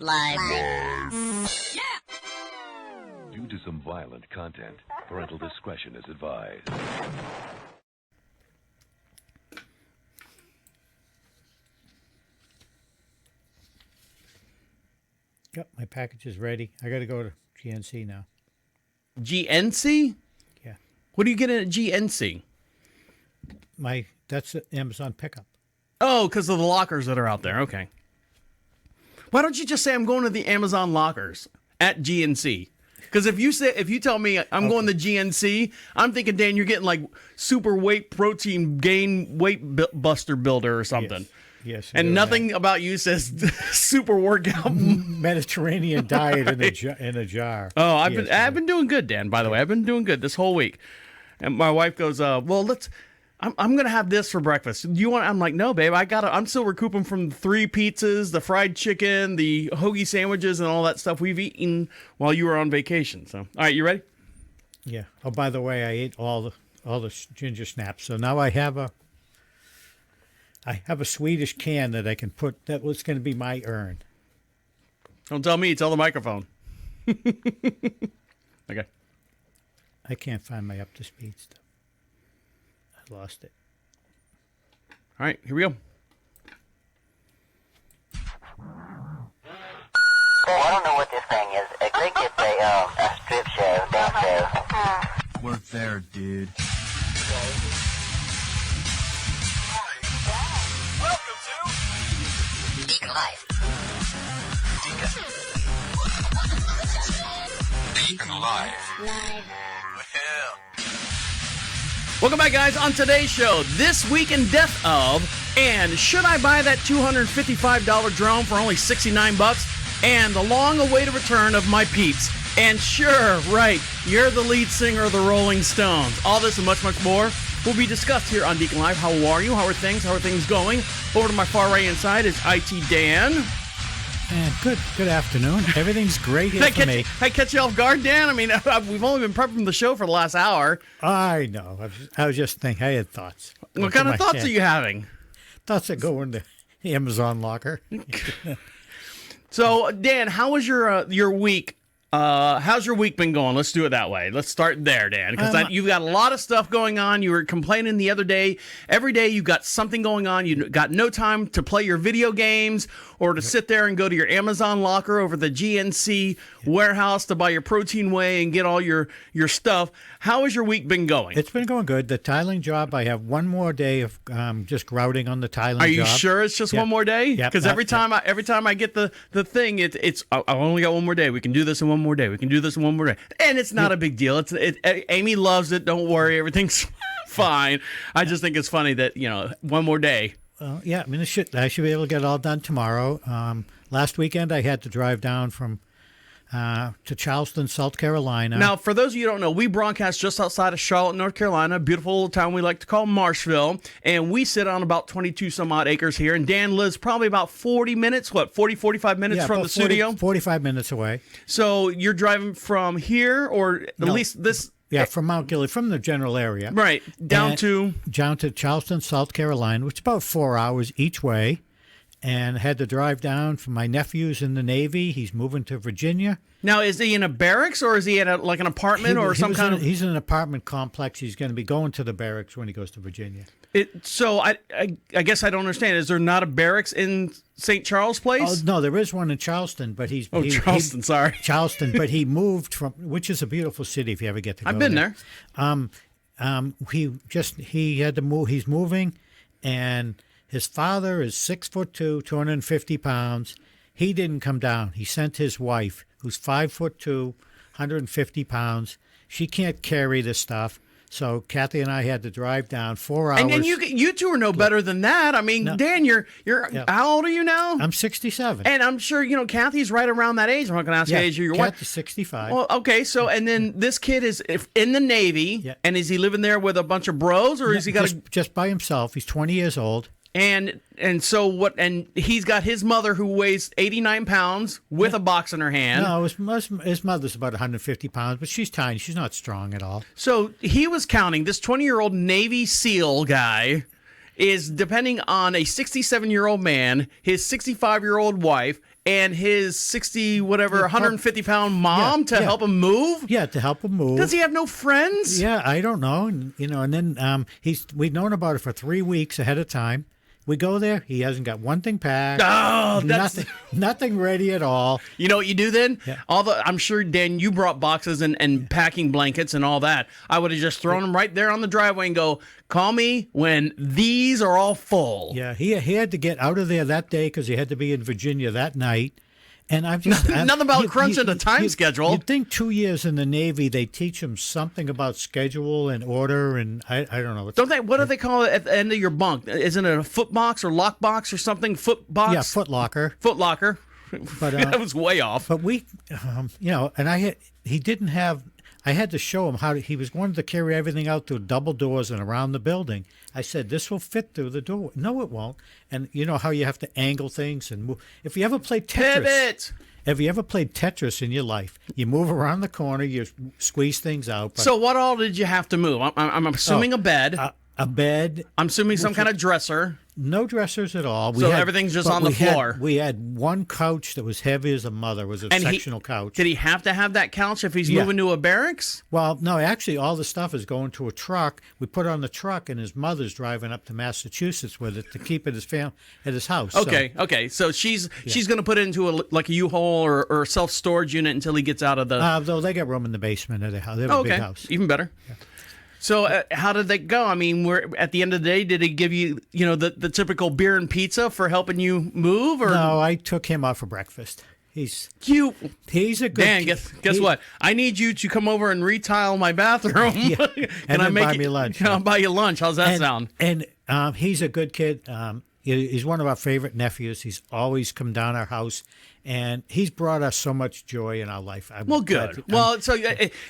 Live. Due to some violent content, parental discretion is advised. Yep, my package is ready. I got to go to GNC now. GNC? Yeah. What are you getting at GNC? That's Amazon pickup. Oh, because of the lockers that are out there. Okay. Why don't you just say I'm going to the Amazon lockers at GNC? Because if you tell me I'm going to GNC, I'm thinking, Dan, you're getting like super weight protein gain weight buster builder or something. Yes. And nothing about you says super workout Mediterranean diet in a jar. Oh, I've been doing good, Dan. By the way, I've been doing good this whole week. And my wife goes, "Well, I'm gonna have this for breakfast. Do you want?" I'm like, "No, babe. I'm still recouping from the 3 pizzas, the fried chicken, the hoagie sandwiches, and all that stuff we've eaten while you were on vacation." So, all right, you ready? Yeah. Oh, by the way, I ate all the ginger snaps, so now I have a Swedish can that I can put. That was going to be my urn. Don't tell me. Tell the microphone. Okay. I can't find my up to speed stuff. I lost it. All right, here we go. Oh, I don't know what this thing is. Greg gets a strip show, dance show. Work there, dude. Welcome to DeaconLive. DeaconLive. Live. Well, Welcome back, guys. On today's show, this week in death of, and should I buy that $255 drone for only $69? And the long-awaited return of my peeps. And sure, right, you're the lead singer of the Rolling Stones. All this and much, much more will be discussed here on DeaconLive. How are you? How are things? How are things going? Over to my far right inside is IT Dan. And good afternoon. Everything's great here for me. I catch you off guard, Dan? I mean, we've only been prepping the show for the last hour. I know. I was just thinking. I had thoughts. What kind of thoughts are you having? Thoughts that go in the Amazon locker. So, Dan, how was your week? How's your week been going? Let's do it that way. Let's start there, Dan, because you've got a lot of stuff going on. You were complaining the other day. Every day you've got something going on. You got no time to play your video games or to sit there and go to your Amazon locker over the GNC warehouse to buy your protein whey and get all your stuff. How has your week been going? It's been going good. The tiling job, I have one more day of just grouting on the tiling job. Are you sure it's just one more day? Yeah. Because every time I get the thing, it's I only got one more day. We can do this in one more day. We can do this in one more day, and it's not a big deal. Amy loves it. Don't worry, everything's fine. I just think it's funny that one more day. Yeah, I mean, I should be able to get it all done tomorrow. Last weekend, I had to drive down to Charleston, South Carolina. Now, for those of you who don't know, we broadcast just outside of Charlotte, North Carolina, a beautiful little town we like to call Marshville, and we sit on about 22 some odd acres here, and Dan lives probably about 40 minutes, 45 minutes from the studio? 45 minutes away. So you're driving from here, or at least this... Yeah, from Mount Gilead, from the general area. Right, down to Charleston, South Carolina, which is about 4 hours each way. And had to drive down for my nephew's in the Navy. He's moving to Virginia. Now, is he in a barracks or is he at an apartment or some kind of... He's in an apartment complex. He's going to be going to the barracks when he goes to Virginia. So I guess I don't understand. Is there not a barracks in St. Charles Place? Oh, no, there is one in Charleston, but he's... Charleston, sorry. Charleston, but he moved from... Which is a beautiful city if you ever get to go I've been there. He had to move. He's moving, and... His father is 6'2", 250 pounds. He didn't come down. He sent his wife, who's 5'2", 150 pounds. She can't carry this stuff. So Kathy and I had to drive down 4 hours. And you two are no better than that. I mean, no. Dan, you're how old are you now? I'm 67. And I'm sure, Kathy's right around that age. I'm not going to ask you the age of your wife. Kathy's 65. Well, okay, so, and then this kid is in the Navy, and is he living there with a bunch of bros, or is he got just by himself? He's 20 years old. And so what? And he's got his mother who weighs 89 pounds with a box in her hand. No, his mother's about 150 pounds, but she's tiny. She's not strong at all. So he was counting this 20-year-old Navy SEAL guy is depending on a 67-year-old man, his 65-year-old wife, and his 150-pound mom to help him move? Yeah, to help him move. Does he have no friends? Yeah, I don't know. And, and then we'd known about it for 3 weeks ahead of time. We go there. He hasn't got one thing packed. Oh, that's nothing ready at all. You know what you do then? Yeah. I'm sure, Dan, you brought boxes and packing blankets and all that. I would have just thrown them right there on the driveway and go, call me when these are all full. Yeah, he had to get out of there that day because he had to be in Virginia that night. And I'm just nothing about crunching the time schedule. You'd think 2 years in the Navy, they teach him something about schedule and order, and I don't know. Don't they? What do they call it at the end of your bunk? Isn't it a foot box or lock box or something? Foot box? Yeah, foot locker. Foot locker. But that was way off. But we, and he didn't have. I had to show him how he was going to carry everything out through double doors and around the building. I said, this will fit through the door. No, it won't. And you know how you have to angle things and move. If you ever played Tetris. Pivot! Have you ever played Tetris in your life? You move around the corner, you squeeze things out. So what all did you have to move? I'm assuming a bed. A bed. I'm assuming some kind of dresser. No dressers at all. Everything's just on the floor. We had one couch that was heavy as a mother. It was a sectional couch. Did he have to have that couch if he's moving to a barracks? Well, no, actually, all the stuff is going to a truck. We put it on the truck, and his mother's driving up to Massachusetts with it to keep it at his house. Okay. So she's going to put it into a U-Haul or self-storage unit until he gets out of the... Though they got room in the basement of the house. They have a big house. Even better. Yeah. So how did that go? I mean, at the end of the day, did he give you, the typical beer and pizza for helping you move? Or no, I took him out for breakfast. He's a good Dan, guess what? I need you to come over and retile my bathroom. Yeah. And then buy me lunch. I'll buy you lunch. How's that sound? And he's a good kid. He's one of our favorite nephews. He's always come down our house, and he's brought us so much joy in our life. Well, good. So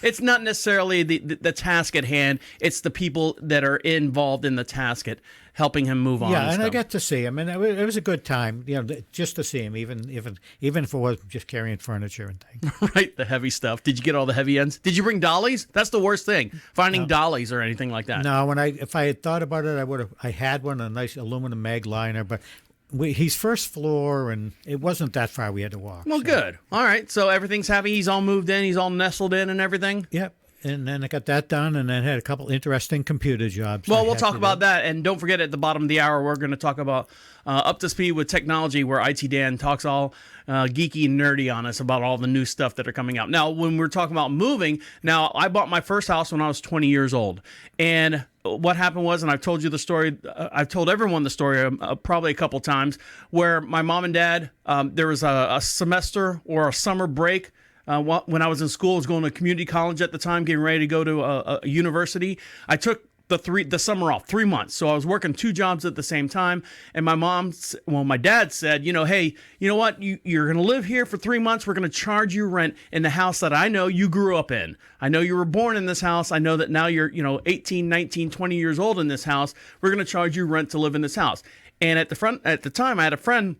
it's not necessarily the task at hand. It's the people that are involved in the task at helping him move on. Yeah, and I got to see him, and it was a good time, just to see him, even if it was just carrying furniture and things. Right, the heavy stuff. Did you get all the heavy ends? Did you bring dollies? That's the worst thing, finding dollies or anything like that. No, if I had thought about it, I had one, a nice aluminum mag liner, but he's first floor, and it wasn't that far we had to walk. Well, good. All right, so everything's happy. He's all moved in. He's all nestled in and everything? Yep. And then I got that done, and then had a couple interesting computer jobs. Well, we'll talk about that, and don't forget at the bottom of the hour, we're going to talk about Up to Speed with Technology, where IT Dan talks all geeky and nerdy on us about all the new stuff that are coming out. Now, when we're talking about moving, I bought my first house when I was 20 years old, and what happened was, and I've told you the story, I've told everyone the story probably a couple times, where my mom and dad, there was a semester or a summer break. When I was in school, I was going to community college at the time, getting ready to go to a university. I took the summer off, 3 months. So I was working 2 jobs at the same time. And my dad said, hey, you know what? You're going to live here for 3 months. We're going to charge you rent in the house that I know you grew up in. I know you were born in this house. I know that now you're, 18, 19, 20 years old in this house. We're going to charge you rent to live in this house. And at the time, I had a friend.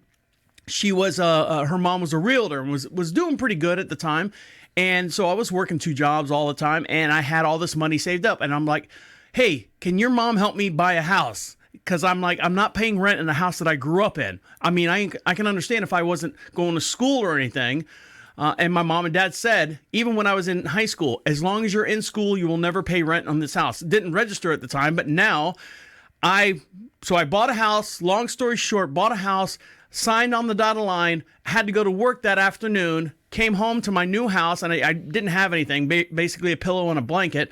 She was her mom was a realtor and was doing pretty good at the time. And so I was working 2 jobs all the time, and I had all this money saved up. And I'm like, hey, can your mom help me buy a house? Because I'm not paying rent in the house that I grew up in. I mean, I can understand if I wasn't going to school or anything. And my mom and dad said, even when I was in high school, as long as you're in school, you will never pay rent on this house. It didn't register at the time, but now I bought a house. Long story short, bought a house, signed on the dotted line, had to go to work that afternoon, came home to my new house, and I didn't have anything, basically a pillow and a blanket.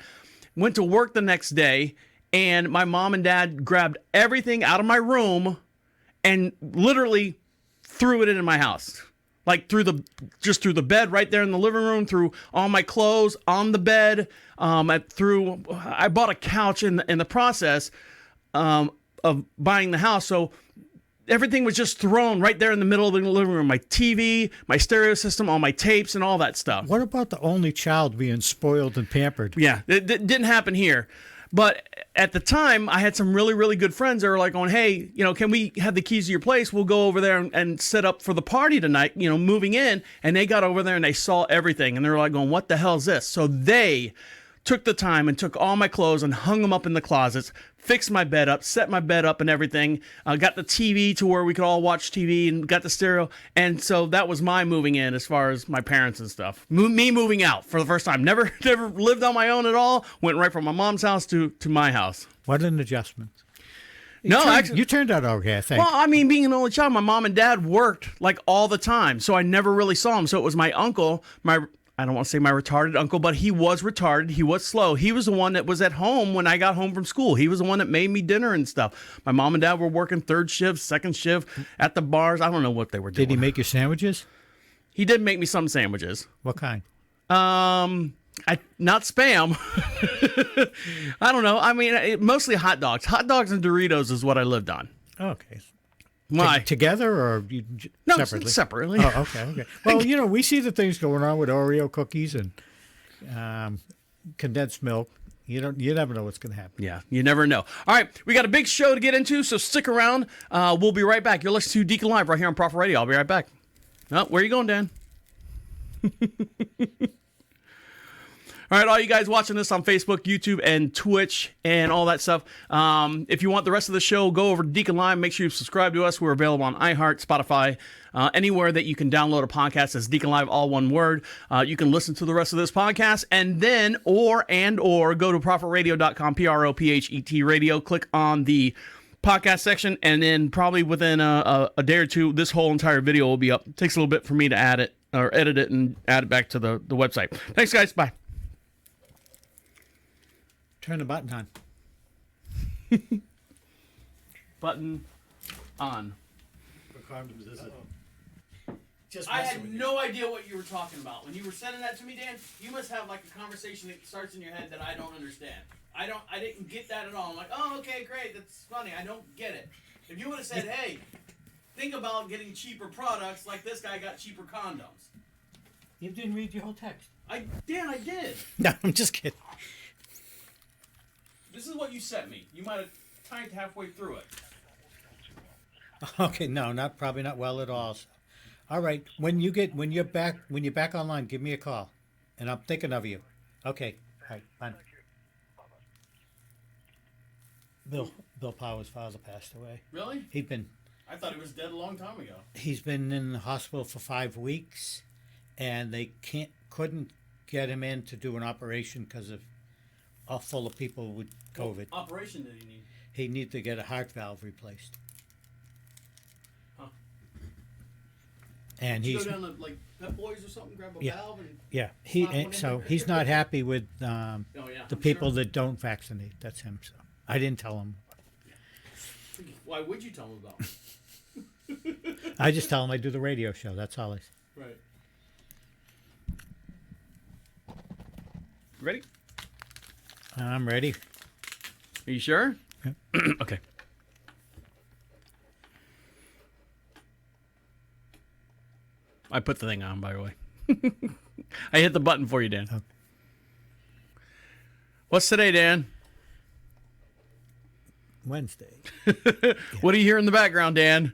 Went to work the next day, and my mom and dad grabbed everything out of my room and literally threw it into my house. Like through the bed right there in the living room, through all my clothes on the bed. I bought a couch in the process of buying the house, so everything was just thrown right there in the middle of the living room. My TV, my stereo system, all my tapes, and all that stuff. What about the only child being spoiled and pampered? Yeah, it didn't happen here. But at the time, I had some really, really good friends that were like going, hey, can we have the keys to your place? We'll go over there and set up for the party tonight, moving in. And they got over there and they saw everything. And they were like going, what the hell is this? So they took the time and took all my clothes and hung them up in the closets, fixed my bed up, set my bed up and everything, got the TV to where we could all watch TV and got the stereo. And so that was my moving in as far as my parents and stuff. Me moving out for the first time. Never lived on my own at all. Went right from my mom's house to my house. What an adjustment. Actually, you turned out okay, I think. well, I mean, being an only child, my mom and dad worked like all the time. So I never really saw him. So it was my uncle, I don't want to say my retarded uncle, but he was retarded. He was slow. He was the one that was at home when I got home from school. He was the one that made me dinner and stuff. My mom and dad were working third shift, second shift at the bars. I don't know what they were doing. Did he make you sandwiches? He did make me some sandwiches. What kind? Not spam. I don't know. I mean, mostly hot dogs. Hot dogs and Doritos is what I lived on. Okay. Why? Together or No, separately? separately. Oh, okay. Well, we see the things going on with Oreo cookies and condensed milk. You never know what's going to happen. Yeah, you never know. All right, we got a big show to get into, so stick around. We'll be right back. You're listening to Deacon Live right here on Prophet Radio. I'll be right back. Oh, where are you going, Dan? All right, all you guys watching this on Facebook, YouTube, and Twitch, and all that stuff. If you want the rest of the show, go over to Deacon Live. Make sure you subscribe to us. We're available on iHeart, Spotify, anywhere that you can download a podcast. It's Deacon Live, all one word. You can listen to the rest of this podcast, and then or go to prophetradio.com, PROPHET radio. Click on the podcast section, and then probably within a day or two, this whole entire video will be up. It takes a little bit for me to add it or edit it and add it back to the website. Thanks, guys. Bye. Turn the button on. Button on. For condoms, is it? Just I had no idea what you were talking about. When you were sending that to me, Dan, you must have like a conversation that starts in your head that I don't understand. I didn't get that at all. I'm like, oh, okay, great, that's funny. I don't get it. If you would have said, hey, think about getting cheaper products like this guy got cheaper condoms. You didn't read your whole text. Dan, I did. No, I'm just kidding. This is what you sent me. You might have typed halfway through it. Okay, no, probably not well at all. So. All right, when you're back online, give me a call, and I'm thinking of you. Okay, all right, bye. Bill Powers' father passed away. Really? I thought he was dead a long time ago. He's been in the hospital for 5 weeks, and they couldn't get him in to do an operation because of all full of people with COVID. What operation did he need? He needed to get a heart valve replaced. Huh. And Did you he's go down to like Pep Boys or something, grab a valve and he's not happy with I'm the people sure. that don't vaccinate. That's him. So I didn't tell him. Why would you tell him about it? I just tell him I do the radio show. That's all I say. Right. Ready? I'm ready. Are you sure? Yeah. Okay. I put the thing on, by the way. I hit the button for you, Dan. Okay. What's today, Dan? Wednesday. What do you hear in the background, Dan?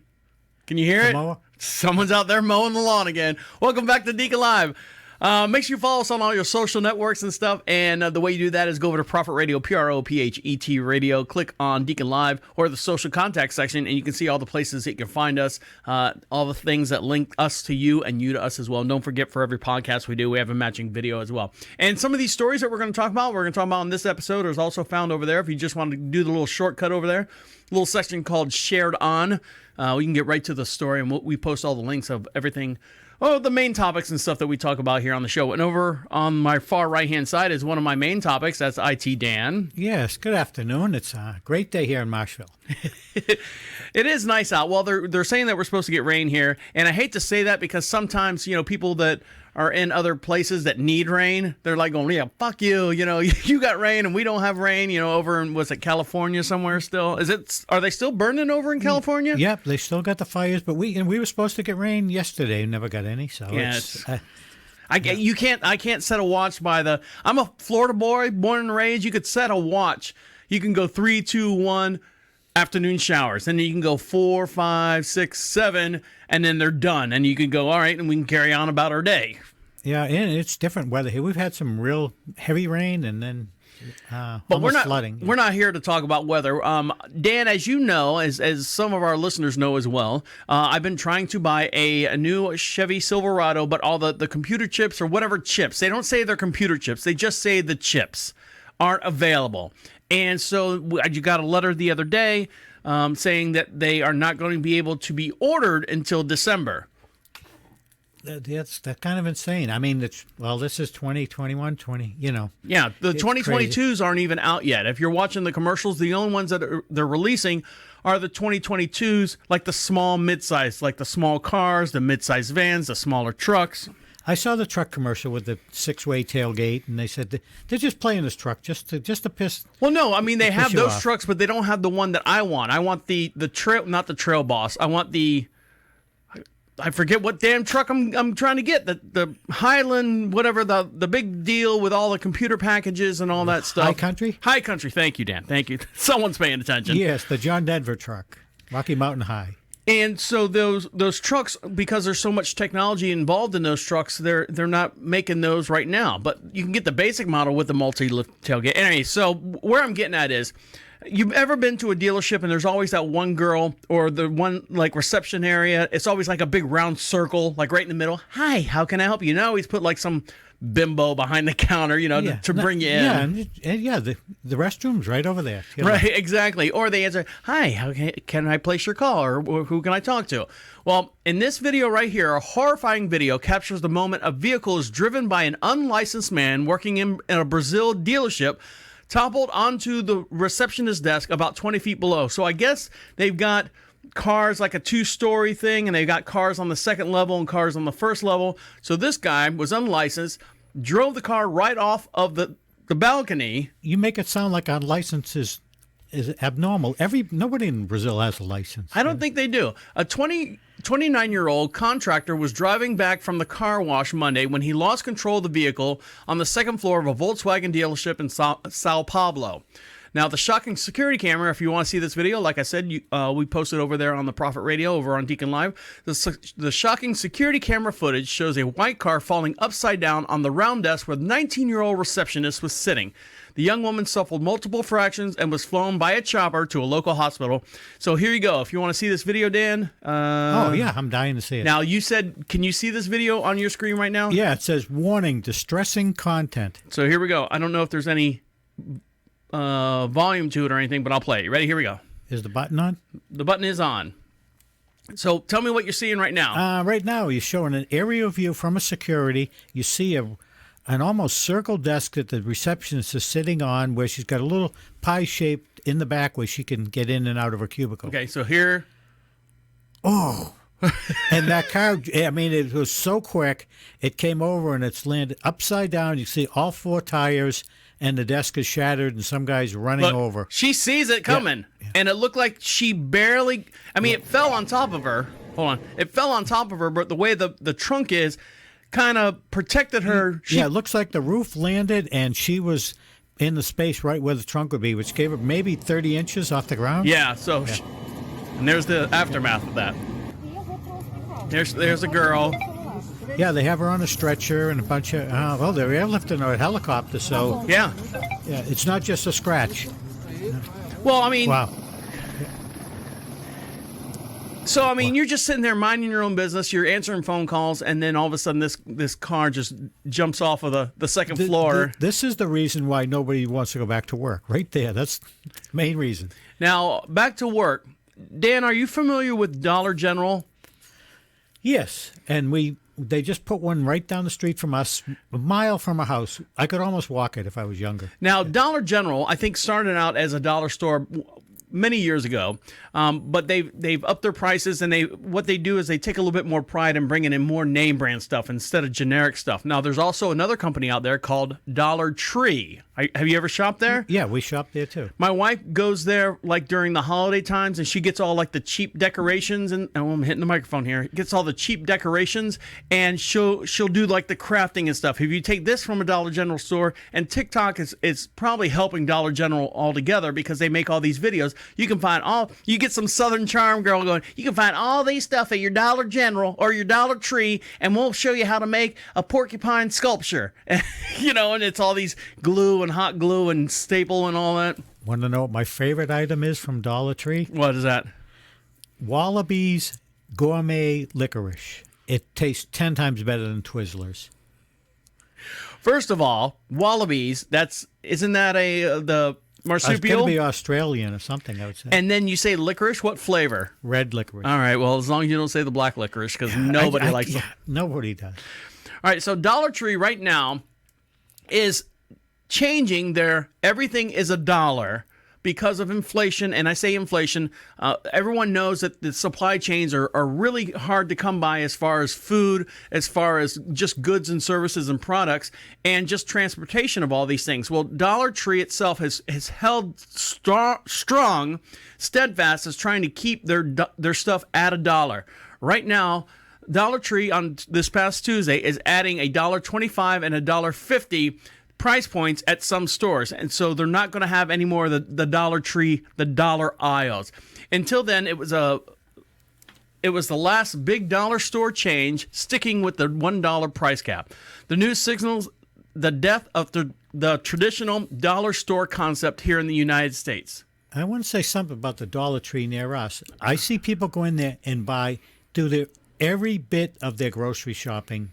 Can you hear it? mower? Someone's out there mowing the lawn again. Welcome back to Deacon Live. Make sure you follow us on all your social networks and stuff. And the way you do that is go over to Prophet Radio, PROPHET Radio. Click on Deacon Live or the social contact section, and you can see all the places that you can find us, all the things that link us to you and you to us as well. And don't forget, for every podcast we do, we have a matching video as well. And some of these stories that we're going to talk about in this episode is also found over there. If you just want to do the little shortcut over there, a little section called Shared On. We can get right to the story, and we post all the links of everything. Oh, the main topics and stuff that we talk about here on the show. And over on my far right-hand side is one of my main topics. That's IT Dan. Yes, good afternoon. It's a great day here in Marshville. It is nice out. Well, they're saying that we're supposed to get rain here. And I hate to say that because sometimes, people that are in other places that need rain, they're like going, yeah, fuck you. You got rain and we don't have rain, over in, was it California somewhere still? Are they still burning over in California? Yep, they still got the fires, but we were supposed to get rain yesterday and never got any. So yeah, I can't set a watch by I'm a Florida boy, born and raised. You could set a watch. You can go 3, 2, 1 afternoon showers. And then you can go 4, 5, 6, 7, and then they're done. And you can go, all right, and we can carry on about our day. Yeah, and it's different weather here. We've had some real heavy rain and then But almost flooding. We're not here to talk about weather. Dan, as you know, as some of our listeners know as well, I've been trying to buy a new Chevy Silverado, but all the computer chips or whatever chips, they don't say they're computer chips. They just say the chips aren't available. And so you got a letter the other day saying that they are not going to be able to be ordered until December. That's kind of insane. I mean, this is 2021, 20, Yeah, the It's 2022s aren't even out yet. If you're watching the commercials, the only ones that they're releasing are the 2022s, like the small, mid-size, like the small cars, the mid-size vans, the smaller trucks. I saw the truck commercial with the 6-way tailgate, and they said they're just playing this truck just to piss. Well, no, I mean, they have you those off. trucks, but they don't have the one that I want. I want the trail, not the Trail Boss. I want I forget what damn truck I'm trying to get. The Highland, whatever, the big deal with all the computer packages and all that stuff. High Country? High Country. Thank you, Dan. Thank you. Someone's paying attention. Yes, the John Denver truck, Rocky Mountain High. And so those trucks, because there's so much technology involved in those trucks, they're not making those right now. But you can get the basic model with the multi-lift tailgate. Anyway, so where I'm getting at is, you've ever been to a dealership and there's always that one girl or the one like reception area? It's always like a big round circle, like right in the middle. Hi, how can I help you? Now he's put like some bimbo behind the counter, to bring you in. Yeah, and the restroom's right over there. Right, exactly. Or they answer, hi, how can I place your call? Or who can I talk to? Well, in this video right here, a horrifying video captures the moment a vehicle is driven by an unlicensed man working in a Brazil dealership, toppled onto the receptionist's desk about 20 feet below. So I guess they've got cars like a 2-story thing, and they've got cars on the second level and cars on the first level. So this guy was unlicensed, drove the car right off of the balcony. You make it sound like unlicensed is abnormal. Nobody in Brazil has a license. I don't think they do. A 29-year-old contractor was driving back from the car wash Monday when he lost control of the vehicle on the second floor of a Volkswagen dealership in Sao Paulo. Now, the shocking security camera, if you want to see this video, like I said, we posted over there on the Prophet Radio over on DeaconLive. The shocking security camera footage shows a white car falling upside down on the round desk where the 19-year-old receptionist was sitting. The young woman suffered multiple fractures and was flown by a chopper to a local hospital. So here you go. If you want to see this video, Dan. I'm dying to see it. Now, you said, can you see this video on your screen right now? Yeah, it says, warning, distressing content. So here we go. I don't know if there's any volume to it or anything, but I'll play it. You ready? Here we go. Is the button on? The button is on. So tell me what you're seeing right now. Right now, you're showing an aerial view from a security. You see an almost circle desk that the receptionist is sitting on, where she's got a little pie shaped in the back where she can get in and out of her cubicle. Okay, so here. Oh. And that car, I mean, it was so quick. It came over and it's landed upside down. You see all 4 tires, and the desk is shattered, and some guy's running Look, over. She sees it coming, and it looked like she barely. I mean, it fell on top of her. Hold on, it fell on top of her, but the way the trunk is, kind of protected her. It looks like the roof landed, and she was in the space right where the trunk would be, which gave her maybe 30 inches off the ground. Yeah. So, and there's the aftermath of that. There's a girl. Yeah, they have her on a stretcher and a bunch of. They're airlifting her at helicopter, so. Yeah. Yeah, it's not just a scratch. Well, I mean. Wow. So, I mean, you're just sitting there minding your own business. You're answering phone calls, and then all of a sudden this car just jumps off of the second floor. This is the reason why nobody wants to go back to work. Right there. That's the main reason. Now, back to work. Dan, are you familiar with Dollar General? Yes, and they just put one right down the street from us, a mile from our house. I could almost walk it if I was younger. Now, Dollar General, I think, started out as a dollar store many years ago, but they've upped their prices, and what they do is they take a little bit more pride in bringing in more name brand stuff instead of generic stuff. Now, there's also another company out there called Dollar Tree. Have you ever shopped there? Yeah, we shop there too. My wife goes there like during the holiday times, and she gets all like the cheap decorations. And oh, I'm hitting the microphone here. Gets all the cheap decorations, and she'll do like the crafting and stuff. If you take this from a Dollar General store, and TikTok is probably helping Dollar General altogether because they make all these videos. You can find you get some Southern Charm girl going. You can find all these stuff at your Dollar General or your Dollar Tree, and we'll show you how to make a porcupine sculpture. And it's all these glue and hot glue and staple and all that. Want to know what my favorite item is from Dollar Tree? What is that? Wallabies gourmet licorice. It tastes 10 times better than Twizzlers. First of all, Wallabies, isn't that the marsupial? It's going to be Australian or something, I would say. And then you say licorice, what flavor? Red licorice. All right, well, as long as you don't say the black licorice, because nobody likes it. Nobody does. All right, so Dollar Tree right now is changing their everything is $1 because of inflation. And I say inflation, everyone knows that the supply chains are really hard to come by as far as food, as far as just goods and services and products, and just transportation of all these things. Well, Dollar Tree itself has held strong, steadfast as trying to keep their stuff at $1. Right now, Dollar Tree on this past Tuesday is adding $1.25 and $1.50 price points at some stores, and so they're not going to have any more of the Dollar Tree, the dollar aisles. Until then, it was the last big dollar store change, sticking with the $1 price cap. The news signals the death of the traditional dollar store concept here in the United States. I want to say something about the Dollar Tree near us. I see people go in there and do every bit of their grocery shopping.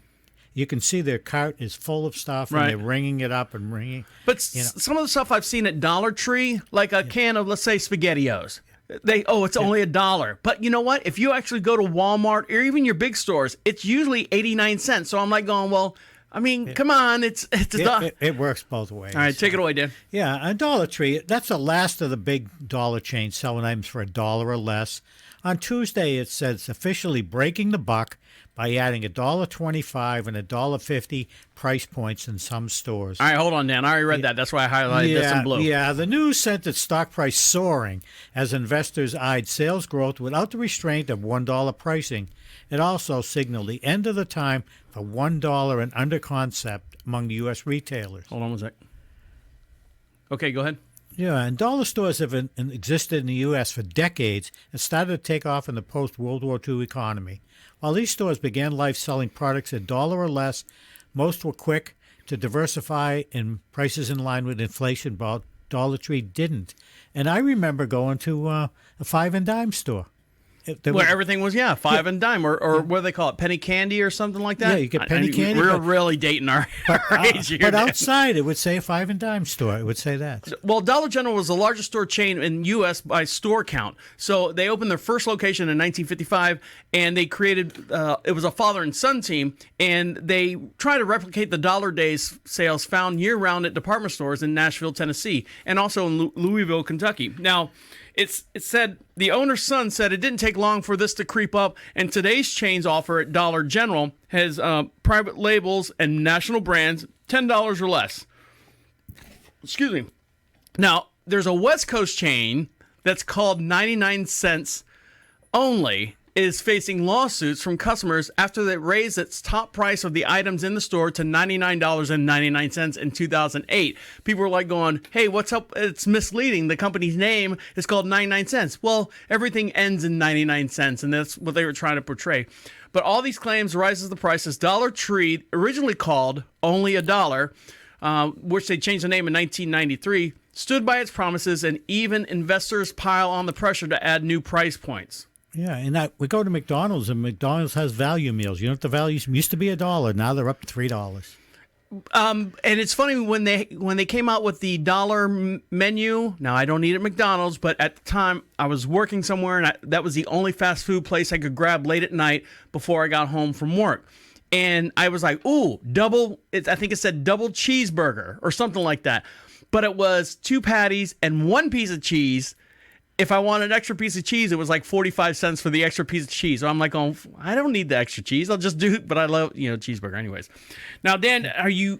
You can see their cart is full of stuff, and they're ringing it up and ringing. But some of the stuff I've seen at Dollar Tree, like a can of, let's say, SpaghettiOs, it's only $1. But you know what? If you actually go to Walmart or even your big stores, it's usually 89 cents. So I'm like going, well, I mean, come on, it's $1. It works both ways. All right, take it away, Dan. Yeah, a Dollar Tree, that's the last of the big dollar chains selling items for $1 or less. On Tuesday, it said it's officially breaking the buck by adding $1.25 and $1.50 price points in some stores. All right, hold on, Dan. I already read that. That's why I highlighted this in blue. Yeah, the news sent its stock price soaring as investors eyed sales growth without the restraint of $1 pricing. It also signaled the end of the time for $1 and under concept among the U.S. retailers. Hold on one sec. Okay, go ahead. Yeah, and dollar stores have existed in the U.S. for decades and started to take off in the post-World War II economy. While these stores began life selling products at $1 or less, most were quick to diversify in prices in line with inflation, but Dollar Tree didn't. And I remember going to a five and dime store. Where everything was, five and dime, or what do they call it, penny candy or something like that? Yeah, you get penny candy. We're really dating our age here. But outside, it would say a five and dime store. It would say that. Well, Dollar General was the largest store chain in U.S. by store count. So they opened their first location in 1955, and they created, it was a father and son team, and they tried to replicate the Dollar Days sales found year-round at department stores in Nashville, Tennessee, and also in Louisville, Kentucky. Now, it said the owner's son said it didn't take long for this to creep up, and today's chain's offer at Dollar General has private labels and national brands, $10 or less. Excuse me. Now, there's a West Coast chain that's called 99 cents only, is facing lawsuits from customers after they raised its top price of the items in the store to $99.99 in 2008. People were like going, hey, what's up? It's misleading. The company's name is called 99 cents. Well, everything ends in 99 cents, and that's what they were trying to portray. But all these claims rises the prices. Dollar Tree, originally called only $1, which they changed the name in 1993, stood by its promises, and even investors pile on the pressure to add new price points. Yeah, and we go to McDonald's, and McDonald's has value meals. You know what the values used to be $1. Now they're up to $3. And it's funny when they came out with the dollar menu. Now I don't eat at McDonald's, but at the time I was working somewhere, and that was the only fast food place I could grab late at night before I got home from work. And I was like, ooh, I think it said double cheeseburger or something like that. But it was 2 patties and 1 piece of cheese. if I want an extra piece of cheese, it was like 45 cents for the extra piece of cheese. So I'm like, oh, I don't need the extra cheese. I'll just do it. But I love, cheeseburger anyways. Now, Dan, are you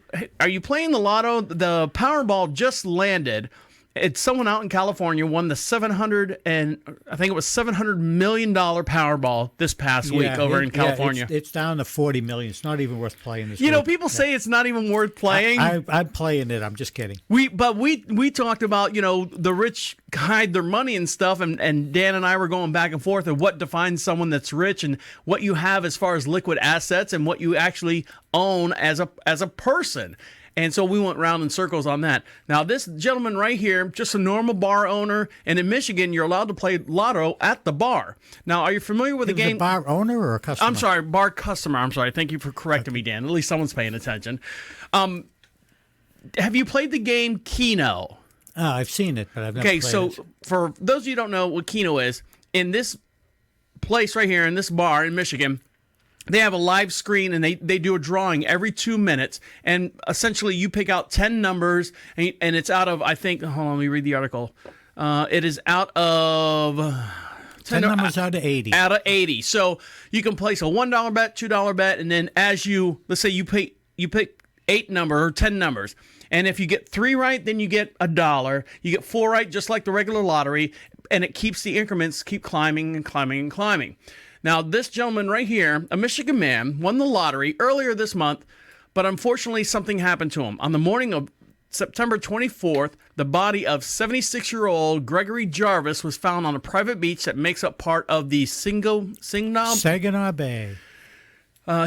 playing the lotto? The Powerball just landed. It's someone out in California won the $700 million Powerball this past week over in California. It's down to 40 million. It's not even worth playing this. People say it's not even worth playing. I'm playing it. I'm just kidding. We talked about the rich hide their money and stuff, and Dan and I were going back and forth of what defines someone that's rich and what you have as far as liquid assets and what you actually own as a person. And so we went round in circles on that. Now, this gentleman right here, just a normal bar owner, and in Michigan, you're allowed to play lotto at the bar. Now, are you familiar with the game? A bar owner or a customer? I'm sorry, bar customer. I'm sorry. Thank you for correcting me, Dan. At least someone's paying attention. Have you played the game Keno? I've seen it, but I've never played it. Okay, so for those of you who don't know what Keno is, in this place right here, in this bar in Michigan, they have a live screen, and they do a drawing every 2 minutes, and essentially you pick out 10 numbers, and it's out of, I think, hold on, let me read the article. It is out of... 10 numbers out of 80. Out of 80. So you can place a $1 bet, $2 bet, and then as let's say you pick 10 numbers. And if you get 3 right, then you get $1. You get 4 right, just like the regular lottery, and it keeps the increments keep climbing and climbing and climbing. Now, this gentleman right here, a Michigan man, won the lottery earlier this month, but unfortunately something happened to him. On the morning of September 24th, the body of 76-year-old Gregory Jarvis was found on a private beach that makes up part of the Saginaw Bay.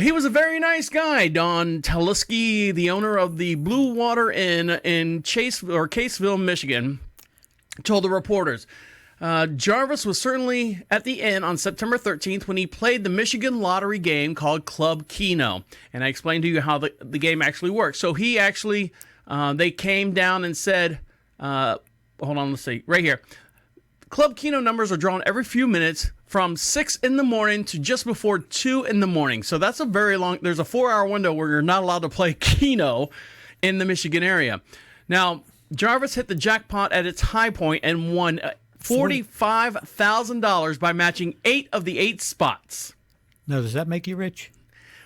He was a very nice guy. Don Taliski, the owner of the Blue Water Inn in Caseville, Michigan, told the reporters. Jarvis was certainly at the inn on September 13th when he played the Michigan lottery game called Club Keno. And I explained to you how the game actually works. So he actually, they came down and said, hold on, let's see, right here. Club Keno numbers are drawn every few minutes from 6 in the morning to just before 2 in the morning. So that's a very long, there's a 4-hour window where you're not allowed to play Keno in the Michigan area. Now, Jarvis hit the jackpot at its high point and won $45,000 by matching 8 of the 8 spots. Now, does that make you rich?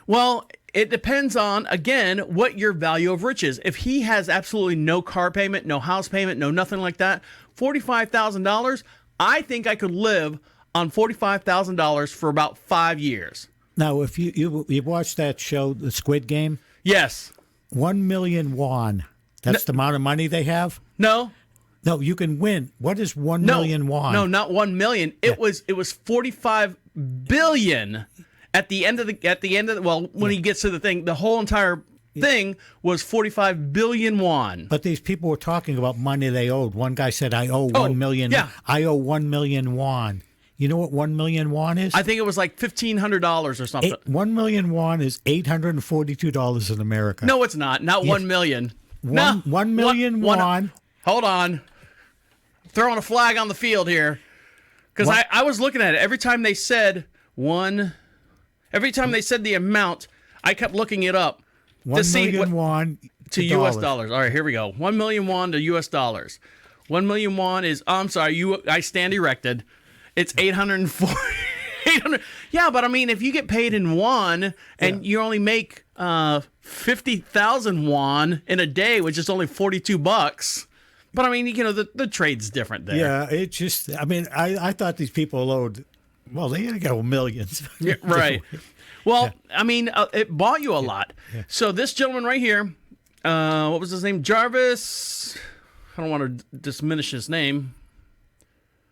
Well, it depends on, again, what your value of rich is. If he has absolutely no car payment, no house payment, no nothing like that, $45,000, I think I could live on $45,000 for about 5 years. Now, if you watched that show, The Squid Game? Yes. 1 million won. That's the amount of money they have? No. No, you can win. What is 1 million won? No, not 1 million. It was 45 billion at the end of when he gets to the thing, the whole entire thing was 45 billion won. But these people were talking about money they owed. One guy said, I owe 1 million. Yeah. I owe 1 million won. You know what 1 million won is? I think it was like $1,500 or something. 1 million won is $842 in America. No, it's not. Not Yes. 1 million. 1 million won. Hold on. Throwing a flag on the field here. Because I was looking at it. Every time they said the amount, I kept looking it up. 1 million won to U.S. dollars. All right, here we go. 1 million won to U.S. dollars. 1 million won is, I'm sorry, I stand erected. It's 840. 800. Yeah, but I mean, if you get paid in won and you only make 50,000 won in a day, which is only $42. But I mean, the trade's different there. Yeah, it's just, I mean, I thought these people owed, well, they gotta go millions. Yeah, right. Well, I mean, it bought you a lot. Yeah. So this gentleman right here, what was his name? Jarvis. I don't want to diminish his name.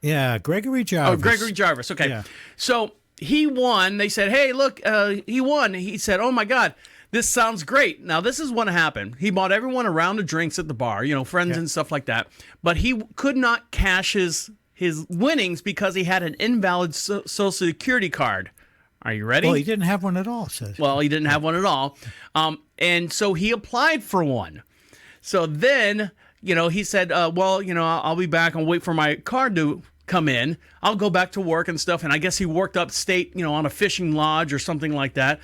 Yeah, Gregory Jarvis. Oh, Gregory Jarvis. Okay. Yeah. So he won. They said, hey, look, he won. He said, oh, my God, this sounds great. Now, this is what happened. He bought everyone a round of drinks at the bar, friends and stuff like that. But he could not cash his winnings because he had an invalid Social Security card. Are you ready? Well, he didn't have one at all, says. Well, he didn't have one at all. And so he applied for one. So then, he said, I'll be back and wait for my card to come in. I'll go back to work and stuff. And I guess he worked upstate, on a fishing lodge or something like that.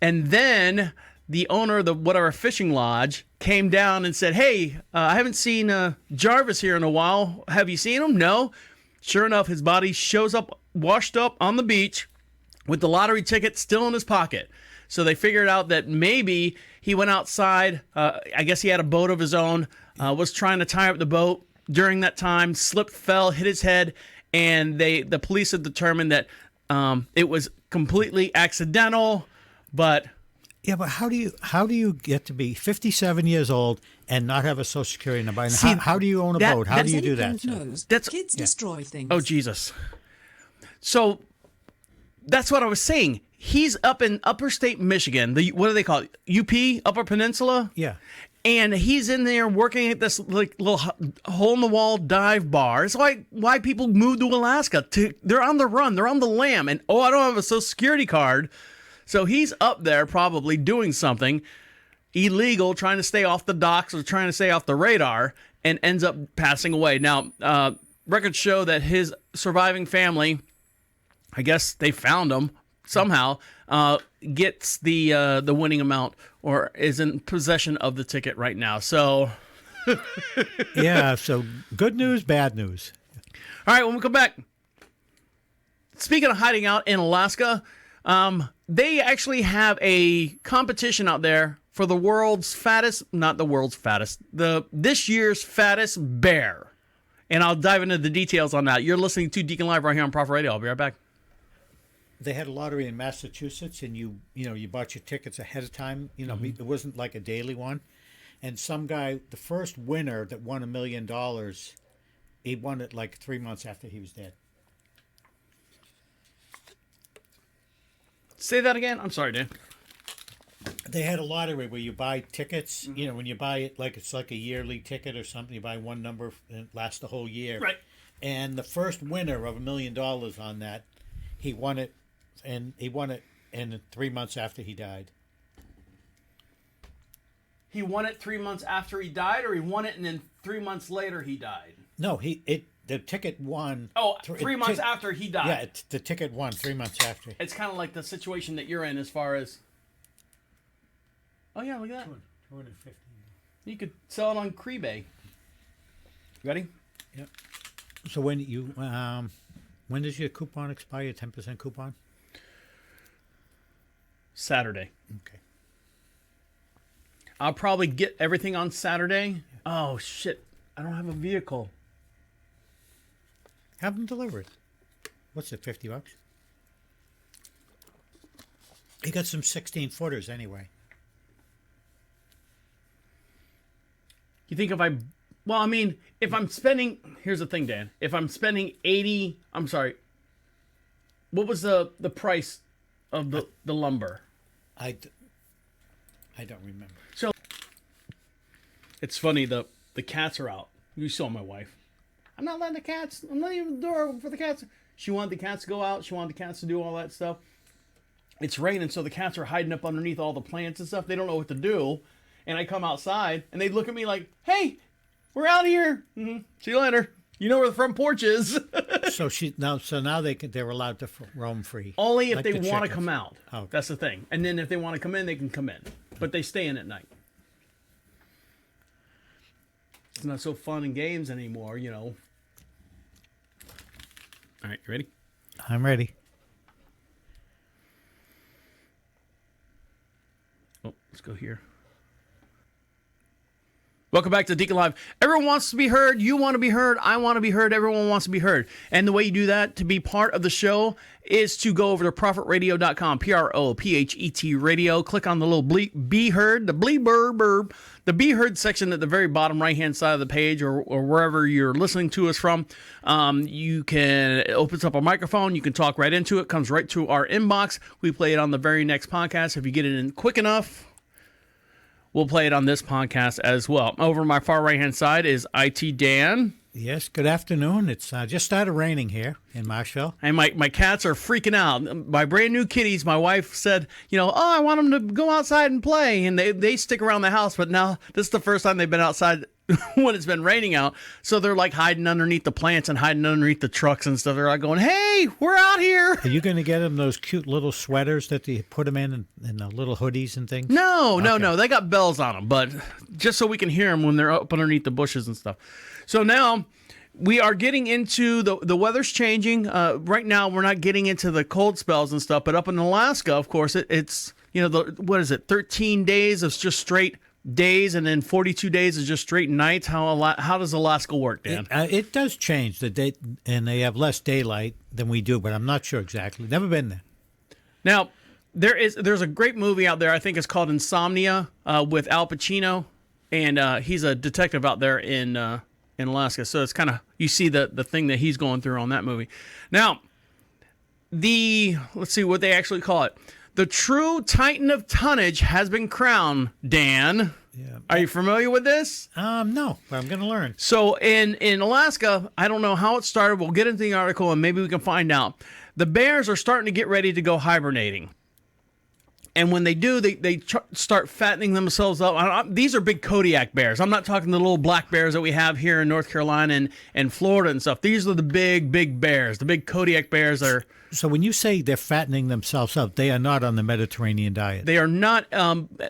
And then the owner of the whatever fishing lodge came down and said, hey, I haven't seen Jarvis here in a while. Have you seen him? No. Sure enough, his body shows up washed up on the beach with the lottery ticket still in his pocket. So they figured out that maybe he went outside. I guess he had a boat of his own, was trying to tie up the boat during that time, slipped, fell, hit his head, and the police have determined that it was completely accidental. But Yeah, but how do you get to be 57 years old and not have a Social Security number? And See, how do you own a that- boat? How do you do that? That's- Kids destroy things. oh Jesus! So that's what I was saying. He's up in Upper State Michigan. What do they call it? UP, Upper Peninsula. Yeah. And he's in there working at this like little hole-in-the-wall dive bar. It's like why people move to Alaska. They're on the run. They're on the lam. And, I don't have a Social Security card. So he's up there probably doing something illegal, trying to stay off the docks or trying to stay off the radar, and ends up passing away. Now, records show that his surviving family, I guess they found him somehow, gets the winning amount or is in possession of the ticket right now. So, Yeah, so good news, bad news. all right, when we come back, speaking of hiding out in Alaska, they actually have a competition out there for the world's fattest, not the world's fattest, this year's fattest bear. And I'll dive into the details on that. You're listening to Deacon Live right here on Prophet Radio. I'll be right back. They had a lottery in Massachusetts, and you bought your tickets ahead of time. It wasn't like a daily one. And some guy, the first winner that won $1 million, he won it like 3 months after he was dead. Say that again. I'm sorry, Dan. They had a lottery where you buy tickets. When you buy it, like it's like a yearly ticket or something. You buy one number and it lasts the whole year. Right. And the first winner of $1 million on that, he won it, and he won it in 3 months after he died. He won it 3 months after he died, or he won it and then 3 months later he died? No, the ticket won. Oh, 3 months after he died. Yeah, the ticket won 3 months after. It's kind of like the situation that you're in as far as... Oh, yeah, look at that. 250. You could sell it on Creebay. Ready? Yep. So when does your coupon expire? Your 10% coupon? Saturday. Okay. I'll probably get everything on Saturday. Oh, shit. I don't have a vehicle. Have them delivered. What's it, $50? You got some 16-footers anyway. You think if I'm spending, here's the thing, Dan. If I'm spending what was the price of the lumber? I don't remember. So, it's funny, the cats are out. You saw my wife. I'm not letting I'm not even the door open for the cats. She wanted the cats to go out. She wanted the cats to do all that stuff. It's raining, so the cats are hiding up underneath all the plants and stuff. They don't know what to do. And I come outside, and they look at me like, hey, we're out here. Mm-hmm. See you later. You know where the front porch is. So now they're allowed to roam free. Only if like they the want to chickens. come out. Oh. That's the thing. And then if they want to come in, they can come in. But they stay in at night. It's not so fun in games anymore, All right, you ready? I'm ready. Oh, let's go here. Welcome back to Deacon Live. Everyone wants to be heard. You want to be heard. I want to be heard. Everyone wants to be heard. And the way you do that to be part of the show is to go over to prophetradio.com, PROPHET radio. Click on the little be heard, the be heard section at the very bottom right-hand side of the page or wherever you're listening to us from. It opens up a microphone. You can talk right into it. Comes right to our inbox. We play it on the very next podcast. If you get it in quick enough, we'll play it on this podcast as well. Over on my far right-hand side is IT Dan. Yes, good afternoon. It's just started raining here in Marshville. And my cats are freaking out. My brand new kitties, my wife said, I want them to go outside and play. And they stick around the house. But now this is the first time they've been outside when it's been raining out. So they're like hiding underneath the plants and hiding underneath the trucks and stuff. They're like going, hey, we're out here. Are you going to get them those cute little sweaters that you put them in and the little hoodies and things? No. They got bells on them. But just so we can hear them when they're up underneath the bushes and stuff. So now we are getting into the weather's changing. Right now, we're not getting into the cold spells and stuff, but up in Alaska, of course, it's what is it? 13 days of just straight days, and then 42 days is just straight nights. How does Alaska work, Dan? It does change the day, and they have less daylight than we do, but I'm not sure exactly. Never been there. Now, there's a great movie out there. I think it's called Insomnia with Al Pacino, and he's a detective out there in Alaska. So it's kind of, you see the thing that he's going through on that movie. Now, let's see what they actually call it. The true titan of tonnage has been crowned, Dan. Yeah. Are you familiar with this? No, but I'm going to learn. So in Alaska, I don't know how it started. We'll get into the article and maybe we can find out. The bears are starting to get ready to go hibernating. And when they do, they start fattening themselves up. These are big Kodiak bears. I'm not talking the little black bears that we have here in North Carolina and Florida and stuff. These are the big bears. The big Kodiak bears are... So when you say they're fattening themselves up, they are not on the Mediterranean diet. They are not,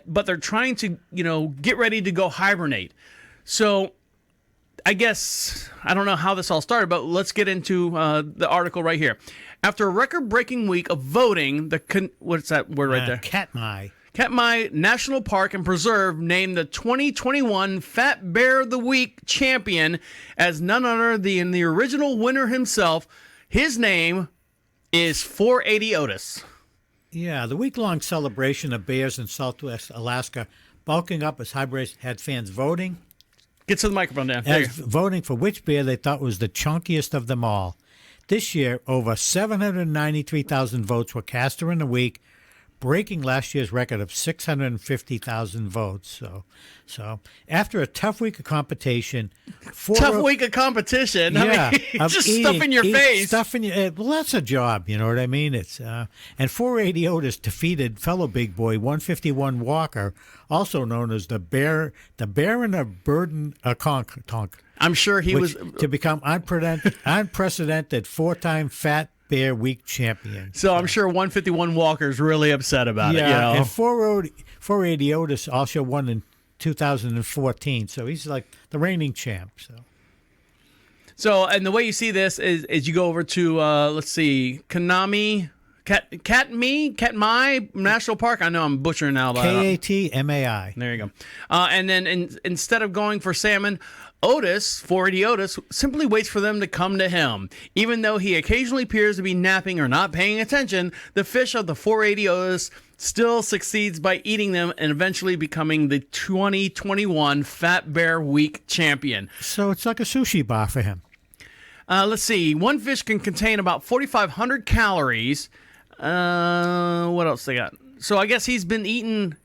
but they're trying to, get ready to go hibernate. So I guess, I don't know how this all started, but let's get into the article right here. After a record-breaking week of voting, what's that word right there? Katmai National Park and Preserve named the 2021 Fat Bear of the Week champion as none other than the original winner himself. His name is 480 Otis. Yeah, the week-long celebration of bears in Southwest Alaska bulking up as hybrids had fans voting. Get to the microphone, Dan. Voting for which bear they thought was the chunkiest of them all. This year, over 793,000 votes were cast during the week, breaking last year's record of 650,000 votes. So after a tough week of competition, week of competition. Yeah, I mean, just stuff in your face. Well, that's a job. You know what I mean? It's and 480 Otis defeated fellow big boy 151 Walker, also known as the Bear in a Burden Tonk. I'm sure he was to become unprecedented four-time Fat Bear Week champion. So I'm sure 151 Walker's really upset about it. Yeah, and 480 Otis also won in 2014, so he's like the reigning champ. So, and the way you see this is you go over to let's see, Katmai National Park. I know I'm butchering now. Katmai. There you go. And then instead of going for salmon, 480 Otis, simply waits for them to come to him. Even though he occasionally appears to be napping or not paying attention, the fish of the 480 Otis still succeeds by eating them and eventually becoming the 2021 Fat Bear Week champion. So it's like a sushi bar for him. Let's see. One fish can contain about 4,500 calories. What else they got? So I guess he's been eating...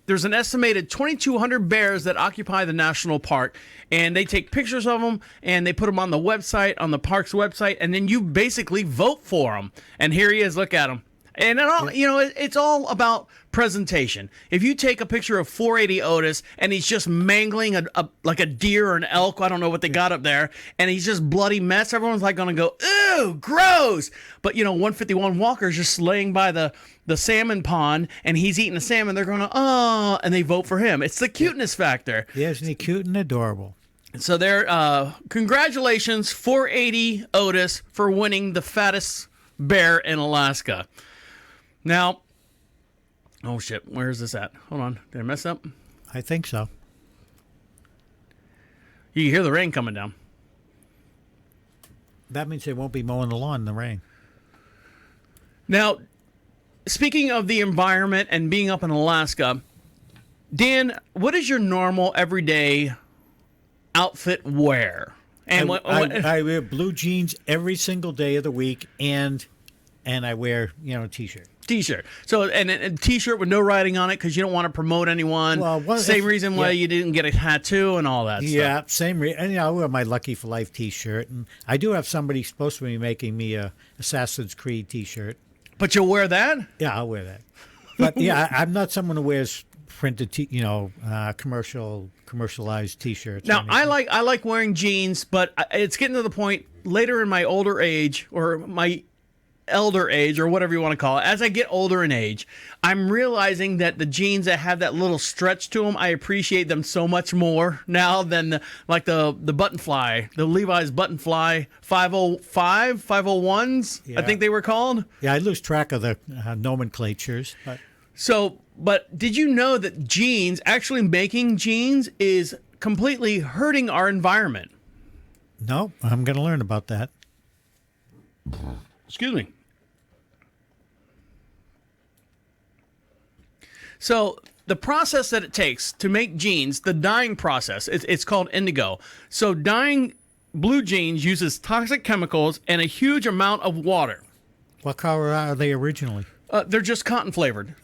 There's an estimated 2,200 bears that occupy the national park, and they take pictures of them, and they put them on the website, on the park's website, and then you basically vote for them. And here he is. Look at him. And it all, it's all about presentation. If you take a picture of 480 Otis and he's just mangling like a deer or an elk, I don't know what they got up there, and he's just bloody mess, everyone's like going to go, ooh, gross. But 151 Walker's just laying by the salmon pond and he's eating the salmon. They're going to, oh, and they vote for him. It's the cuteness factor. Yeah, isn't he cute and adorable? So congratulations, 480 Otis, for winning the fattest bear in Alaska. Now, oh shit, where is this at? Hold on, did I mess up? I think so. You can hear the rain coming down. That means they won't be mowing the lawn in the rain. Now, speaking of the environment and being up in Alaska, Dan, what is your normal everyday outfit wear? And I wear blue jeans every single day of the week, and I wear a t-shirt. T-shirt. So and a t-shirt with no writing on it because you don't want to promote anyone. Well, same reason why you didn't get a tattoo and all that stuff. Yeah, same reason. And I wear my Lucky for Life t-shirt, and I do have somebody supposed to be making me a Assassin's Creed t-shirt. But you'll wear that? Yeah, I'll wear that. But yeah, I'm not someone who wears printed, commercialized t-shirts. Now, I like wearing jeans, but it's getting to the point later in my older age or my elder age, or whatever you want to call it, as I get older in age, I'm realizing that the jeans that have that little stretch to them, I appreciate them so much more now than the button fly, the Levi's button fly 505, 501s, Yeah. I think they were called. Yeah, I lose track of the nomenclatures. But But did you know that jeans, actually making jeans, is completely hurting our environment? no, I'm going to learn about that. Excuse me. So the process that it takes to make jeans, the dyeing process, it's called indigo. So dyeing blue jeans uses toxic chemicals and a huge amount of water. What color are they originally? They're just cotton flavored.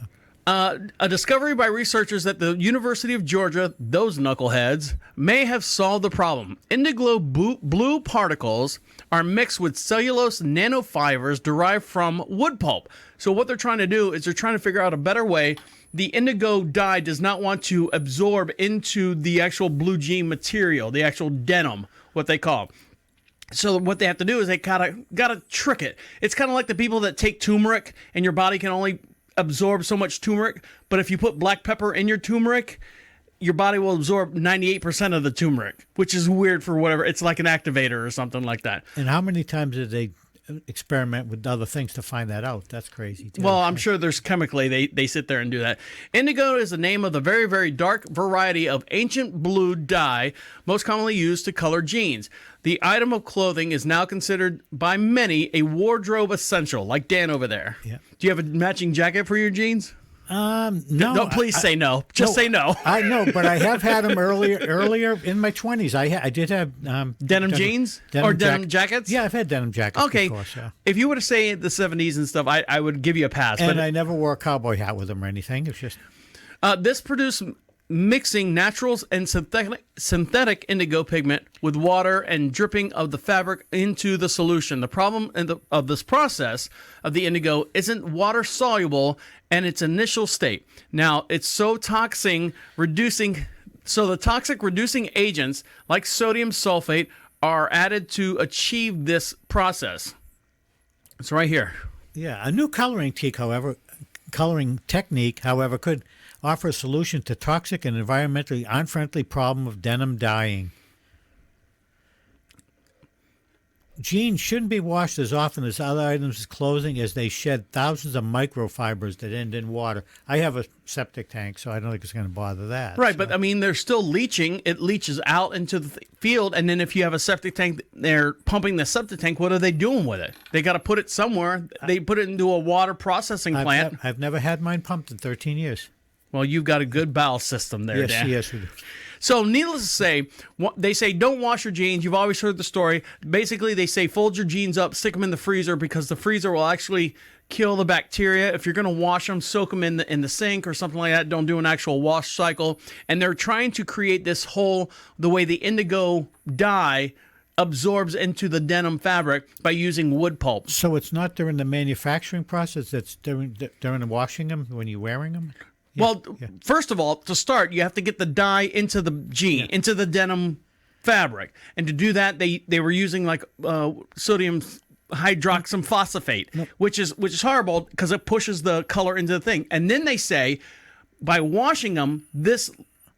A discovery by researchers at the University of Georgia, those knuckleheads, may have solved the problem. Indigo blue particles are mixed with cellulose nanofibers derived from wood pulp. So what they're trying to do is they're trying to figure out a better way. The indigo dye does not want to absorb into the actual blue jean material, the actual denim, what they call. So what they have to do is they gotta trick it. It's kind of like the people that take turmeric and your body can only absorb so much turmeric, but if you put black pepper in your turmeric, your body will absorb 98% of the turmeric, which is weird for whatever. It's like an activator or something like that. And how many times did they experiment with other things to find that out? That's crazy, too. Well, I'm sure there's chemically they sit there and do that. Indigo is the name of the very, very dark variety of ancient blue dye most commonly used to color jeans. The item of clothing is now considered by many a wardrobe essential, like Dan over there. Yeah. Do you have a matching jacket for your jeans? No. No, please say no. Just say no. I know, but I have had them earlier in my 20s. I did have Denim jeans or denim jackets? Yeah, I've had denim jackets Okay. before. So. If you were to say the 70s and stuff, I would give you a pass. And but I never wore a cowboy hat with them or anything. It's just this produced mixing naturals and synthetic indigo pigment with water and dripping of the fabric into the solution. The problem of this process of the indigo isn't water soluble in its initial state. Now, it's so toxic reducing. So the toxic reducing agents like sodium sulfate are added to achieve this process. It's right here. yeah. A new coloring technique, however, could offer a solution to toxic and environmentally unfriendly problem of denim dyeing. Jeans shouldn't be washed as often as other items of clothing as they shed thousands of microfibers that end in water. I have a septic tank, so I don't think it's going to bother that. Right, so. but I mean, they're still leaching. It leaches out into the field, and then if you have a septic tank, they're pumping the septic tank. What are they doing with it? They got to put it somewhere. They put it into a water processing plant. I've never had mine pumped in 13 years. Well, you've got a good bowel system there, Yes, Dan. yes, we do. So, needless to say, they say don't wash your jeans. You've always heard the story. Basically, they say fold your jeans up, stick them in the freezer because the freezer will actually kill the bacteria. If you're going to wash them, soak them in the sink or something like that. Don't do an actual wash cycle. And they're trying to create this the way the indigo dye absorbs into the denim fabric by using wood pulp. So it's not during the manufacturing process, it's during the washing them when you're wearing them? Well, first of all, to start, you have to get the dye into the jean, into the denim fabric. And to do that, they were using like sodium hydroxyphosphate, which is horrible because it pushes the color into the thing. And then they say by washing them, this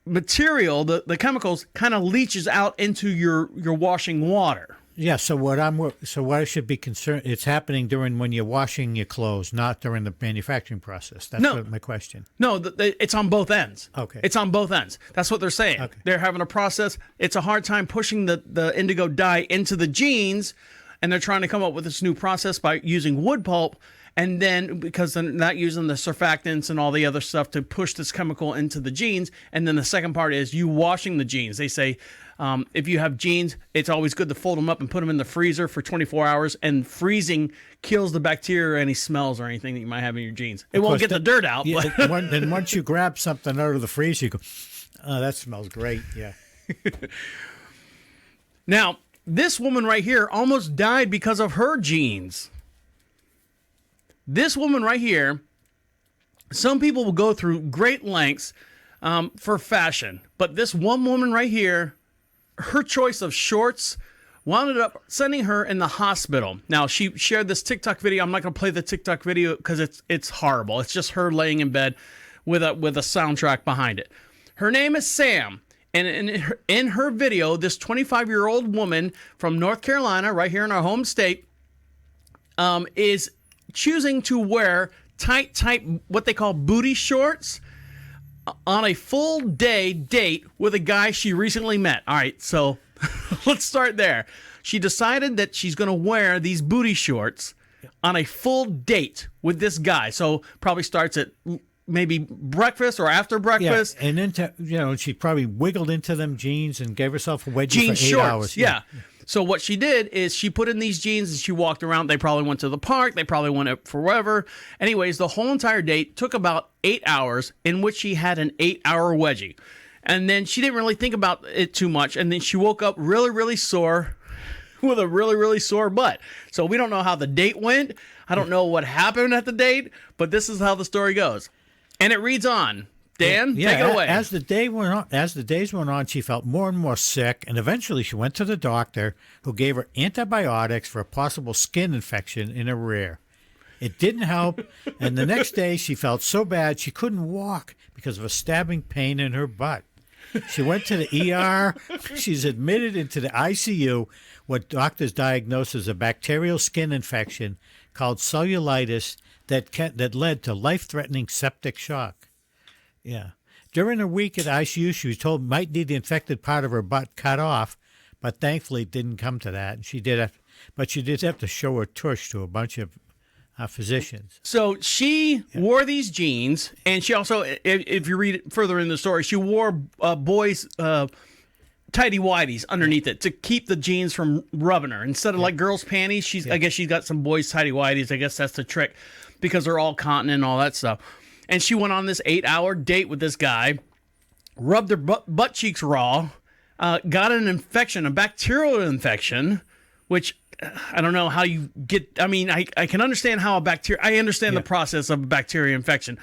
material, the chemicals, kind of leaches out into your washing water. Yeah, so what I should be concerned, it's happening during when you're washing your clothes, not during the manufacturing process. That's my question. No, it's on both ends. Okay. It's on both ends. That's what they're saying. Okay. They're having a process. It's a hard time pushing the indigo dye into the jeans, and they're trying to come up with this new process by using wood pulp, and then because they're not using the surfactants and all the other stuff to push this chemical into the jeans. And then the second part is you washing the jeans. They say if you have jeans, it's always good to fold them up and put them in the freezer for 24 hours. And freezing kills the bacteria or any smells or anything that you might have in your jeans. It won't get the dirt out. Yeah, But and once you grab something out of the freezer, you go, oh, that smells great. Yeah. Now, this woman right here almost died because of her jeans. This woman right here, some people will go through great lengths for fashion, but this one woman right here, her choice of shorts wound up sending her in the hospital. Now, she shared this TikTok video. I'm not going to play the TikTok video because it's horrible. It's just her laying in bed with a soundtrack behind it. Her name is Sam. And in her video, this 25-year-old woman from North Carolina, right here in our home state, is choosing to wear tight, what they call booty shorts on a full day date with a guy she recently met. All right, so let's start there. She decided that she's going to wear these booty shorts on a full date with this guy. So probably starts at maybe breakfast or after breakfast. Yeah, and into, she probably wiggled into them jeans and gave herself a wedgie Jean for 8 shorts, hours. Yeah. So what she did is she put in these jeans and she walked around. They probably went to the park. They probably went up for wherever. Anyways, the whole entire date took about 8 hours, in which she had an 8-hour wedgie. And then she didn't really think about it too much. And then she woke up really, really sore with a really, really sore butt. So we don't know how the date went. I don't know what happened at the date, but this is how the story goes. And it reads on. Dan, take it away. As the days went on, she felt more and more sick, and eventually she went to the doctor, who gave her antibiotics for a possible skin infection in her rear. It didn't help, and the next day she felt so bad she couldn't walk because of a stabbing pain in her butt. She went to the ER. She's admitted into the ICU, what doctors diagnosed as a bacterial skin infection called cellulitis that led to life-threatening septic shock. Yeah. During a week at ICU, she was told might need the infected part of her butt cut off, but thankfully it didn't come to that. And she did have to show her tush to a bunch of physicians. So she wore these jeans, and she also, if you read it further in the story, she wore boys' tighty-whities underneath it to keep the jeans from rubbing her. Instead of like girls' panties, I guess she's got some boys' tighty-whities. I guess that's the trick, because they're all cotton and all that stuff. And she went on this 8-hour date with this guy, rubbed her butt cheeks raw, got an infection, a bacterial infection, which I don't know how you get. I mean, I can understand how I understand the process of a bacteria infection.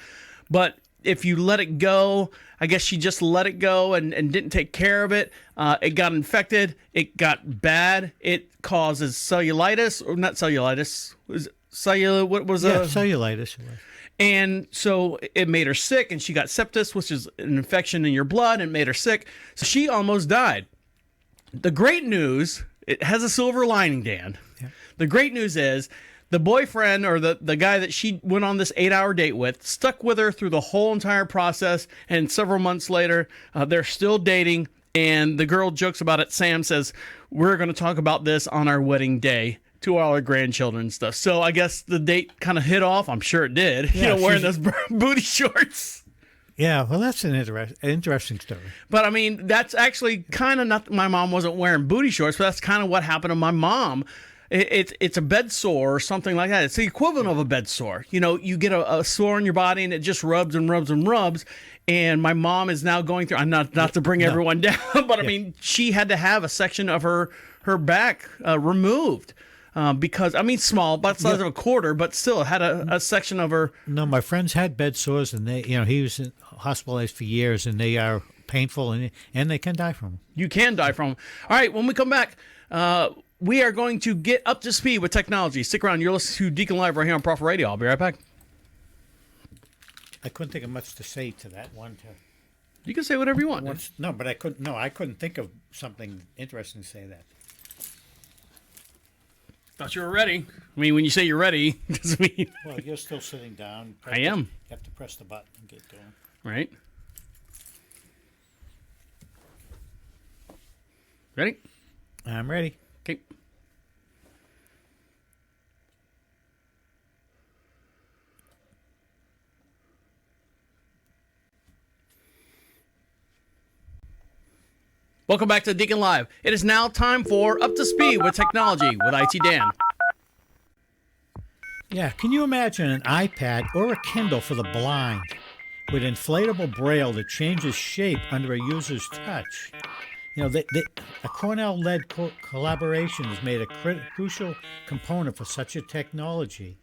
But if you let it go, I guess she just let it go and didn't take care of it. It got infected. It got bad. It causes cellulitis, or not cellulitis. What was it? Cellulitis. And so it made her sick, and she got sepsis, which is an infection in your blood, and made her sick. So she almost died. The great news, it has a silver lining, Dan. Yeah. The great news is the boyfriend, or the guy that she went on this 8-hour date with, stuck with her through the whole entire process, and several months later, they're still dating, and the girl jokes about it. Sam says, we're going to talk about this on our wedding day to all our grandchildren and stuff. So I guess the date kind of hit off. I'm sure it did. Yeah, wearing those booty shorts. Yeah, well, that's an interesting story. But I mean, that's actually kind of not. My mom wasn't wearing booty shorts, but that's kind of what happened to my mom. It's a bed sore or something like that. It's the equivalent of a bed sore. You get a sore in your body and it just rubs and rubs and rubs. And my mom is now going through. Not to bring everyone down, but I mean, she had to have a section of her back removed. Because, I mean, small, about the size of a quarter, but still had a section of her. No, my friends had bed sores, and he was hospitalized for years, and they are painful, and they can die from them. You can die from them. All right, when we come back, we are going to get up to speed with technology. Stick around. You're listening to Deacon Live right here on Prophet Radio. I'll be right back. I couldn't think of much to say to that one. You can say whatever you want. No, but I couldn't think of something interesting to say that. Thought you were ready. I mean, when you say you're ready, does mean... Well, you're still sitting down. I am. You have to press the button and get going. Right. Ready? I'm ready. Okay. Welcome back to Deacon Live. It is now time for Up to Speed with Technology with IT Dan. Yeah, can you imagine an iPad or a Kindle for the blind with inflatable braille that changes shape under a user's touch? A Cornell-led collaboration has made a crucial component for such a technology.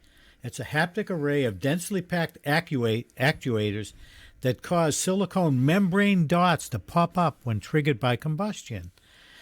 It's a haptic array of densely packed actuators that cause silicone membrane dots to pop up when triggered by combustion.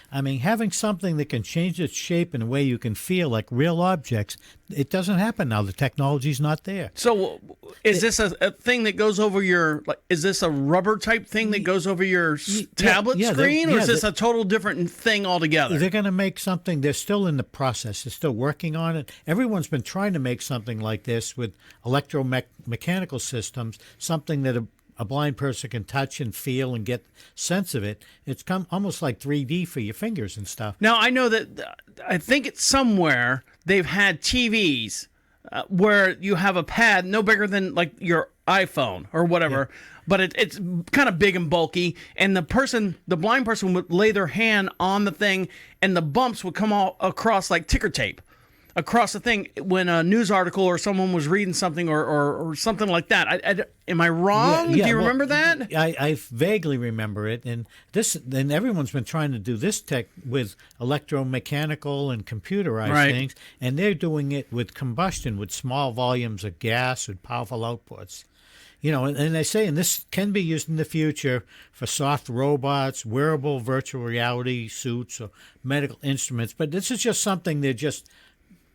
I mean, having something that can change its shape in a way you can feel like real objects, it doesn't happen now. The technology's not there. So, is this a thing that goes over your? Like, is this a rubber type thing that goes over your tablet screen, or is this a total different thing altogether? They're going to make something. They're still in the process. They're still working on it. Everyone's been trying to make something like this with electromechanical systems, something that a blind person can touch and feel and get sense of it. It's almost like 3D for your fingers and stuff. Now, I know that I think it's somewhere they've had TVs where you have a pad no bigger than like your iPhone or whatever, but it's kind of big and bulky, and the blind person would lay their hand on the thing, and the bumps would come all across like ticker tape across the thing when a news article or someone was reading something or something like that. Am I wrong? Do you remember that? I vaguely remember it, and everyone's been trying to do this tech with electromechanical and computerized things, and they're doing it with combustion, with small volumes of gas with powerful outputs. You know, and they say, and this can be used in the future for soft robots, wearable virtual reality suits, or medical instruments. But this is just something they're just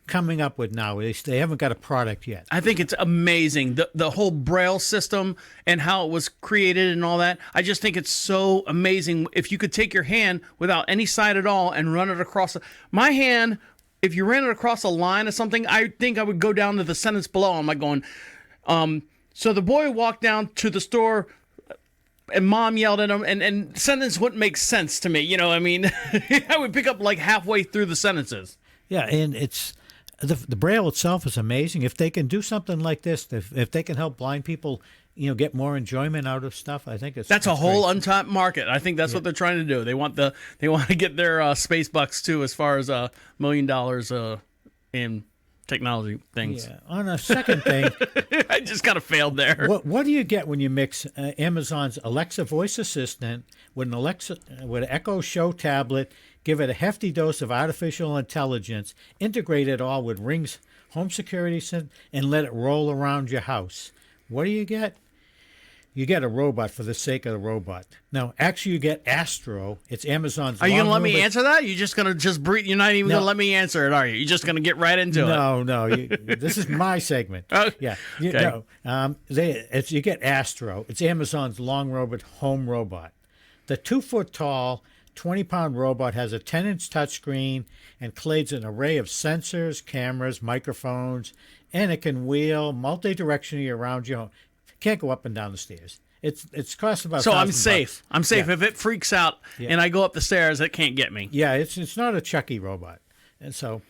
coming up with now. They haven't got a product yet. I think it's amazing, the whole Braille system and how it was created and all that. I just think it's so amazing. If you could take your hand without any sight at all and run it across my hand, if you ran it across a line or something, I think I would go down to the sentence below. I'm like going, so the boy walked down to the store and mom yelled at him, and sentence wouldn't make sense to me. You know, I mean, I would pick up like halfway through the sentences. Yeah, and it's the Braille itself is amazing. If they can do something like this, if they can help blind people, you know, get more enjoyment out of stuff, I think that's a whole great. untapped market. I think that's what they're trying to do. They want to get their space bucks too, as far as $1 million in technology things. Yeah. On a second thing, I just kind of failed there. What do you get when you mix Amazon's Alexa voice assistant with an Echo Show tablet, give it a hefty dose of artificial intelligence, integrate it all with Ring's home security system, and let it roll around your house? What do you get? You get a robot for the sake of the robot. Now, actually, you get Astro. It's Amazon's. Are you going to let me answer that? You're just going to breathe? You're not even going to let me answer it, are you? You're just going to get right into it? No. This is my segment. Yeah. You get Astro. It's Amazon's long robot home robot. The 2-foot-tall, 20-pound robot has a 10-inch touchscreen and includes an array of sensors, cameras, microphones, and it can wheel multi-directionally around your home. Can't go up and down the stairs. It's cost about. So I'm safe. $1,000. I'm safe. Yeah. If it freaks out and I go up the stairs, it can't get me. Yeah, it's not a Chucky robot. And so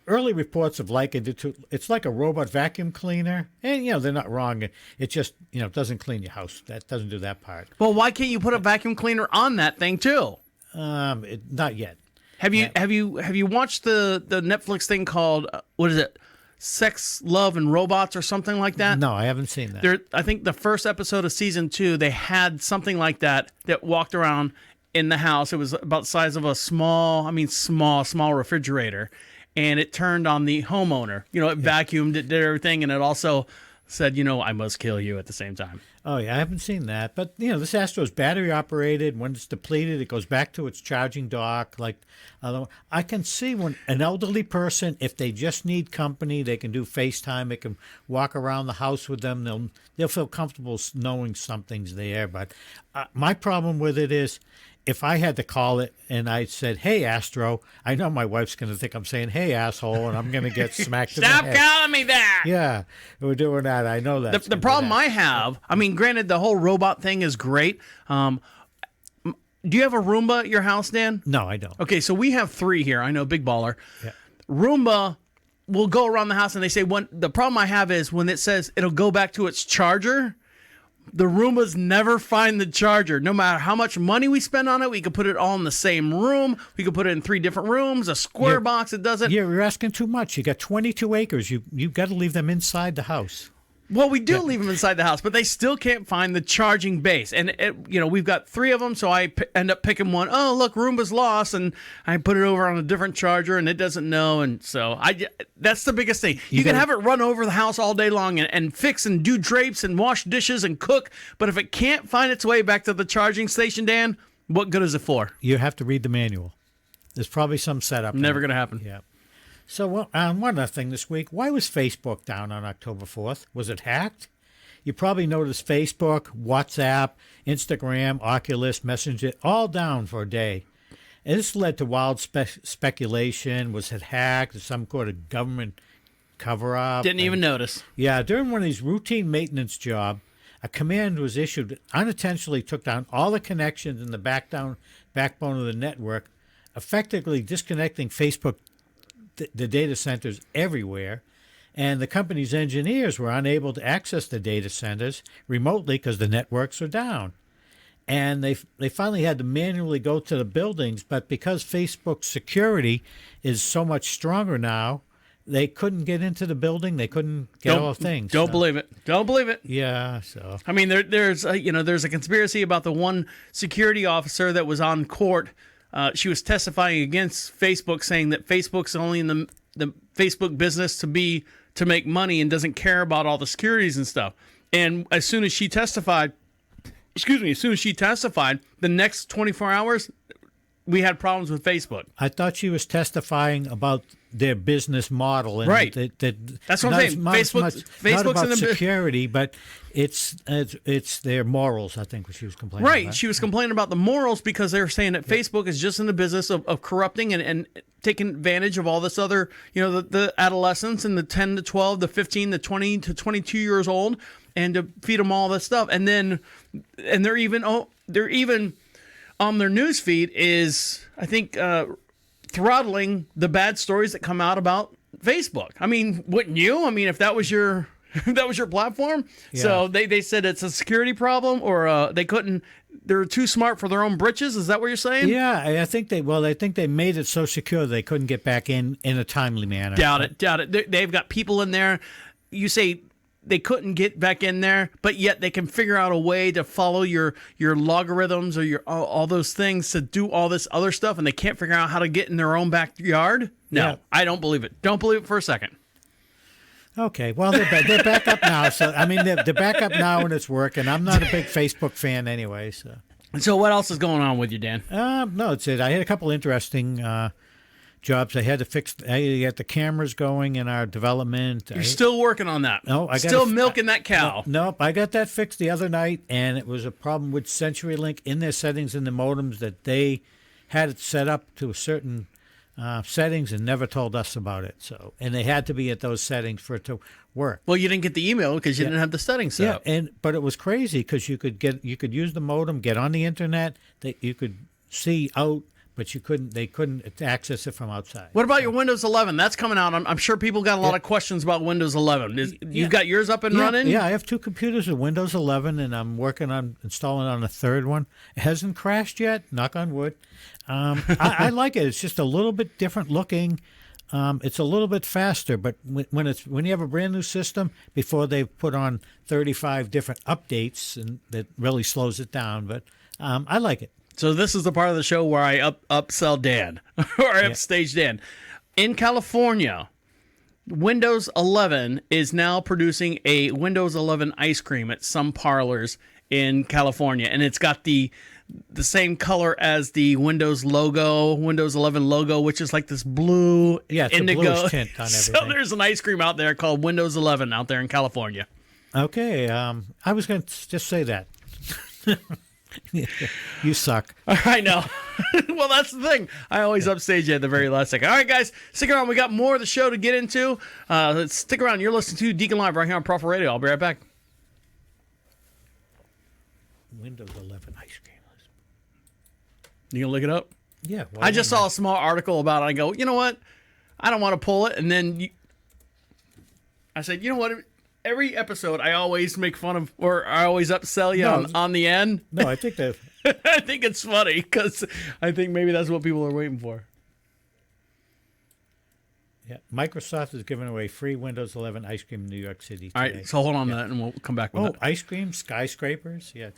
early reports have likened it to, it's like a robot vacuum cleaner. And, you know, they're not wrong. It just, you know, doesn't clean your house. That doesn't do that part. Well, why can't you put a vacuum cleaner on that thing too? Not yet. Have you watched the Netflix thing called, what is it? Sex, Love, and Robots or something like that? No, I haven't seen that. I think the first episode of season 2, they had something like that walked around in the house. It was about the size of a small refrigerator, and it turned on the homeowner. You know, it vacuumed, it did everything, and it also said, you know, I must kill you at the same time. Oh, yeah, I haven't seen that. But, you know, this Astro is battery operated. When it's depleted, it goes back to its charging dock. I can see when an elderly person, if they just need company, they can do FaceTime. They can walk around the house with them. They'll feel comfortable knowing something's there. But my problem with it is, if I had to call it and I said, hey, Astro, I know my wife's going to think I'm saying, hey, asshole, and I'm going to get smacked in the head. Stop calling me that! Yeah, we're doing that. I know that. The problem I have, I mean, granted, the whole robot thing is great. Do you have a Roomba at your house, Dan? No, I don't. Okay, so we have 3 here. I know, big baller. Yeah. Roomba will go around the house, and they say, the problem I have is when it says it'll go back to its charger, the Roombas never find the charger. No matter how much money we spend on it, we could put it all in the same room. We could put it in 3 different rooms, a square box. It doesn't. You're asking too much. You got 22 acres. You've got to leave them inside the house. Well, we do leave them inside the house, but they still can't find the charging base. And, we've got 3 of them, so I end up picking one. Oh, look, Roomba's lost, and I put it over on a different charger, and it doesn't know. And so that's the biggest thing. You can have it run over the house all day long and fix and do drapes and wash dishes and cook, but if it can't find its way back to the charging station, Dan, what good is it for? You have to read the manual. There's probably some setup. Never going to happen. Yeah. So one other thing this week, why was Facebook down on October 4th? Was it hacked? You probably noticed Facebook, WhatsApp, Instagram, Oculus, Messenger, all down for a day. And this led to wild speculation. Was it hacked? Some sort of government cover-up? Didn't even notice. Yeah, during one of these routine maintenance jobs, a command was issued that unintentionally took down all the connections in the backbone of the network, effectively disconnecting Facebook, the data centers everywhere. And the company's engineers were unable to access the data centers remotely because the networks are down. And they finally had to manually go to the buildings, but because Facebook's security is so much stronger now, they couldn't get into the building. They couldn't get all things. Don't believe it. Don't believe it. Yeah, so. I mean, there's a conspiracy about the one security officer that was on court. She was testifying against Facebook, saying that Facebook's only in the Facebook business to make money and doesn't care about all the securities and stuff. And as soon as she testified, the next 24 hours, we had problems with Facebook. I thought she was testifying about their business model. And right. That's what I'm saying. Facebook's not about in the security, but it's their morals, I think, what she was complaining right. about. She was complaining about the morals because they were saying that Facebook is just in the business of corrupting and taking advantage of all this other, the adolescents and the 10 to 12, the 15, the 20 to 22 years old, and to feed them all this stuff. And they're even on their news feed is, I think, throttling the bad stories that come out about Facebook. I mean, wouldn't you? I mean, if that was your platform. Yeah. So they said it's a security problem, or they're too smart for their own britches. Is that what you're saying? Yeah, I think they made it so secure they couldn't get back in a timely manner. Doubt it. They've got people in there. You say they couldn't get back in there, but yet they can figure out a way to follow your logarithms or your all those things to do all this other stuff, and they can't figure out how to get in their own backyard? No, Yeah. I don't believe it. Don't believe it for a second. Okay, well, they're back up now. So, I mean, they're back up now and it's working. I'm not a big Facebook fan anyway. So what else is going on with you, Dan? No, that's it. I had a couple interesting jobs. I had to fix. I had to get the cameras going in our development. You're still working on that. No, I got still milking that cow. Nope, I got that fixed the other night, and it was a problem with CenturyLink in their settings in the modems that they had it set up to a certain settings and never told us about it. So, and they had to be at those settings for it to work. Well, you didn't get the email because you didn't have the settings set up. But it was crazy because you could use the modem, get on the internet, that you could see out, but they couldn't access it from outside. What about your Windows 11? That's coming out. I'm sure people got a lot of questions about Windows 11. You've got yours up and running? Yeah, I have two computers with Windows 11, and I'm working on installing on a third one. It hasn't crashed yet, knock on wood. I like it. It's just a little bit different looking. It's a little bit faster, but when you have a brand new system, before they've put on 35 different updates, and that really slows it down. But I like it. So this is the part of the show where I upsell Dan or upstage Dan. In California, Windows 11 is now producing a Windows 11 ice cream at some parlors in California, and it's got the same color as the Windows 11 logo, which is like this blue, it's indigo a bluish tint on everything. So there's an ice cream out there called Windows 11 out there in California. Okay, I was going to just say that. You suck. I know. Well, that's the thing. I always upstage you at the very last second. All right, guys, stick around. We got more of the show to get into. Stick around. You're listening to Deacon Live right here on Prophet Radio. I'll be right back. Windows 11 ice cream. You gonna look it up? Yeah. I just saw a small article about it. I go, you know what? I don't want to pull it. And then I said, you know what? Every episode, I always make fun of, or I always upsell you on the end. No, I think that. I think it's funny because I think maybe that's what people are waiting for. Yeah, Microsoft is giving away free Windows 11 ice cream in New York City today. All right, so hold on to that, and we'll come back with it. Ice cream, skyscrapers, yeah.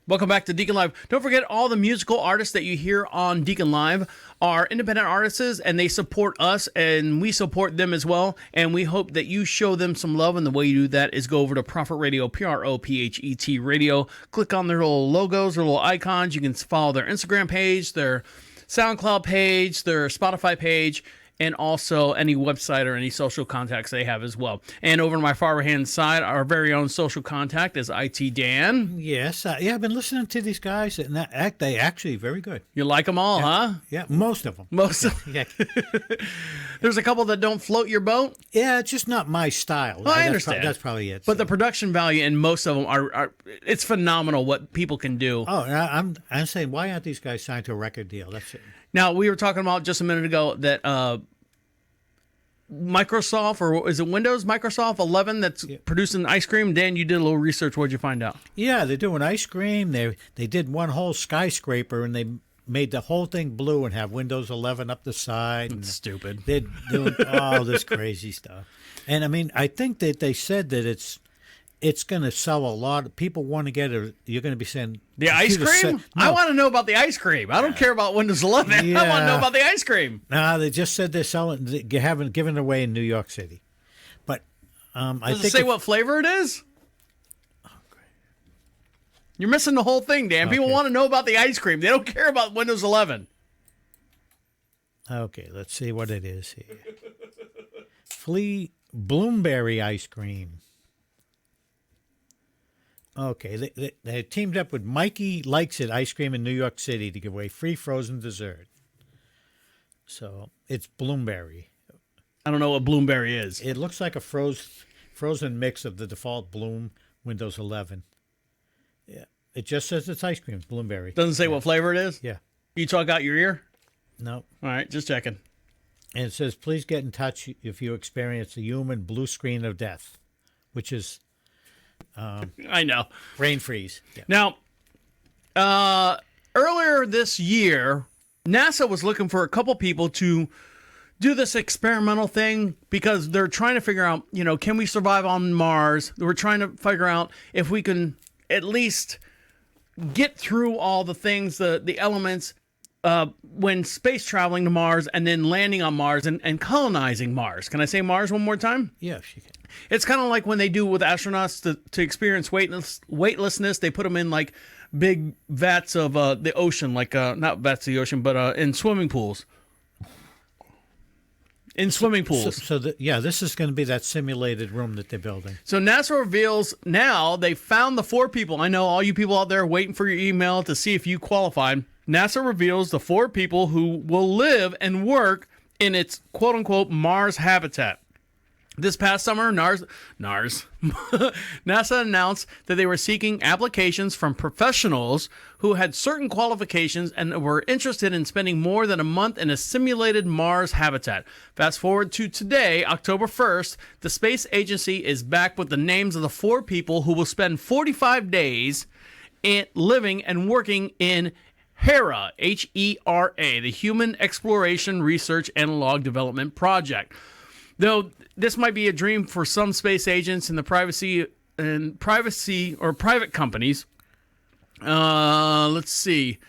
Welcome back to Deacon Live. Don't forget, all the musical artists that you hear on Deacon Live are independent artists, and they support us, and we support them as well. And we hope that you show them some love, and the way you do that is go over to Prophet Radio, Prophet Radio. Click on their little logos, their little icons. You can follow their Instagram page, their SoundCloud page, their Spotify page, and also any website or any social contacts they have as well. And over on my far hand side, our very own social contact is IT Dan. Yes. Yeah, I've been listening to these guys, and they actually very good. You like them all, huh? Yeah, most of them. Most of Yeah. There's a couple that don't float your boat. Yeah, it's just not my style. I understand. That's probably it. But the production value in most of them are it's phenomenal what people can do. Oh, I'm saying, why aren't these guys signed to a record deal? That's it. Now, we were talking about just a minute ago that Microsoft, or is it Windows, Microsoft 11 that's producing ice cream. Dan, you did a little research. What'd you find out? Yeah, they're doing ice cream. They did one whole skyscraper, and they made the whole thing blue and have Windows 11 up the side. And Stupid. they're doing all this crazy stuff. And, I mean, I think that they said that it's going to sell a lot. Of people want to get it. You're going to be saying The ice cream? I want to know about the ice cream. I don't care about Windows 11. I want to know about the ice cream. No, they just said they're selling, they haven't given it away in New York City. But I Does it think say what flavor it is? You're missing the whole thing, Dan. People Okay. want to know about the ice cream. They don't care about Windows 11. Okay, let's see what it is here. Bloomberry ice cream. Okay, they teamed up with Mikey Likes It Ice Cream in New York City to give away free frozen dessert. So it's Bloomberry. I don't know what Bloomberry is. It looks like a frozen mix of the default Bloom Windows 11. Yeah, it just says it's ice cream, Bloomberry. Doesn't say what flavor it is? Yeah, You talk out your ear? no. All right, just checking. And it says, please get in touch if you experience the human blue screen of death, which is I know. brain freeze. Yeah. Now, earlier this year, NASA was looking for a couple people to do this experimental thing because they're trying to figure out, can we survive on Mars? We're trying to figure out if we can at least get through all the things, the elements, when space traveling to Mars and then landing on Mars and colonizing Mars. Can I say Mars one more time? Yes, you can. It's kind of like when they do with astronauts to experience weightlessness. They put them in like big vats of the ocean, like not vats of the ocean, but in swimming pools. In swimming pools. So this is going to be that simulated room that they're building. So NASA reveals now they found the 4 people. I know all you people out there waiting for your email to see if you qualified. NASA reveals the 4 people who will live and work in its quote-unquote Mars habitat. This past summer, NASA announced that they were seeking applications from professionals who had certain qualifications and were interested in spending more than a month in a simulated Mars habitat. Fast forward to today, October 1st, the space agency is back with the names of the 4 people who will spend 45 days living and working in HERA, H-E-R-A, the Human Exploration Research Analog Development Project. Though this might be a dream for some space agents in the privacy or private companies. Let's see.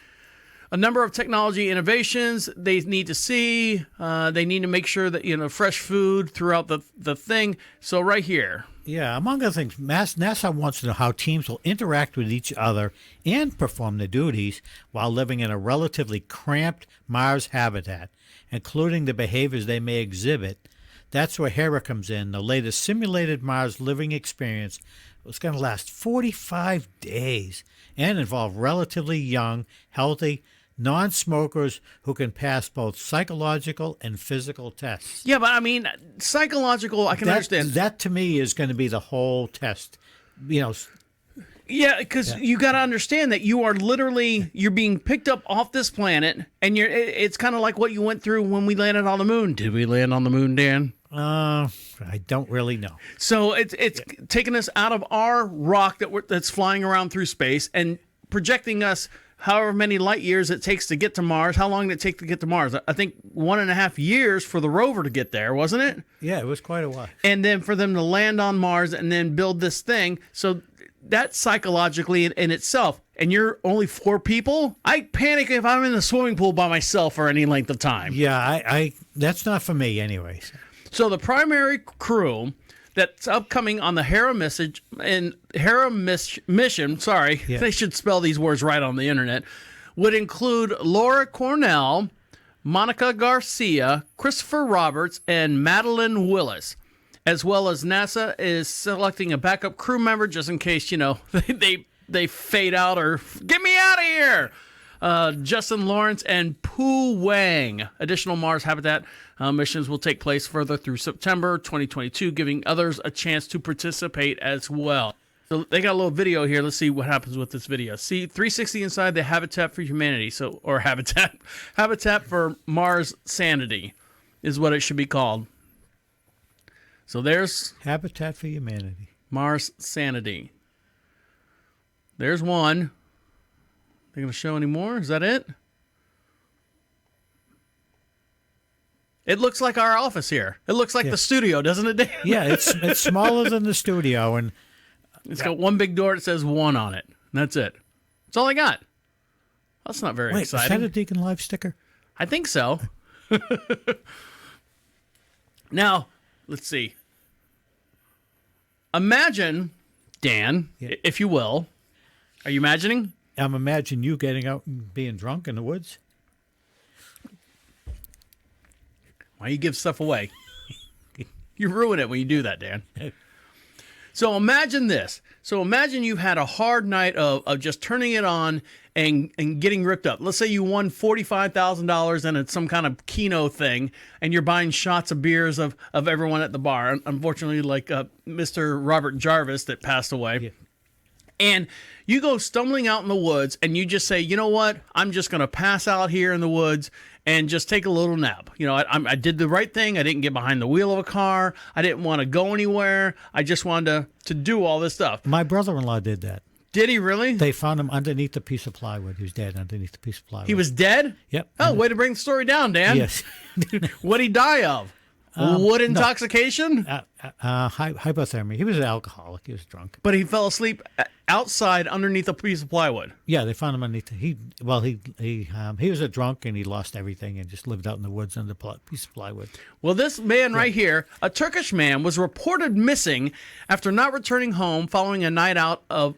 A number of technology innovations they need to see. They need to make sure that, fresh food throughout the thing. So right here. Yeah, among other things, NASA wants to know how teams will interact with each other and perform their duties while living in a relatively cramped Mars habitat, including the behaviors they may exhibit. That's where HERA comes in, the latest simulated Mars living experience. It's going to last 45 days and involve relatively young, healthy, non-smokers who can pass both psychological and physical tests. Yeah, but I mean, psychological, I can understand. That to me is going to be the whole test. Yeah, because you got to understand that you are you're being picked up off this planet, and it's kind of like what you went through when we landed on the moon. Did we land on the moon, Dan? I don't really know. So it's taking us out of our rock that's flying around through space and projecting us however many light years it takes to get to Mars. How long did it take to get to Mars? I think 1.5 years for the rover to get there, wasn't it? Yeah, it was quite a while. And then for them to land on Mars and then build this thing. So that psychologically in itself, and you're only 4 people, I panic if I'm in the swimming pool by myself for any length of time. Yeah, I that's not for me anyways. So the primary crew that's upcoming on the Hera mission, sorry, Yeah. they should spell these words right on the internet, would include Laura Cornell, Monica Garcia, Christopher Roberts, and Madeline Willis, as well as NASA is selecting a backup crew member just in case, they fade out or get me out of here. Justin Lawrence and Pooh Wang. Additional Mars habitat missions will take place further through September 2022, giving others a chance to participate as well. So they got a little video here. Let's see what happens with this video. See, 360 inside the Habitat for Humanity. Or Habitat for Mars Sanity is what it should be called. So there's Habitat for Humanity. Mars Sanity. There's one. They going to show any more? Is that it? It looks like our office here. It looks like the studio, doesn't it, Dan? Yeah, it's smaller than the studio, and It's got one big door that says 1 on it. And that's it. That's all I got. That's not very wait, exciting. is that a DeaconLive sticker? I think so. Now, let's see. Imagine, Dan, if you will. Are you imagining? I'm imagining you getting out and being drunk in the woods. Why you give stuff away? You ruin it when you do that, Dan. So imagine this. So imagine you've had a hard night of just turning it on and getting ripped up. Let's say you won $45,000 and it's some kind of Keno thing, and you're buying shots of beers of everyone at the bar. Unfortunately, like Mr. Robert Jarvis that passed away. Yeah. And you go stumbling out in the woods and you just say, you know what? I'm just going to pass out here in the woods and just take a little nap. I did the right thing. I didn't get behind the wheel of a car. I didn't want to go anywhere. I just wanted to do all this stuff. My brother-in-law did that. Did he really? They found him underneath a piece of plywood. He was dead underneath the piece of plywood. He was dead? Yep. Oh, way to bring the story down, Dan. Yes. What'd he die of? Wood intoxication? Hypothermia. He was an alcoholic. He was drunk. But he fell asleep outside underneath a piece of plywood. Yeah, they found him underneath. He was a drunk and he lost everything and just lived out in the woods under a piece of plywood. Well, this man right here, a Turkish man, was reported missing after not returning home following a night out of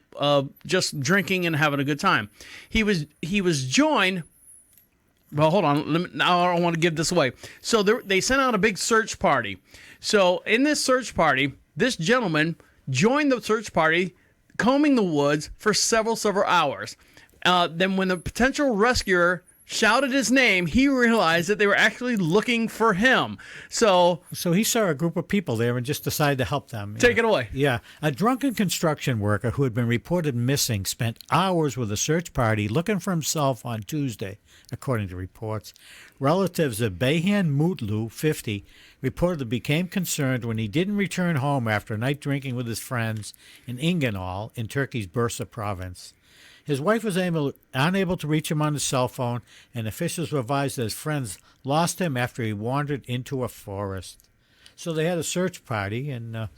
just drinking and having a good time. He was joined. Well, hold on. Now I don't want to give this away. So they sent out a big search party. So in this search party, this gentleman joined the search party, combing the woods for several hours. Then when the potential rescuer shouted his name, he realized that they were actually looking for him. So he saw a group of people there and just decided to help them. Take it away. Yeah. A drunken construction worker who had been reported missing spent hours with a search party looking for himself on Tuesday, according to reports. Relatives of Beyhan Mutlu, 50, reportedly became concerned when he didn't return home after a night drinking with his friends in Inganol in Turkey's Bursa province. His wife was unable to reach him on his cell phone, and officials were advised that his friends lost him after he wandered into a forest. So they had a search party, and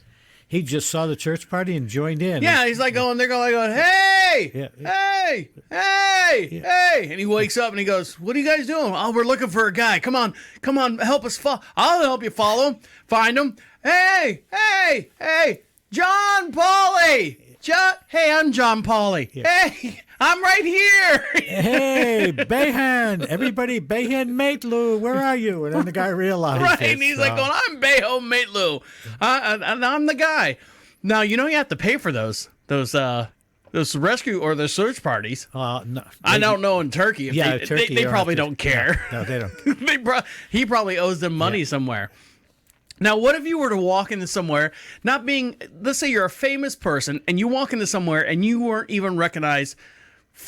he just saw the church party and joined in. Yeah, he's like going, they're going, hey, Yeah. hey. And he wakes up and he goes, what are you guys doing? Oh, we're looking for a guy. Come on, help us follow. I'll help you follow him, find him. Hey, John Pauly. Hey, I'm John Pauly. Yeah. Hey, I'm right here. Hey, Beyhan, everybody, Beyhan Maitlu, where are you? And then the guy realized Right, it, and he's so. like going, I'm Beho Maitlu. I'm the guy. Now, you have to pay for those rescue or those search parties. No, I don't know in Turkey. If Turkey. they probably don't care. No, they don't. He probably owes them money somewhere. Now, what if you were to walk into somewhere, let's say you're a famous person, and you walk into somewhere and you weren't even recognized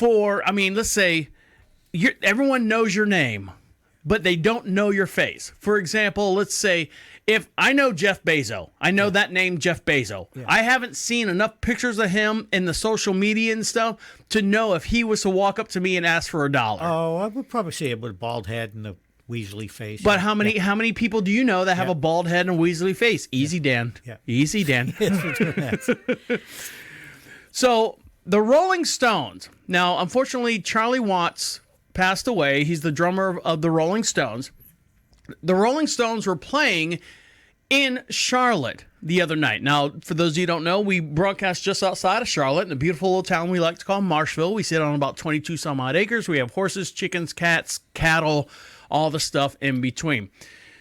let's say everyone knows your name, but they don't know your face. For example, let's say if I know Jeff Bezos, I know that name, Jeff Bezos. Yeah. I haven't seen enough pictures of him in the social media and stuff to know if he was to walk up to me and ask for $1. Oh, I would probably see it with a bald head and a Weasley face. But how many people do you know that have a bald head and a Weasley face? Easy, Dan. Yeah. Easy, Dan. So the Rolling Stones. Now, unfortunately, Charlie Watts passed away. He's the drummer of the Rolling Stones. The Rolling Stones were playing in Charlotte the other night. Now, for those of you who don't know, we broadcast just outside of Charlotte in a beautiful little town we like to call Marshville. We sit on about 22 some odd acres. We have horses, chickens, cats, cattle, all the stuff in between.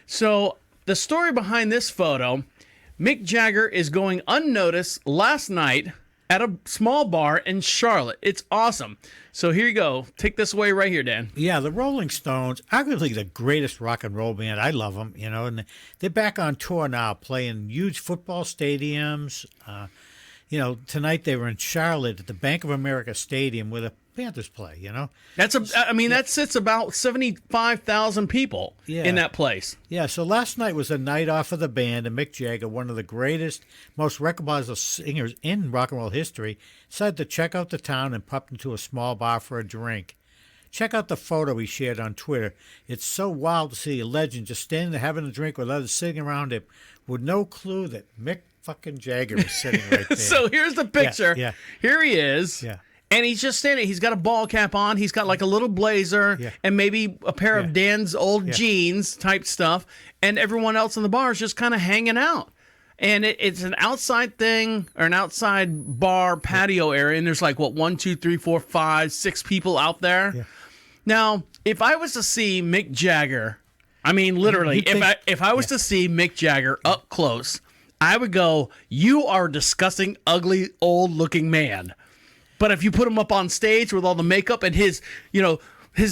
So the story behind this photo, Mick Jagger is going unnoticed last night at a small bar in Charlotte. It's awesome. So here you go. Take this away right here, Dan. Yeah, the Rolling Stones, arguably the greatest rock and roll band. I love them, and they're back on tour now, playing huge football stadiums. Tonight they were in Charlotte at the Bank of America Stadium where the Panthers play, That sits about 75,000 people in that place. Yeah, so last night was a night off of the band, and Mick Jagger, one of the greatest, most recognizable singers in rock and roll history, decided to check out the town and popped into a small bar for a drink. Check out the photo he shared on Twitter. It's so wild to see a legend just standing there having a drink with others sitting around him with no clue that Mick fucking Jagger is sitting right there. So here's the picture. Yeah. Here he is. Yeah. And he's just standing. He's got a ball cap on. He's got like a little blazer and maybe a pair of Dan's old jeans type stuff. And everyone else in the bar is just kind of hanging out. And it's an outside thing or an outside bar patio area. And there's like, 1, 2, 3, 4, 5, 6 people out there. Yeah. Now, if I was to see Mick Jagger, I mean, literally, if I was to see Mick Jagger up close, I would go, you are a disgusting, ugly, old-looking man. But if you put him up on stage with all the makeup and his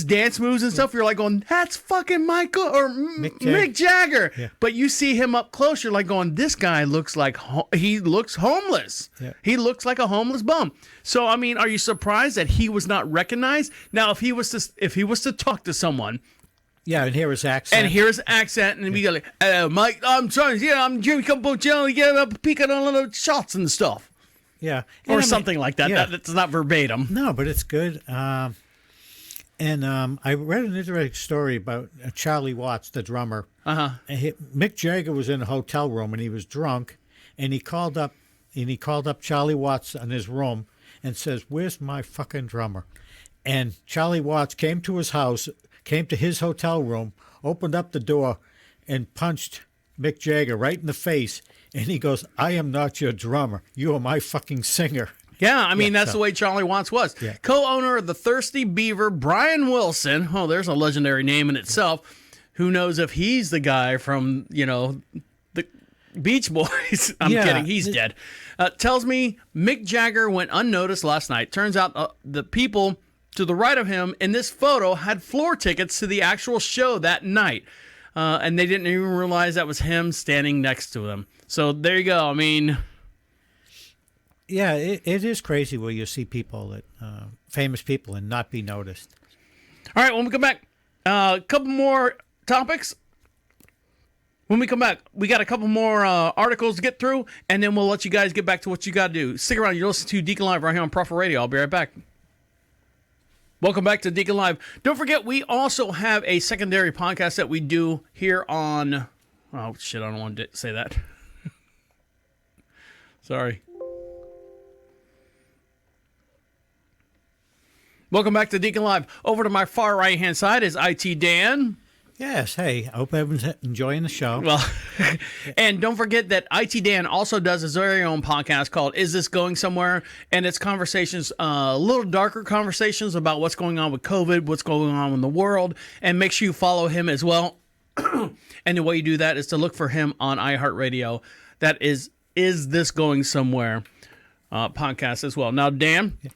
dance moves and stuff, you're like going, that's fucking Michael or Mick Jagger. Yeah. But you see him up close, you're like going, this guy looks like he looks homeless. Yeah. He looks like a homeless bum. So I mean, are you surprised that he was not recognized? Now, if he was to talk to someone. Yeah, and hear his accent. And we go like, Mike, I'm sorry, I'm Jimmy Campocello, peeking on little shots and stuff. Yeah. Or something like that. Yeah. That's not verbatim. No, but it's good. I read an interesting story about Charlie Watts, the drummer. Uh-huh. Mick Jagger was in a hotel room and he was drunk, and he called up Charlie Watts in his room and says, "Where's my fucking drummer?" And Charlie Watts came to his house, came to his hotel room, opened up the door, and punched Mick Jagger right in the face. And he goes, "I am not your drummer. You are my fucking singer." Yeah, I mean, that's the way Charlie Watts was. Yeah. Co-owner of the Thirsty Beaver, Brian Wilson. Oh, there's a legendary name in itself. Who knows if he's the guy from, the Beach Boys. I'm kidding. He's dead. Tells me Mick Jagger went unnoticed last night. Turns out the people to the right of him in this photo had floor tickets to the actual show that night. And they didn't even realize that was him standing next to them. So there you go. I mean, yeah, it is crazy where you see people that famous people and not be noticed. All right, when we come back, a couple more topics. When we come back, we got a couple more articles to get through, and then we'll let you guys get back to what you got to do. Stick around. You're listening to Deacon Live right here on Prophet Radio. I'll be right back. Welcome back to Deacon Live. Don't forget, we also have a secondary podcast that we do here on... Oh, shit, I don't want to say that. Sorry. Welcome back to Deacon Live. Over to my far right-hand side is IT Dan. Yes, hey, I hope everyone's enjoying the show. Well, and don't forget that IT Dan also does his very own podcast called Is This Going Somewhere? And it's conversations, a little darker conversations about what's going on with COVID, what's going on in the world, and make sure you follow him as well. And the way you do that is to look for him on iHeartRadio. That is This Going Somewhere podcast as well. Now, Dan... Yeah.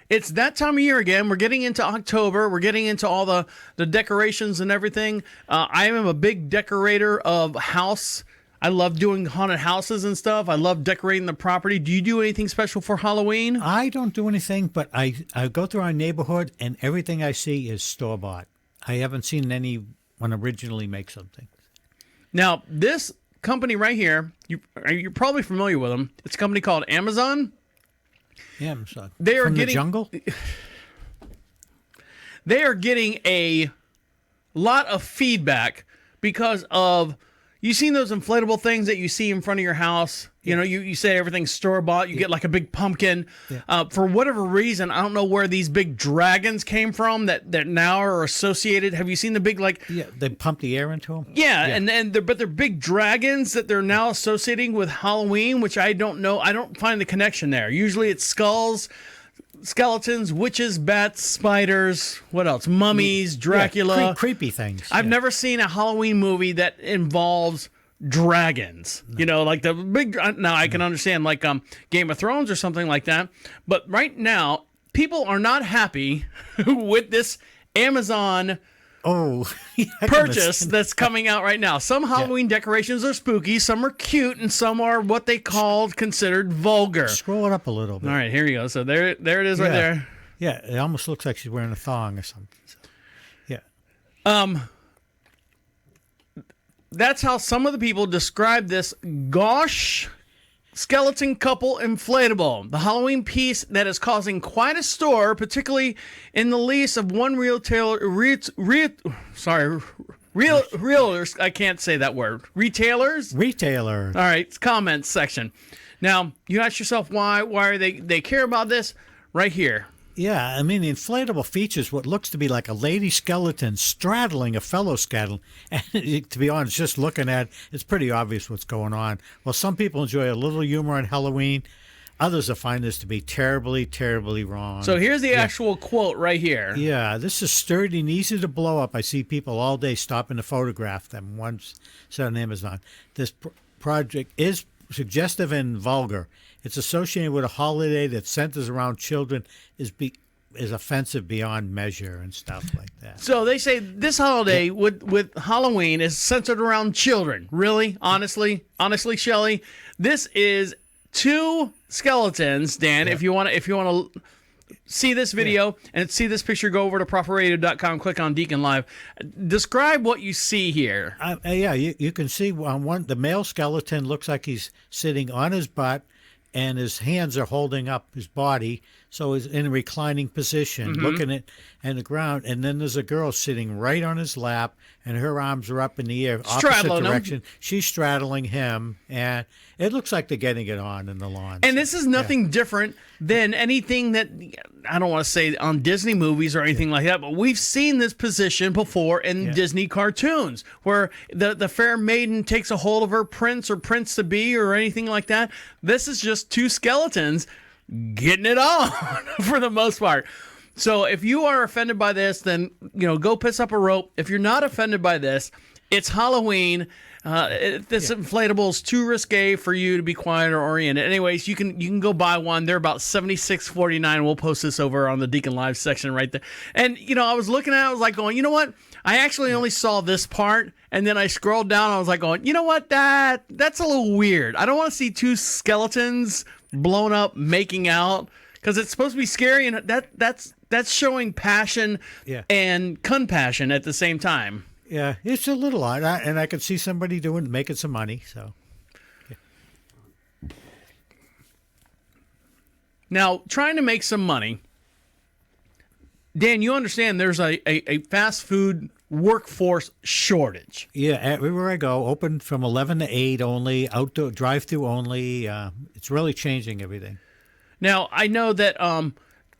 It's that time of year again. We're getting into October. We're getting into all the decorations and everything. I am a big decorator of house. I love doing haunted houses and stuff. I love decorating the property. Do you do anything special for Halloween? I don't do anything, but I go through our neighborhood and everything I see is store-bought. I haven't seen anyone originally make something. Now, this company right here, you're probably familiar with them. It's a company called Amazon. Yeah, I'm sorry. They are From getting the jungle. They are getting a lot of feedback because of You seen those inflatable things that you see in front of your house? You know, you say everything's store-bought. You get like a big pumpkin. For whatever reason, I don't know where these big dragons came from that now are associated. Have you seen the big, like... Yeah, they pump the air into them? Yeah. But they're big dragons that they're now associating with Halloween, which I don't know. I don't find the connection there. Usually it's skulls, skeletons, witches, bats, spiders, what else? Mummies, Dracula. Yeah, creepy things. I've never seen a Halloween movie that involves dragons. No. You know, like the big... Now, I can understand, like Game of Thrones or something like that. But right now, people are not happy with this Amazon... purchase that's coming out right now. Some Halloween decorations are spooky, some are cute, and some are what they considered vulgar. Scroll it up a little bit. All right, here you go. So there it is right there. Yeah, it almost looks like she's wearing a thong or something. So, yeah. That's how some of the people describe this gauche skeleton couple inflatable, the Halloween piece that is causing quite a stir, particularly in the lease of one realtors. I can't say that word. Retailers. All right, comments section. Now you ask yourself why are they care about this right here. Yeah, I mean, the inflatable features what looks to be like a lady skeleton straddling a fellow skeleton. And to be honest, just looking at it, it's pretty obvious what's going on. Well, some people enjoy a little humor on Halloween. Others will find this to be terribly, terribly wrong. So here's the actual quote right here. Yeah, this is sturdy and easy to blow up. I see people all day stopping to photograph them. Once said on Amazon. This project is suggestive and vulgar. It's associated with a holiday that centers around children is offensive beyond measure and stuff like that. So they say this holiday with Halloween is centered around children. Really? Honestly, Shelley, this is two skeletons, Dan. Yeah. If you want to see this video and see this picture, go over to properradio.com, click on DeaconLive. Describe what you see here. You can see on the male skeleton looks like he's sitting on his butt, and his hands are holding up his body, so he's in a reclining position, looking at the ground. And then there's a girl sitting right on his lap, and her arms are up in the air, opposite direction. She's straddling him, and it looks like they're getting it on in the lawn. And this is nothing different than anything that, I don't want to say on Disney movies or anything like that, but we've seen this position before in Disney cartoons, where the fair maiden takes a hold of her prince or prince-to-be or anything like that. This is just two skeletons getting it on for the most part. So if you are offended by this, then go piss up a rope. If you're not offended by this, it's Halloween. This inflatable is too risque for you to be quiet or oriented. Anyways, you can go buy one. They're about $76.49. We'll post this over on the DeaconLive section right there. And I was looking at it, I was like going, you know what? I actually only saw this part, and then I scrolled down. I was like going, you know what? That's a little weird. I don't want to see two skeletons blown up making out, because it's supposed to be scary, and that's showing passion and compassion at the same time. Yeah, it's a little odd, and I could see somebody making some money. So, now trying to make some money, Dan, you understand there's a fast food workforce shortage. Yeah, everywhere I go, open from 11 to 8 only, outdoor drive-through only. It's really changing everything. Now, I know that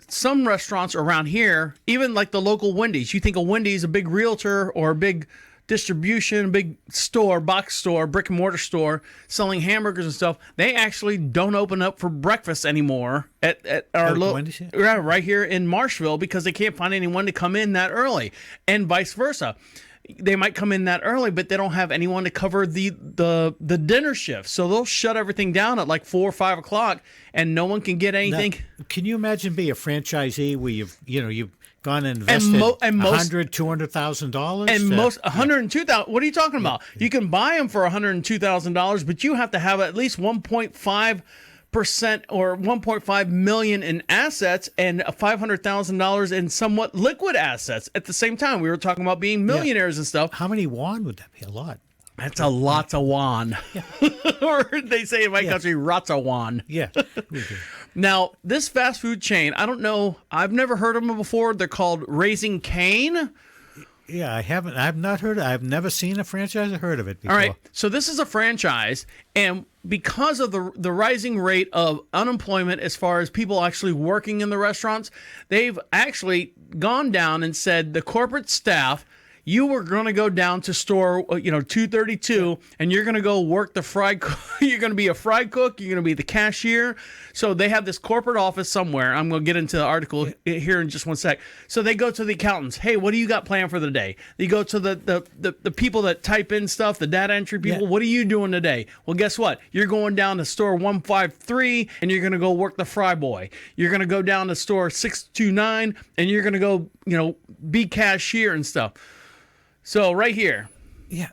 some restaurants around here, even like the local Wendy's, you think a Wendy's, a big realtor or a big distribution, big store, box store, brick and mortar store selling hamburgers and stuff, they actually don't open up for breakfast anymore at our Wendy's, right here in Marshville, because they can't find anyone to come in that early, and vice versa. They might come in that early, but they don't have anyone to cover the dinner shift. So they'll shut everything down at like 4 or 5 o'clock, and no one can get anything. Now, can you imagine being a franchisee where you've gone and invested $200,000? And most $102,000. What are you talking about? You can buy them for $102,000, but you have to have at least 1.5% or 1.5 million in assets and $500,000 in somewhat liquid assets at the same time. We were talking about being millionaires and stuff. How many won would that be? A lot. That's a lot of won. Or they say in my country, lots of won. Yeah, we do. Now, this fast food chain, I don't know, I've never heard of them before. They're called Raising Cane. Yeah, I haven't. I've not heard. I've never seen a franchise or heard of it before. All right, so this is a franchise, and because of the rising rate of unemployment as far as people actually working in the restaurants, they've actually gone down and said the corporate staff, you were going to go down to store, 232, and you're going to go work the fry cook. You're going to be a fry cook. You're going to be the cashier. So they have this corporate office somewhere. I'm going to get into the article here in just one sec. So they go to the accountants. Hey, what do you got planned for the day? They go to the people that type in stuff, the data entry people. Yeah. What are you doing today? Well, guess what? You're going down to store 153, and you're going to go work the fry boy. You're going to go down to store 629, and you're going to go, be cashier and stuff. So right here. Yeah,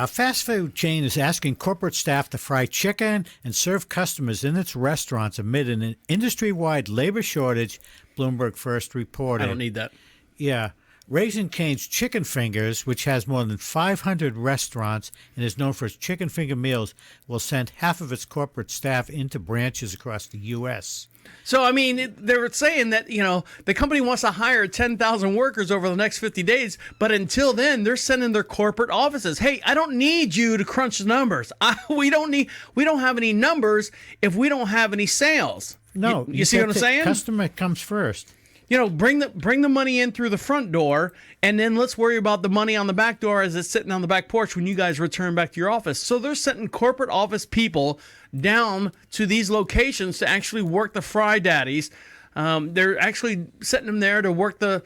a fast food chain is asking corporate staff to fry chicken and serve customers in its restaurants amid an industry-wide labor shortage, Bloomberg first reported. I don't need that. Yeah. Raising Cane's Chicken Fingers, which has more than 500 restaurants and is known for its chicken finger meals, will send half of its corporate staff into branches across the U.S. So, I mean, they were saying that, the company wants to hire 10,000 workers over the next 50 days, but until then, they're sending their corporate offices. Hey, I don't need you to crunch the numbers. We don't have any numbers if we don't have any sales. No. You see what I'm saying? Customer comes first. Bring the money in through the front door, and then let's worry about the money on the back door as it's sitting on the back porch when you guys return back to your office. So they're sending corporate office people down to these locations to actually work the fry daddies. They're actually setting them there to work to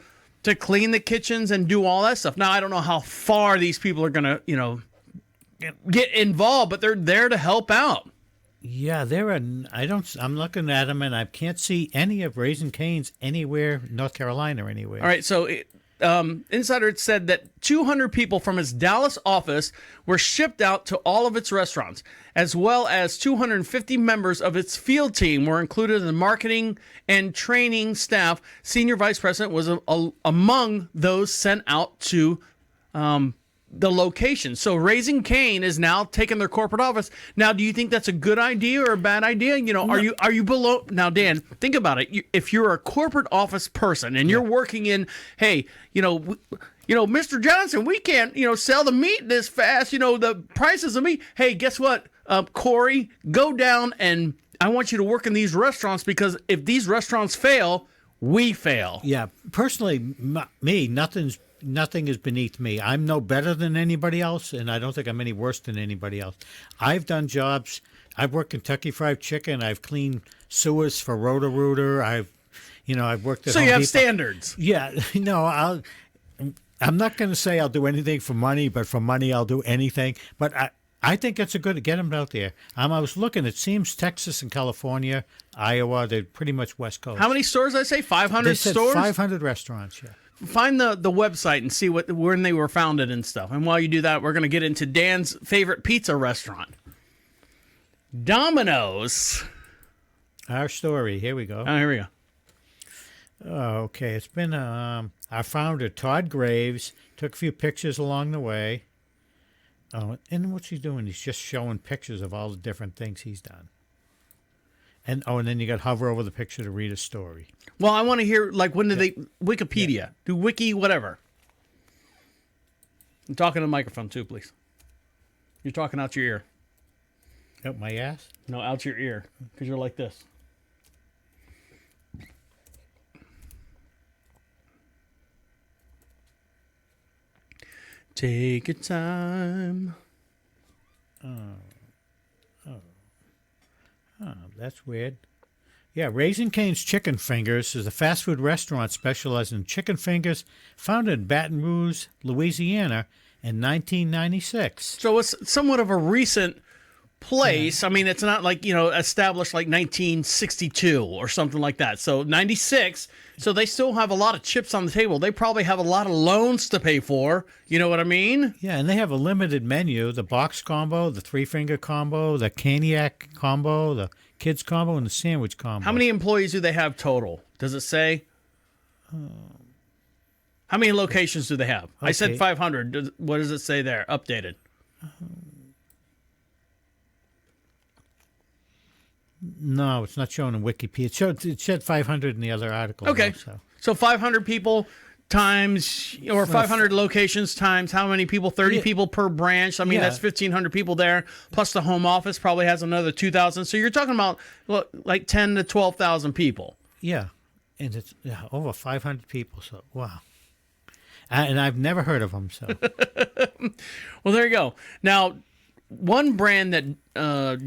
clean the kitchens and do all that stuff. Now, I don't know how far these people are going to, get involved, but they're there to help out. Yeah, I'm looking at them and I can't see any of Raising Cane's anywhere, North Carolina or anywhere. All right, so Insider said that 200 people from its Dallas office were shipped out to all of its restaurants, as well as 250 members of its field team were included in the marketing and training staff. Senior Vice President was among those sent out to the location. So Raising Cane is now taking their corporate office. Now, do you think that's a good idea or a bad idea? Are you below? Now, Dan, think about it. If you're a corporate office person and you're working in, hey, Mr. Johnson, we can't, sell the meat this fast. The prices of meat. Hey, guess what, Corey, go down and I want you to work in these restaurants because if these restaurants fail, we fail. Yeah, personally, me, nothing is beneath me. I'm no better than anybody else, and I don't think I'm any worse than anybody else. I've done jobs. I've worked Kentucky Fried Chicken. I've cleaned sewers for Roto-Rooter. I've worked at So Home you have Depot. standards. Yeah, I'm not going to say I'll do anything for money, but for money I'll do anything. But I think it's a good get them out there. I was looking. It seems Texas and California, Iowa, they're pretty much West Coast. How many stores did I say? 500 They said stores? 500 restaurants, yeah. Find the website and see when they were founded and stuff. And while you do that, we're going to get into Dan's favorite pizza restaurant, Domino's. Our story. Here we go. Oh, here we go. Oh, okay. It's been our founder, Todd Graves, took a few pictures along the way. Oh, and what's he doing? He's just showing pictures of all the different things he's done. And then you got to hover over the picture to read a story. Well, I want to hear, when did they, Wikipedia, do wiki, whatever. I'm talking to the microphone too, please. You're talking out your ear. Out my ass? No, out your ear, because you're like this. Take your time. Oh, that's weird. Yeah, Raising Cane's Chicken Fingers is a fast food restaurant specializing in chicken fingers, founded in Baton Rouge, Louisiana in 1996. So it's somewhat of a recent place. I mean, it's not established like 1962 or something like that. So 96. So they still have a lot of chips on the table. They probably have a lot of loans to pay for. You know what I mean? Yeah, and they have a limited menu: the box combo, the 3-finger combo, the caniac combo, the kids combo, and the sandwich combo. How many employees do they have total? Does it say? How many locations do they have? I said 500. What does it say there? Updated. No, it's not shown in Wikipedia. It said 500 in the other article. Okay. Though, So 500 people times, or 500 locations times how many people? 30 people per branch. I mean, Yeah. that's 1,500 people there. Plus the home office probably has another 2,000. So you're talking about like 10 to 12,000 people. Yeah, and it's over 500 people. So wow, and I've never heard of them. So Well, there you go. Now, one brand that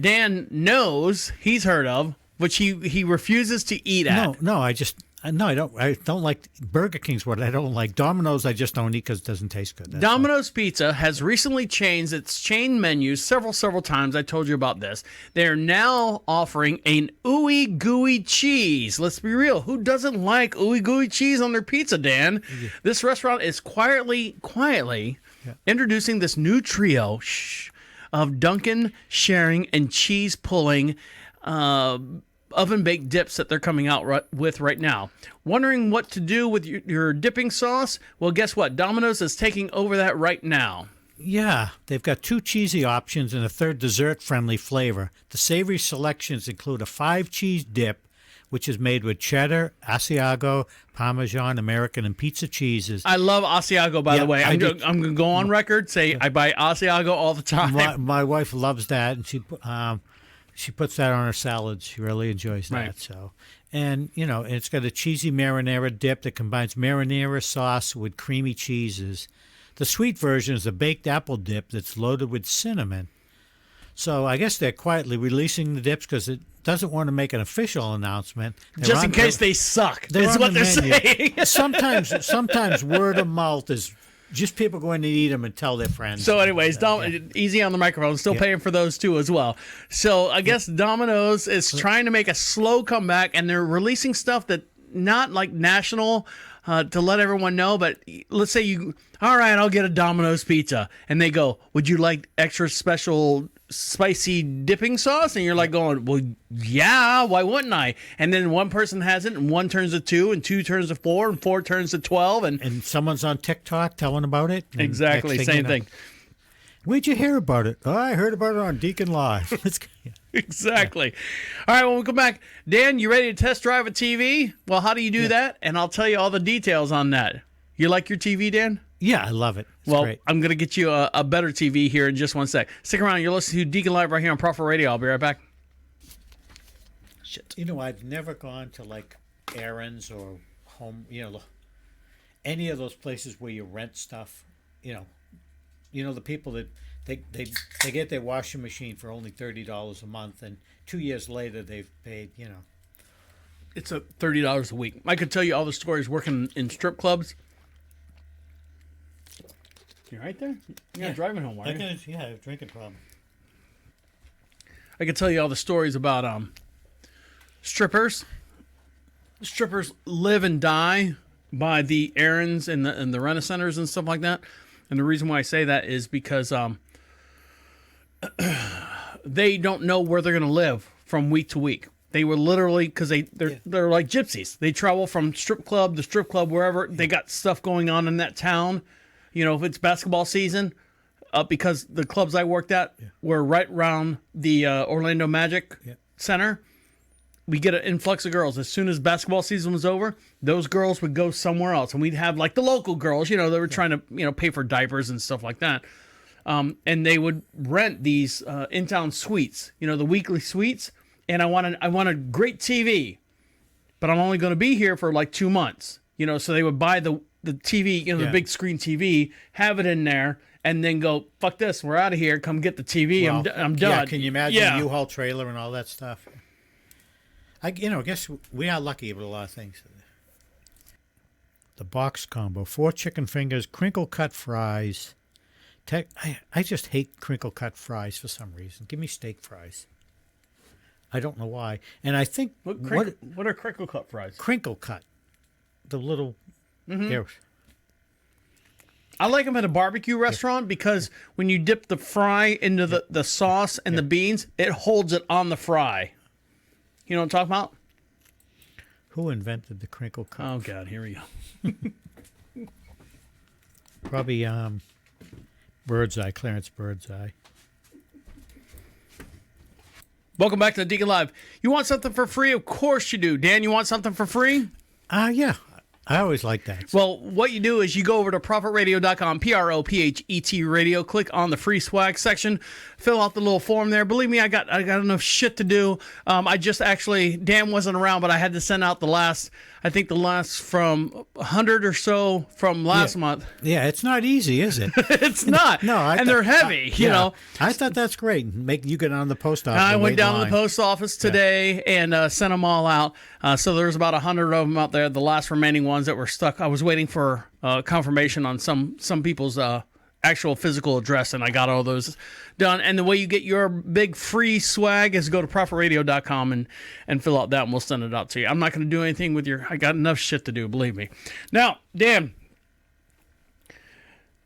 Dan knows he's heard of, which he refuses to eat at. no, I don't like Burger King's. What I don't like Domino's. I just don't eat because it doesn't taste good. That's all. Domino's Pizza has recently changed its chain menus several times. I told you about this. They're now offering an ooey gooey cheese. Let's be real. Who doesn't like ooey gooey cheese on their pizza, Dan? Yeah. This restaurant is quietly introducing this new trio of Dunkin', sharing, and cheese pulling oven-baked dips that they're coming out with right now. Wondering what to do with your dipping sauce? Well, guess what? Domino's is taking over that right now. Yeah, they've got 2 cheesy options and a third dessert-friendly flavor. The savory selections include a 5-cheese dip, which is made with cheddar, Asiago, Parmesan, American, and pizza cheeses. I love Asiago, by the way. I'm going to go on record, say I buy Asiago all the time. My wife loves that, and she puts that on her salads. She really enjoys that. Right. So, and it's got a cheesy marinara dip that combines marinara sauce with creamy cheeses. The sweet version is a baked apple dip that's loaded with cinnamon. So I guess they're quietly releasing the dips because it doesn't want to make an official announcement. Just in case they suck, is what they're saying. Sometimes word of mouth is just people going to eat them and tell their friends. So anyways, easy on the microphone. Still paying for those too as well. So I guess Domino's is trying to make a slow comeback, and they're releasing stuff that not like national to let everyone know. But let's say all right, I'll get a Domino's pizza. And they go, would you like extra special spicy dipping sauce? And you're like going, well, yeah, why wouldn't I? And then one person has it, and 1 turns to 2, and 2 turns to 4, and 4 turns to 12. And someone's on TikTok telling about it. Exactly, same thing. Where'd you hear about it? Oh, I heard about it on DeaconLive. Exactly. All right, when we come back, Dan, you ready to test drive a TV? Well, how do you do that? And I'll tell you all the details on that. You like your TV, Dan? Yeah, I love it. It's great. I'm going to get you a better TV here in just one sec. Stick around. You're listening to Deacon Live right here on Prophet Radio. I'll be right back. Shit. I've never gone to like Aaron's or home, any of those places where you rent stuff. The people that they get their washing machine for only $30 a month, and 2 years later they've paid. It's $30 a week. I could tell you all the stories working in strip clubs. You right there? You're not driving home, are you? I have a drinking problem. I could tell you all the stories about strippers. Strippers live and die by the errands and the rent centers and stuff like that. And the reason why I say that is because they don't know where they're going to live from week to week. They were literally, because they're like gypsies. They travel from strip club to strip club, wherever. They got stuff going on in that town. If it's basketball season, because the clubs I worked at were right around the Orlando Magic Center, we get an influx of girls. As soon as basketball season was over, those girls would go somewhere else. And we'd have like the local girls, they were trying to, pay for diapers and stuff like that. And they would rent these in-town suites, the weekly suites. And I want a great TV, but I'm only going to be here for like 2 months, so they would buy the TV, the big screen TV, have it in there, and then go, fuck this, we're out of here, come get the TV, I'm done. Yeah, can you imagine a U-Haul trailer and all that stuff? I guess we are lucky with a lot of things. The box combo, 4 chicken fingers, crinkle cut fries. I just hate crinkle cut fries for some reason. Give me steak fries. I don't know why. And I think... What are crinkle cut fries? Crinkle cut. The little... Mm-hmm. I like them at a barbecue restaurant because when you dip the fry into the sauce and the beans, it holds it on the fry. You know what I'm talking about? Who invented the crinkle cut? Oh, God, here we go. Probably Birdseye, Clarence Birdseye. Welcome back to Deacon Live. You want something for free? Of course you do. Dan, you want something for free? Yeah. I always like that. Well, what you do is you go over to prophetradio.com, PROPHET radio, click on the free swag section, fill out the little form there. Believe me, I got enough shit to do. I just actually, Dan wasn't around, but I had to send out the last from 100 or so from last month. Yeah, it's not easy, is it? It's not. No, and they're heavy, you know. I thought that's great. Make you get on the post office. I went down to the post office today and sent them all out. So there's about 100 of them out there. The last remaining ones that were stuck. I was waiting for confirmation on some people's actual physical address, and I got all those done. And the way you get your big free swag is go to prophetradio.com and fill out that, and we'll send it out to you. I'm not going to do anything with I got enough shit to do, believe me. Now, Dan,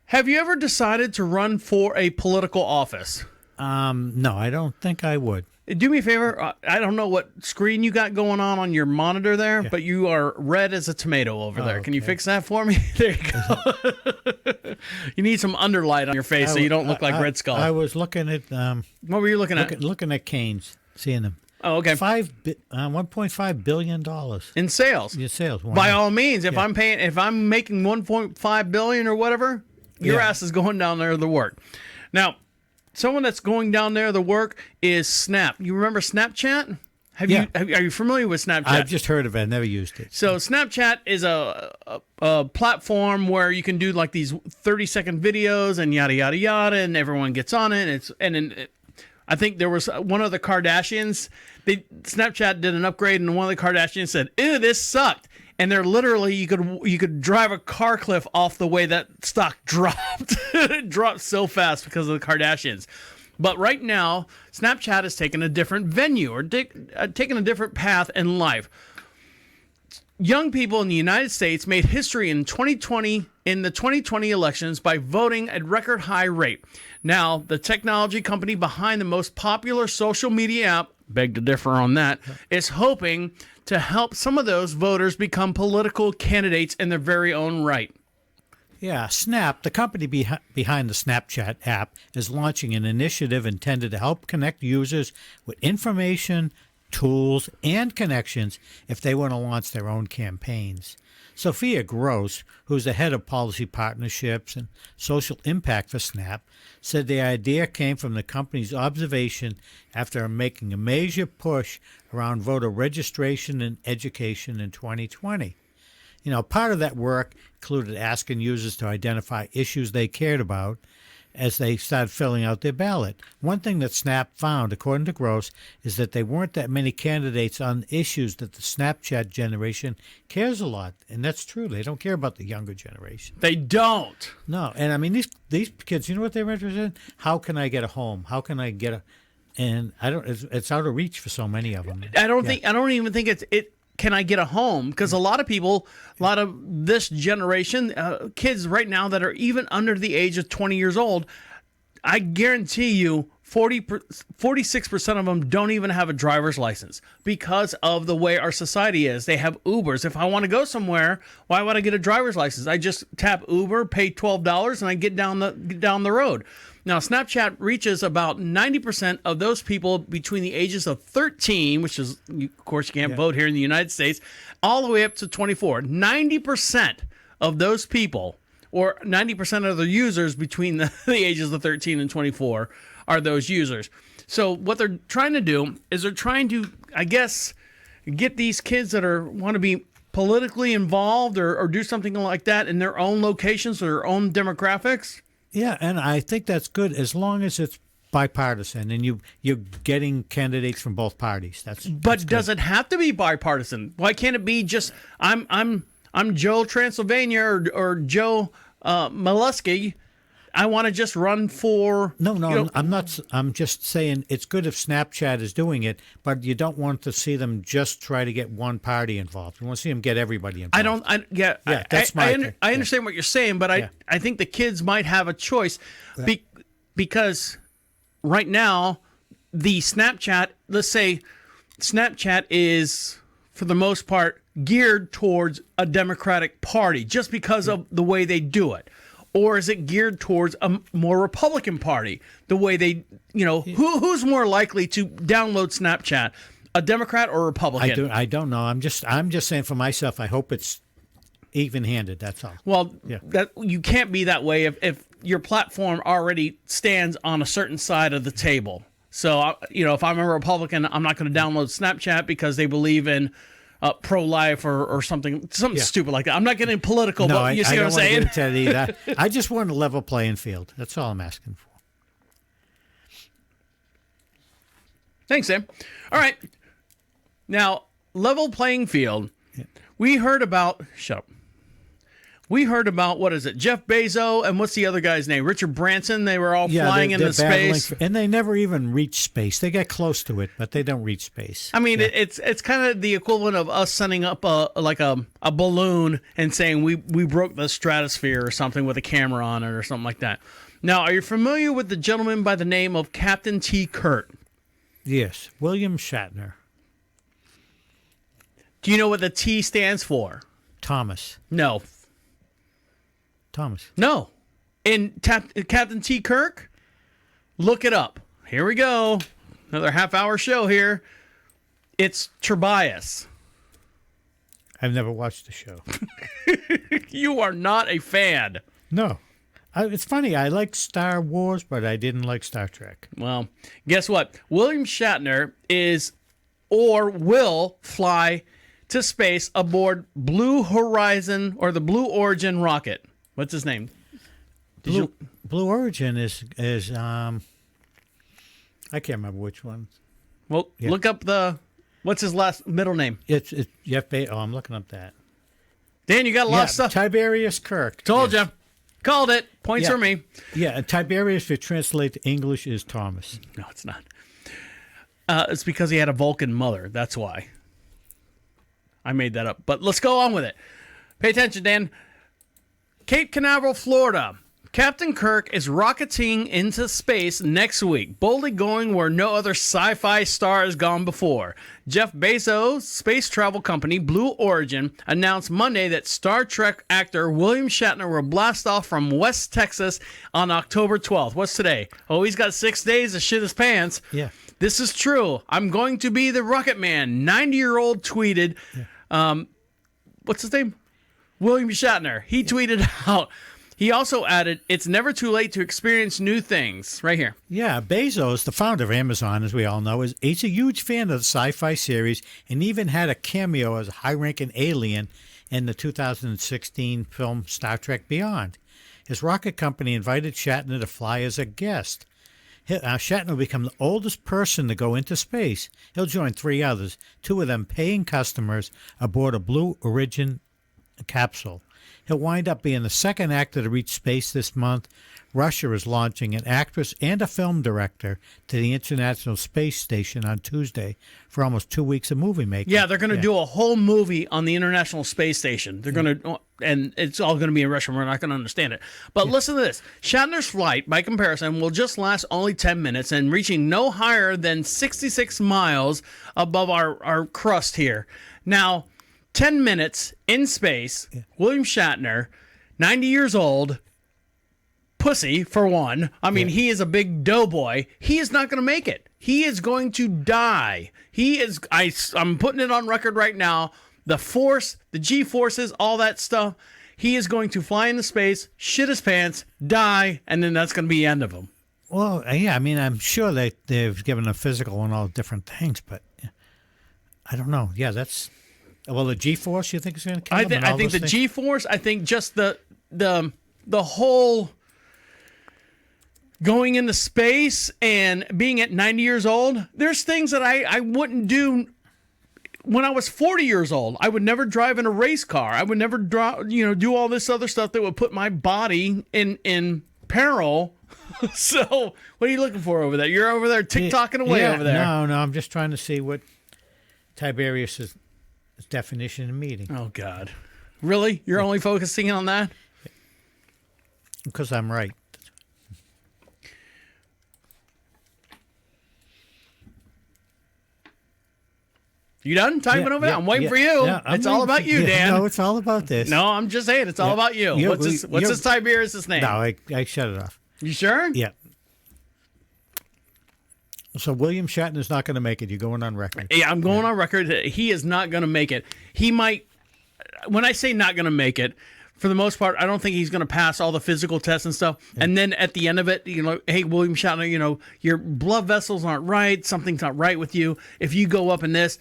have you ever decided to run for a political office? No, I don't think I would. Do me a favor. I don't know what screen you got going on your monitor there, but you are red as a tomato over there. Can you fix that for me? There you go. You need some underlight on your face so you don't look like Red Skull. I was looking at... what were you looking at? Looking at Canes, seeing them. Oh, okay. $1.5 billion in sales. In sales. Wow. By all means, if I'm making $1.5 billion or whatever, your ass is going down there to work. Now, someone that's going down there to work is Snap. You remember Snapchat? Are you familiar with Snapchat? I've just heard of it. I've never used it. So Snapchat is a platform where you can do like these 30-second videos and yada yada yada, and everyone gets on it. I think there was one of the Kardashians. Snapchat did an upgrade, and one of the Kardashians said, "Ew, this sucked." And they're literally, you could drive a car cliff off the way that stock dropped. It dropped so fast because of the Kardashians. But right now, Snapchat has taken a different venue or taken a different path in life. Young people in the United States made history in 2020 in the 2020 elections by voting at record high rate. Now, the technology company behind the most popular social media app, beg to differ on that, is hoping to help some of those voters become political candidates in their very own right. Yeah, Snap, the company behind the Snapchat app, is launching an initiative intended to help connect users with information, tools, and connections if they want to launch their own campaigns. Sophia Gross, who's the head of policy partnerships and social impact for Snap, said the idea came from the company's observation after making a major push around voter registration and education in 2020. You know, part of that work included asking users to identify issues they cared about as they started filling out their ballot. One thing that Snap found, according to Gross, is that there weren't that many candidates on issues that the Snapchat generation cares a lot. And that's true. They don't care about the younger generation. They don't. No. And I mean, these kids, you know what they're interested in? How can I get a home? How can I get a... And it's out of reach for so many of them. I don't even think it's can I get a home? Because a lot of this generation, kids right now that are even under the age of 20 years old, I guarantee you 46% of them don't even have a driver's license because of the way our society is. They have Ubers. If I want to go somewhere, why would I get a driver's license? I just tap Uber, pay $12, and I get down the road. Now, Snapchat reaches about 90% of those people between the ages of 13, which is, of course, you can't vote here in the United States, all the way up to 24. 90% of those people, or 90% of the users between the ages of 13 and 24, are those users. So what they're trying to do is they're trying to, I guess, get these kids that want to be politically involved or do something like that in their own locations or their own demographics. Yeah, and I think that's good as long as it's bipartisan and you're getting candidates from both parties. But does it have to be bipartisan? Why can't it be just I'm Joe Transylvania or Joe Molesky? I want to just run for... No, I'm not. I'm just saying it's good if Snapchat is doing it, but you don't want to see them just try to get one party involved. You want to see them get everybody involved. That's my I understand what you're saying, but I think the kids might have a choice because right now the Snapchat, let's say Snapchat is, for the most part, geared towards a Democratic Party just because of the way they do it. Or is it geared towards a more Republican Party? The way they, who's more likely to download Snapchat, a Democrat or a Republican? I don't know. I'm just saying for myself. I hope it's even-handed. That's all. Well, Yeah. that you can't be that way if your platform already stands on a certain side of the table. So, if I'm a Republican, I'm not going to download Snapchat because they believe in pro-life or something stupid like that. I'm not getting political, No, but you see I what I'm don't want to saying? get into that either. I just want a level playing field. That's all I'm asking for. Thanks, Sam. All right. Now, level playing field. We heard about... Shut up. We heard about, what is it, Jeff Bezos, and what's the other guy's name? Richard Branson. They were all flying into space. And they never even reach space. They get close to it, but they don't reach space. I mean, it's kind of the equivalent of us sending up a balloon and saying we broke the stratosphere or something with a camera on it or something like that. Now, are you familiar with the gentleman by the name of Captain T. Kirk? Yes, William Shatner. Do you know what the T stands for? Thomas. No. Thomas. No. In Captain T. Kirk? Look it up. Here we go. Another half-hour show here. It's Tobias. I've never watched the show. You are not a fan. No. It's funny. I like Star Wars, but I didn't like Star Trek. Well, guess what? William Shatner will fly to space aboard Blue Horizon or the Blue Origin rocket. What's his name? Blue Origin is I can't remember which one. Well, look up what's his middle name? It's Jeff Bezos. Oh, I'm looking up that. Dan, you got a lot of stuff. Tiberius Kirk. Told Yes. you. Called it. Points for me. Yeah, and Tiberius, if you translate to English, is Thomas. No, it's not. It's because he had a Vulcan mother. That's why. I made that up. But let's go on with it. Pay attention, Dan. Cape Canaveral, Florida. Captain Kirk is rocketing into space next week, boldly going where no other sci-fi star has gone before. Jeff Bezos' space travel company, Blue Origin, announced Monday that Star Trek actor William Shatner will blast off from West Texas on October 12th. What's today? Oh, he's got 6 days to shit his pants. Yeah. This is true. I'm going to be the Rocket Man. 90-year-old tweeted. What's his name? William Shatner. He tweeted out. He also added, "It's never too late to experience new things." Right here. Yeah, Bezos, the founder of Amazon, as we all know, he's a huge fan of the sci-fi series and even had a cameo as a high-ranking alien in the 2016 film Star Trek Beyond. His rocket company invited Shatner to fly as a guest. Shatner will become the oldest person to go into space. He'll join 3 others, 2 of them paying customers aboard a Blue Origin capsule. He'll wind up being the second actor to reach space this month. Russia is launching an actress and a film director to the International Space Station on Tuesday for almost 2 weeks of movie making. Yeah, they're going to do a whole movie on the International Space Station. They're going to, and it's all going to be in Russian. We're not going to understand it. But listen to this. Shatner's flight, by comparison, will just last only 10 minutes and reaching no higher than 66 miles above our crust here. Now, 10 minutes in space, William Shatner, 90 years old, pussy for one. I mean, he is a big doughboy. He is not going to make it. He is going to die. He is, I'm putting it on record right now, the force, the G-forces, all that stuff, he is going to fly into space, shit his pants, die, and then that's going to be the end of him. Well, yeah, I mean, I'm sure they've given a physical and all different things, but I don't know. Yeah, that's... Well, the G-force, you think is going to kill him? I think the G-force, I think just the whole going into space and being at 90 years old, there's things that I wouldn't do when I was 40 years old. I would never drive in a race car. I would never do all this other stuff that would put my body in peril. So, what are you looking for over there? You're over there tick-tocking away over there. No, I'm just trying to see what Tiberius's definition of meeting. Oh, God. Really? You're only focusing on that? Because I'm right. You done typing over there? I'm waiting for you. Yeah, it's all about you, Dan. No, it's all about this. No, I'm just saying it's all about you. What's this Tiberius' name? No, I shut it off. You sure? Yeah. So William Shatner's not going to make it. You're going on record. Yeah, I'm going on record. He is not going to make it. He might. when I say not going to make it, for the most part, I don't think he's going to pass all the physical tests and stuff. Yeah. And then at the end of it, hey, William Shatner, your blood vessels aren't right. Something's not right with you. If you go up in this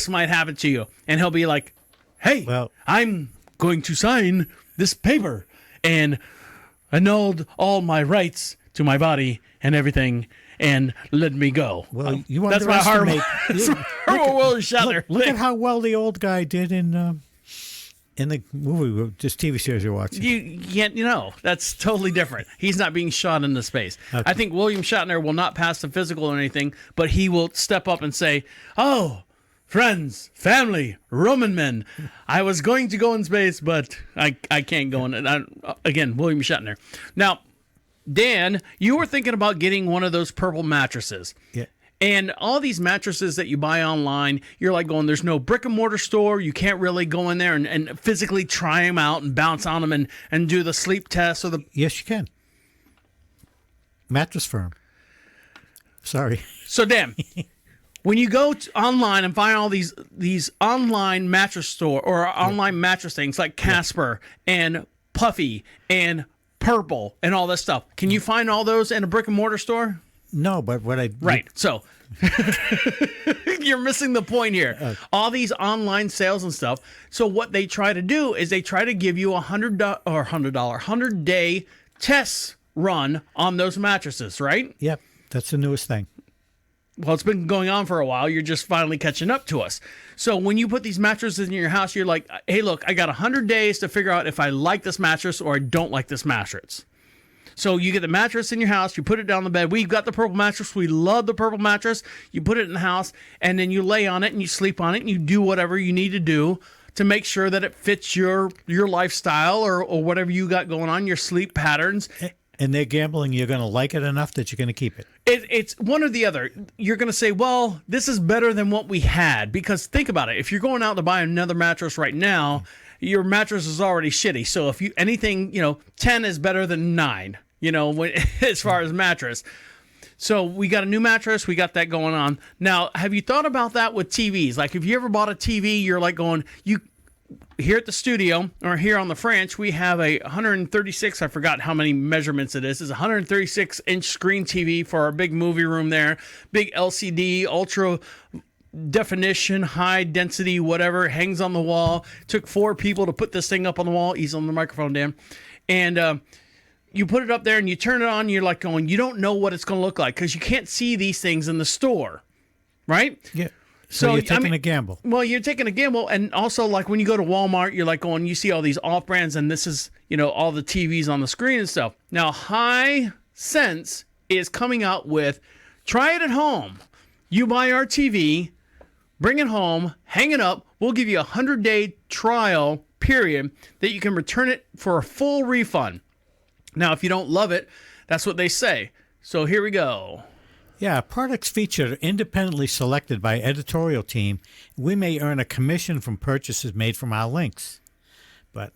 might happen to you. And he'll be like, hey, I'm going to sign this paper and annulled all my rights to my body and everything and let me go. Well, you underestimate. That's my horrible William Shatner. Look at how well the old guy did in the movie, this TV series you're watching. You can't, that's totally different. He's not being shot into space. Okay. I think William Shatner will not pass the physical or anything, but he will step up and say, oh, friends, family, Roman men, I was going to go in space, but I can't go in. Again, William Shatner. Now, Dan, you were thinking about getting one of those purple mattresses. Yeah. And all these mattresses that you buy online, you're like going, there's no brick and mortar store. You can't really go in there and physically try them out and bounce on them and do the sleep test. Yes, you can. Mattress Firm. Sorry. So, Dan, when you go online and find all these online mattress store or online mattress things like Casper and Puffy and Purple and all this stuff, can you find all those in a brick and mortar store? No, but what I... Right, so you're missing the point here. All these online sales and stuff. So what they try to do is they try to give you $100-day test run on those mattresses, right? Yep, that's the newest thing. Well, it's been going on for a while. You're just finally catching up to us. So when you put these mattresses in your house, you're like, hey, look, I got 100 days to figure out if I like this mattress or I don't like this mattress. So you get the mattress in your house, you put it down the bed. We've got the purple mattress. We love the purple mattress. You put it in the house, and then you lay on it, and you sleep on it, and you do whatever you need to do to make sure that it fits your lifestyle or whatever you got going on, your sleep patterns. And they're gambling you're going to like it enough that you're going to keep it. It's one or the other. You're going to say, well, this is better than what we had. Because think about it. If you're going out to buy another mattress right now, your mattress is already shitty. So if 10 is better than 9. As far as mattress. So we got a new mattress. We got that going on. Now, have you thought about that with TVs? Like, if you ever bought a TV, you're like going, here at the studio or here on the French, we have a 136, I forgot how many measurements it is. It's a 136-inch screen TV for our big movie room there. Big LCD, ultra definition, high density, whatever, hangs on the wall. Took 4 people to put this thing up on the wall. He's on the microphone, Dan. And, you put it up there and you turn it on, you're like going, you don't know what it's going to look like because you can't see these things in the store, right? Yeah. So you're taking a gamble. Well, you're taking a gamble. And also, like, when you go to Walmart, you're like going, you see all these off-brands and this is, all the TVs on the screen and stuff. Now, Hisense is coming out with, try it at home. You buy our TV, bring it home, hang it up. We'll give you a 100-day trial period that you can return it for a full refund. Now, if you don't love it, that's what they say. So here we go. Yeah, products featured are independently selected by editorial team. We may earn a commission from purchases made from our links. But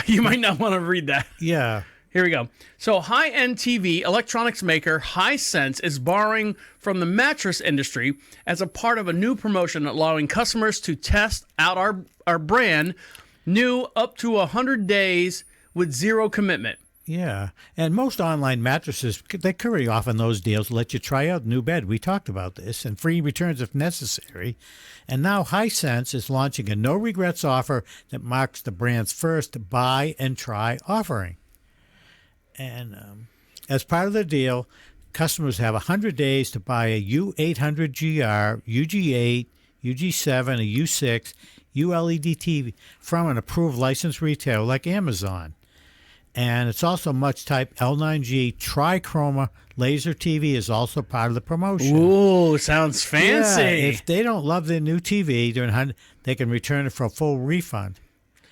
you might not want to read that. Yeah. Here we go. So high-end TV electronics maker Hisense is borrowing from the mattress industry as a part of a new promotion allowing customers to test out our brand new up to 100 days with zero commitment. Yeah, and most online mattresses, they curry often those deals let you try out a new bed. We talked about this, and free returns if necessary. And now Hisense is launching a no-regrets offer that marks the brand's first buy and try offering. And as part of the deal, customers have 100 days to buy a U800GR, UG8, UG7, a U6, ULED TV from an approved licensed retailer like Amazon. And it's also Much Type L9G Trichroma Laser TV is also part of the promotion. Ooh, sounds fancy. Yeah, if they don't love their new TV, they can return it for a full refund.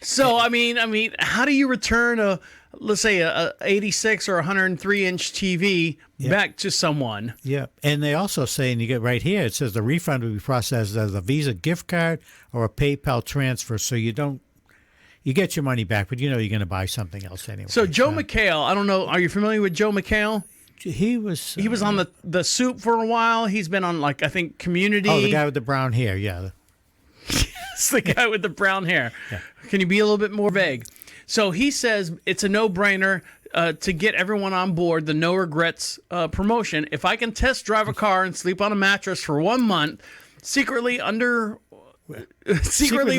So, I mean, how do you return let's say a 86 or 103-inch TV back to someone? Yeah, and they also say, and you get right here, it says the refund will be processed as a Visa gift card or a PayPal transfer, so you get your money back, but you're going to buy something else anyway. So Joe McHale, I don't know, are you familiar with Joe McHale? He was on the Soup for a while. He's been on, like, I think, Community. Oh, the guy with the brown hair, yeah. Yes, the guy with the brown hair. Yeah. Can you be a little bit more vague? So he says it's a no-brainer to get everyone on board the no regrets promotion. If I can test drive a car and sleep on a mattress for 1 month, secretly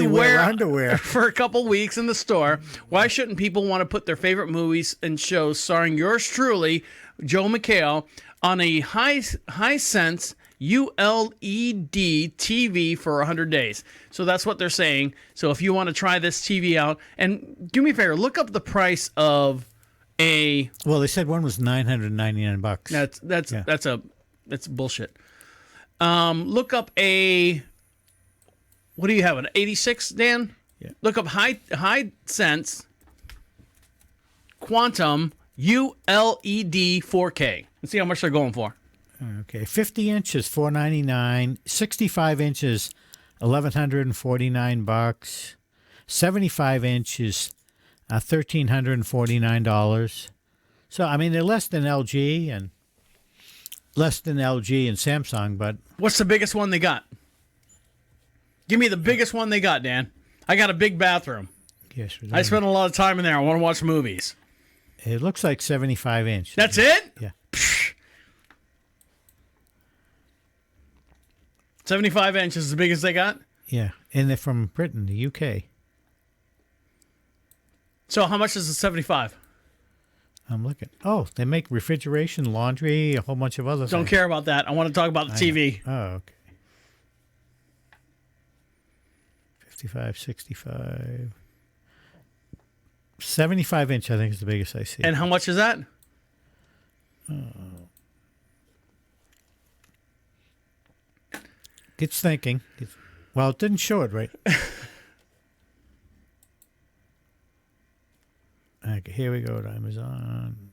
wear underwear for a couple weeks in the store, why shouldn't people want to put their favorite movies and shows starring yours truly, Joe McHale, on a high sense ULED TV for 100 days? So that's what they're saying. So if you want to try this TV out, and do me a favor, look up the price of a. Well, they said one was $999. That's bullshit. Look up a. What do you have? An 86, Dan? Yeah. Look up high sense quantum ULED 4K and see how much they're going for. Okay, 50 inches, $499. 65 inches, $1,149. 75 inches, $1,349. So I mean, they're less than LG and Samsung, but what's the biggest one they got? Give me the biggest one they got, Dan. I got a big bathroom. Yes, I spend a lot of time in there. I want to watch movies. It looks like 75 inch. That's it? Yeah. 75 inches is the biggest they got? Yeah, and they're from Britain, the UK. So how much is the 75? I'm looking. Oh, they make refrigeration, laundry, a whole bunch of other things. Don't care about that. I want to talk about the TV. Oh, okay. 55, 65. 75 inch, I think, is the biggest I see. And how much is that? Gets thinking. Well, it didn't show it right. Okay, here we go to Amazon.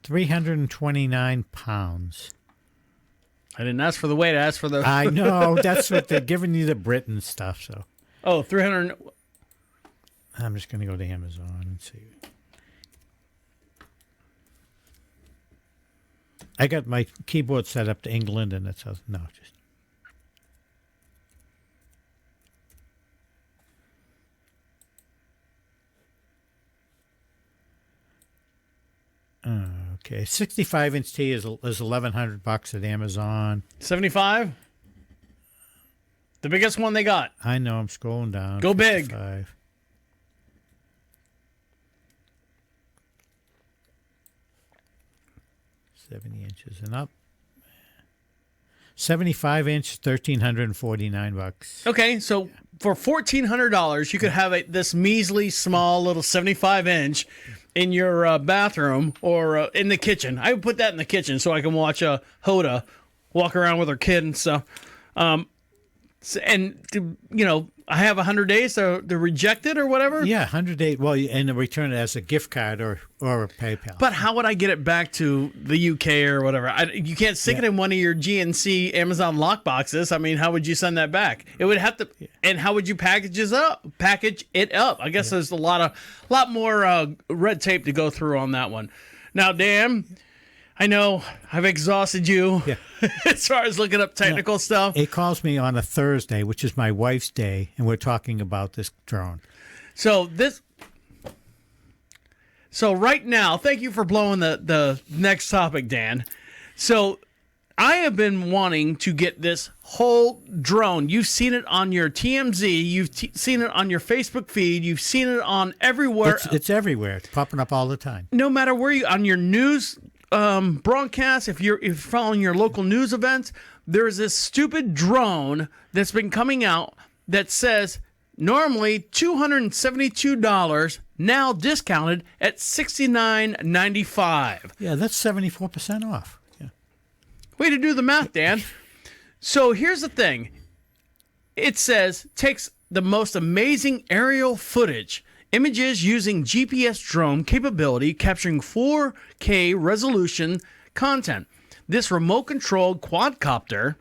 £329. I didn't ask for the weight. I asked for the... I know. That's what they're giving you, the Britain stuff. So. Oh, 300... I'm just going to go to Amazon and see. I got my keyboard set up to England, and it's no, just. Okay, 65-inch T is $1,100 at Amazon. 75? The biggest one they got. I know. I'm scrolling down. Go 55. big. 70 inches and up. 75-inch, $1,349. Okay, so for $1,400, you could have this measly, small, little 75-inch in your bathroom or in the kitchen. I would put that in the kitchen so I can watch Hoda walk around with her kid and stuff. I have 100 days to reject it or whatever? Yeah, 100 days. Well, and return it as a gift card or a PayPal. But how would I get it back to the UK or whatever? You can't stick it in one of your GNC Amazon lock boxes. I mean, how would you send that back? It would have to. And how would you package it up? I guess there's a lot more red tape to go through on that one. Now, Dan, I know I've exhausted you as far as looking up technical stuff. It calls me on a Thursday, which is my wife's day, and we're talking about this drone. So right now, thank you for blowing the next topic, Dan. So I have been wanting to get this whole drone. You've seen it on your TMZ. You've seen it on your Facebook feed. You've seen it on everywhere. It's everywhere. It's popping up all the time. No matter where you on your news broadcast, if you're following your local news events, there's this stupid drone that's been coming out that says normally $272, now discounted at $69.95. Yeah, that's 74% off. Yeah. Way to do the math, Dan. So here's the thing. It says takes the most amazing aerial footage. Images using GPS drone capability, capturing 4K resolution content. This remote-controlled quadcopter,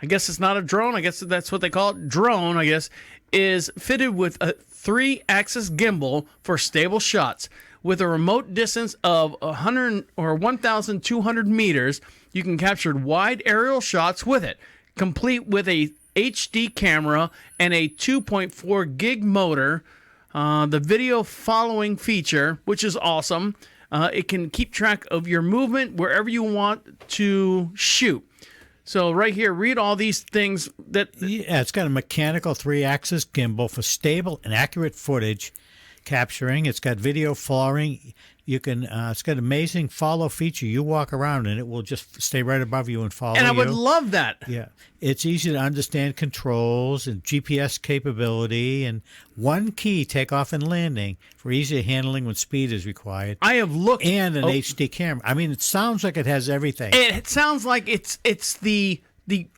I guess it's not a drone, I guess that's what they call it, drone, I guess, is fitted with a 3-axis gimbal for stable shots. with a remote distance of 100 or 1,200 meters. You can capture wide aerial shots with it, complete with a HD camera and a 2.4 gig motor. The video following feature, which is awesome. It can keep track of your movement wherever you want to shoot. So right here, read all these things that... Yeah, it's got a mechanical 3-axis gimbal for stable and accurate footage capturing. It's got video following. You can. It's got amazing follow feature. You walk around and it will just stay right above you and follow you. And I would love that. Yeah. It's easy to understand controls and GPS capability and one key, takeoff and landing, for easier handling when speed is required. I have looked... And an HD camera. I mean, it sounds like it has everything. It sounds like it's the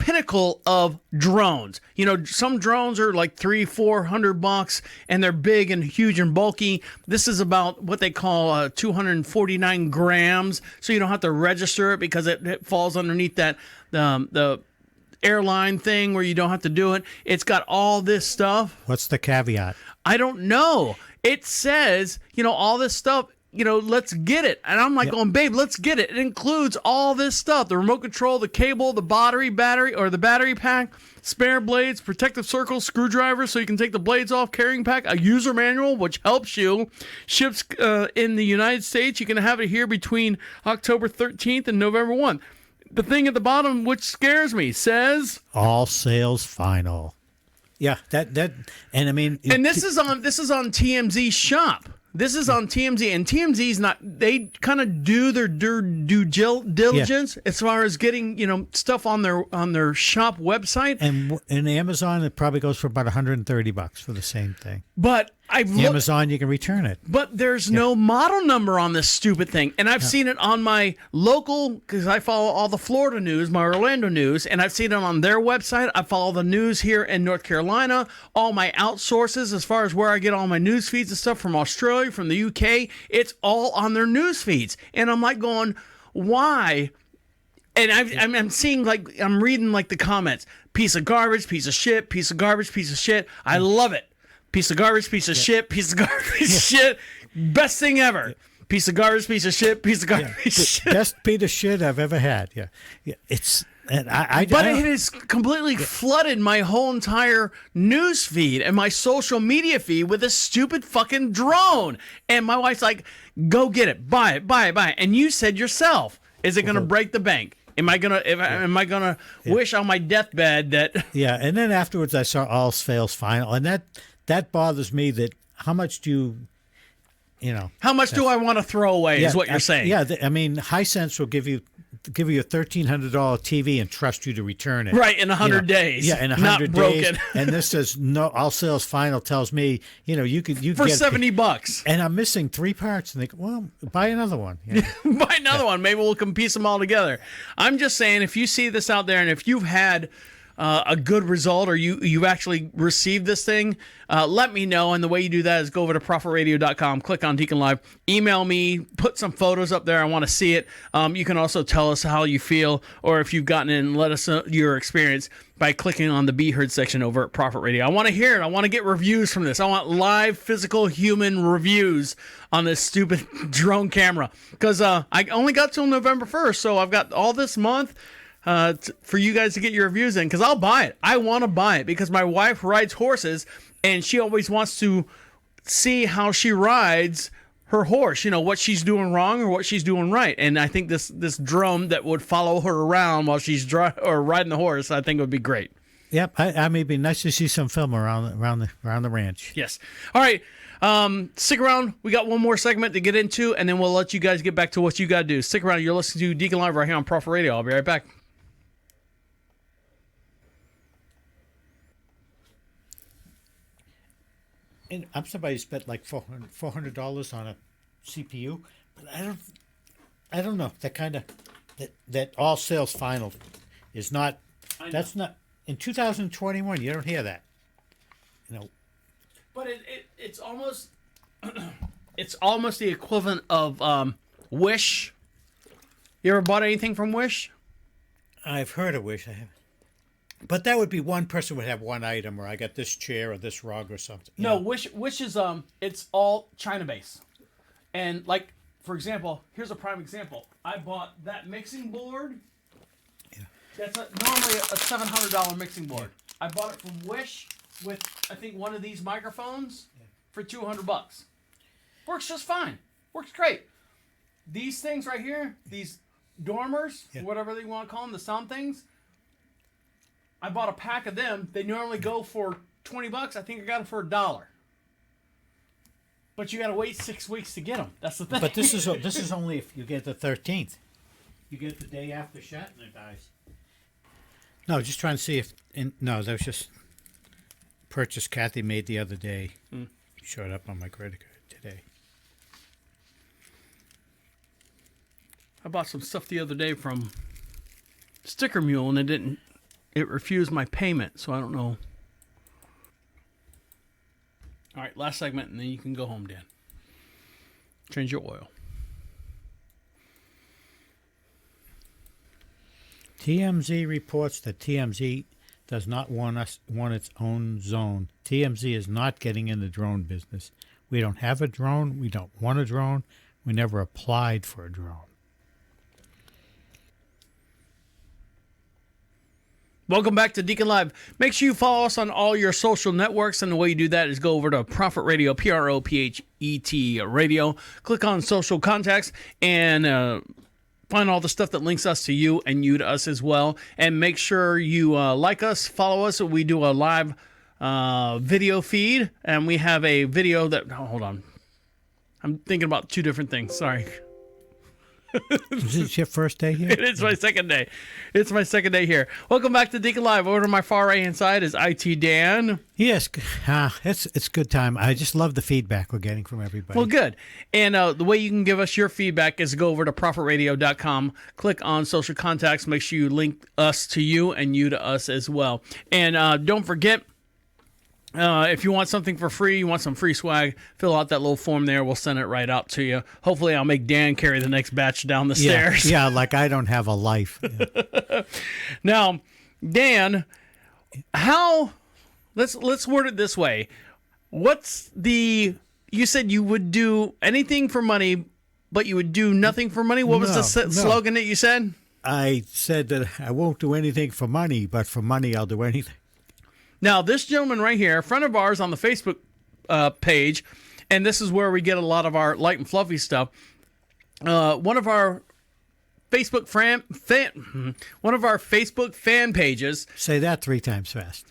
pinnacle of drones. You know, some drones are like $300-400 and they're big and huge and bulky. This is about what they call 249 grams, so you don't have to register it because it falls underneath that the airline thing where you don't have to do it. It's got all this stuff. What's the caveat? I don't know. It says, all this stuff. Let's get it. And I'm like going, babe, let's get it. It includes all this stuff. The remote control, the cable, the battery pack, spare blades, protective circles, screwdrivers so you can take the blades off, carrying pack, a user manual, which helps you. Ships in the United States. You can have it here between October 13th and November 1. The thing at the bottom, which scares me, says... All sales final. Yeah, that, and I mean... And this is on TMZ Shop. This is on TMZ, and TMZ's not. They kind of do their due diligence as far as getting stuff on their shop website. And in Amazon, it probably goes for about $130 for the same thing. But Amazon, you can return it. But there's no model number on this stupid thing, and I've seen it on my local because I follow all the Florida news, my Orlando news, and I've seen it on their website. I follow the news here in North Carolina. All my outsources, as far as where I get all my news feeds and stuff from Australia, from the UK, it's all on their news feeds, and I'm like going, why? And I'm seeing I'm reading the comments, piece of garbage, piece of shit, piece of garbage, piece of shit. I love it. Piece of garbage, piece of shit, piece of garbage, piece of shit. Best thing ever. Piece of garbage, piece of shit, piece of garbage, piece of shit. Best piece of shit I've ever had. Yeah. It's and but it has completely flooded my whole entire news feed and my social media feed with this stupid fucking drone. And my wife's like, "Go get it, buy it, buy it, buy it." And you said yourself, "Is it going to break the bank? Am I gonna wish on my deathbed that?" Yeah. And then afterwards, I saw all sales final, and that bothers me. That how much do how much do I want to throw away is what you're saying. Yeah, I mean, Hisense will give you a $1,300 TV and trust you to return it. Right, in 100 days. Yeah, in 100 not days. Broken. And this says no. All sales final tells me you could for get $70. And I'm missing 3 parts, and they go, well, buy another one. Buy another one. Maybe we'll piece them all together. I'm just saying, if you see this out there, and if you've had a good result, or you actually received this thing, let me know. And the way you do that is go over to ProfitRadio.com, click on DeaconLive, email me, put some photos up there. I want to see it. You can also tell us how you feel, or if you've gotten in, let us know your experience by clicking on the Be Heard section over at Profit Radio. I want to hear it. I want to get reviews from this. I want live, physical, human reviews on this stupid drone camera, because I only got till November 1st, so I've got all this month for you guys to get your reviews in, because I'll buy it. I want to buy it because my wife rides horses, and she always wants to see how she rides her horse, what she's doing wrong or what she's doing right. And I think this drone that would follow her around while she's riding the horse, I think would be great. Yep, I mean, it'd be nice to see some film around the ranch. Yes. All right. Stick around. We got one more segment to get into, and then we'll let you guys get back to what you got to do. Stick around. You're listening to Deacon Live right here on Profit Radio. I'll be right back. And I'm somebody who spent like $400 on a CPU, but I don't know. That kind of that all sales final is not. That's not in 2021. You don't hear that. But it's almost it's almost the equivalent of Wish. You ever bought anything from Wish? I've heard of Wish. I haven't. But that would be one person would have one item, or I got this chair or this rug or something. No, Wish is it's all China based. And like, for example, here's a prime example. I bought that mixing board. Yeah. That's normally a $700 mixing board. I bought it from Wish with, I think, one of these microphones for $200. Works just fine. Works great. These things right here, these dormers, whatever they want to call them, the sound things, I bought a pack of them. They normally go for $20. I think I got them for $1. But you got to wait 6 weeks to get them. That's the thing. But this is only if you get the 13th. You get the day after Shatner dies. No, just trying to see if... no, that was just purchase Kathy made the other day. Showed up on my credit card today. I bought some stuff the other day from Sticker Mule, and it refused my payment, so I don't know. All right, last segment, and then you can go home, Dan. Change your oil. TMZ reports that TMZ does not want its own zone. TMZ is not getting in the drone business. We don't have a drone. We don't want a drone. We never applied for a drone. Welcome back to Deacon Live. Make sure you follow us on all your social networks, and the way you do that is go over to Prophet Radio, PROPHET Radio. Click on social contacts and find all the stuff that links us to you and you to us as well. And make sure you like us, follow us. We do a live video feed, and we have a video that... Oh, hold on. I'm thinking about two different things. Sorry. Is this your first day here? It's my second day. It's my second day here. Welcome back to Deacon Live. Over to my far right hand side is IT Dan. Yes, it's good time. I just love the feedback we're getting from everybody. Well, good. And the way you can give us your feedback is go over to profitradio.com, click on social contacts, make sure you link us to you and you to us as well. And don't forget, if you want something for free, you want some free swag, fill out that little form there. We'll send it right out to you. Hopefully, I'll make Dan carry the next batch down the stairs. Yeah, like I don't have a life. Yeah. Now, Dan, how? Let's word it this way. What's the? You said you would do anything for money, but you would do nothing for money. What was the slogan that you said? I said that I won't do anything for money, but for money, I'll do anything. Now, this gentleman right here, a friend of ours on the Facebook page, and this is where we get a lot of our light and fluffy stuff. One of our Facebook fan pages. Say that 3 times fast.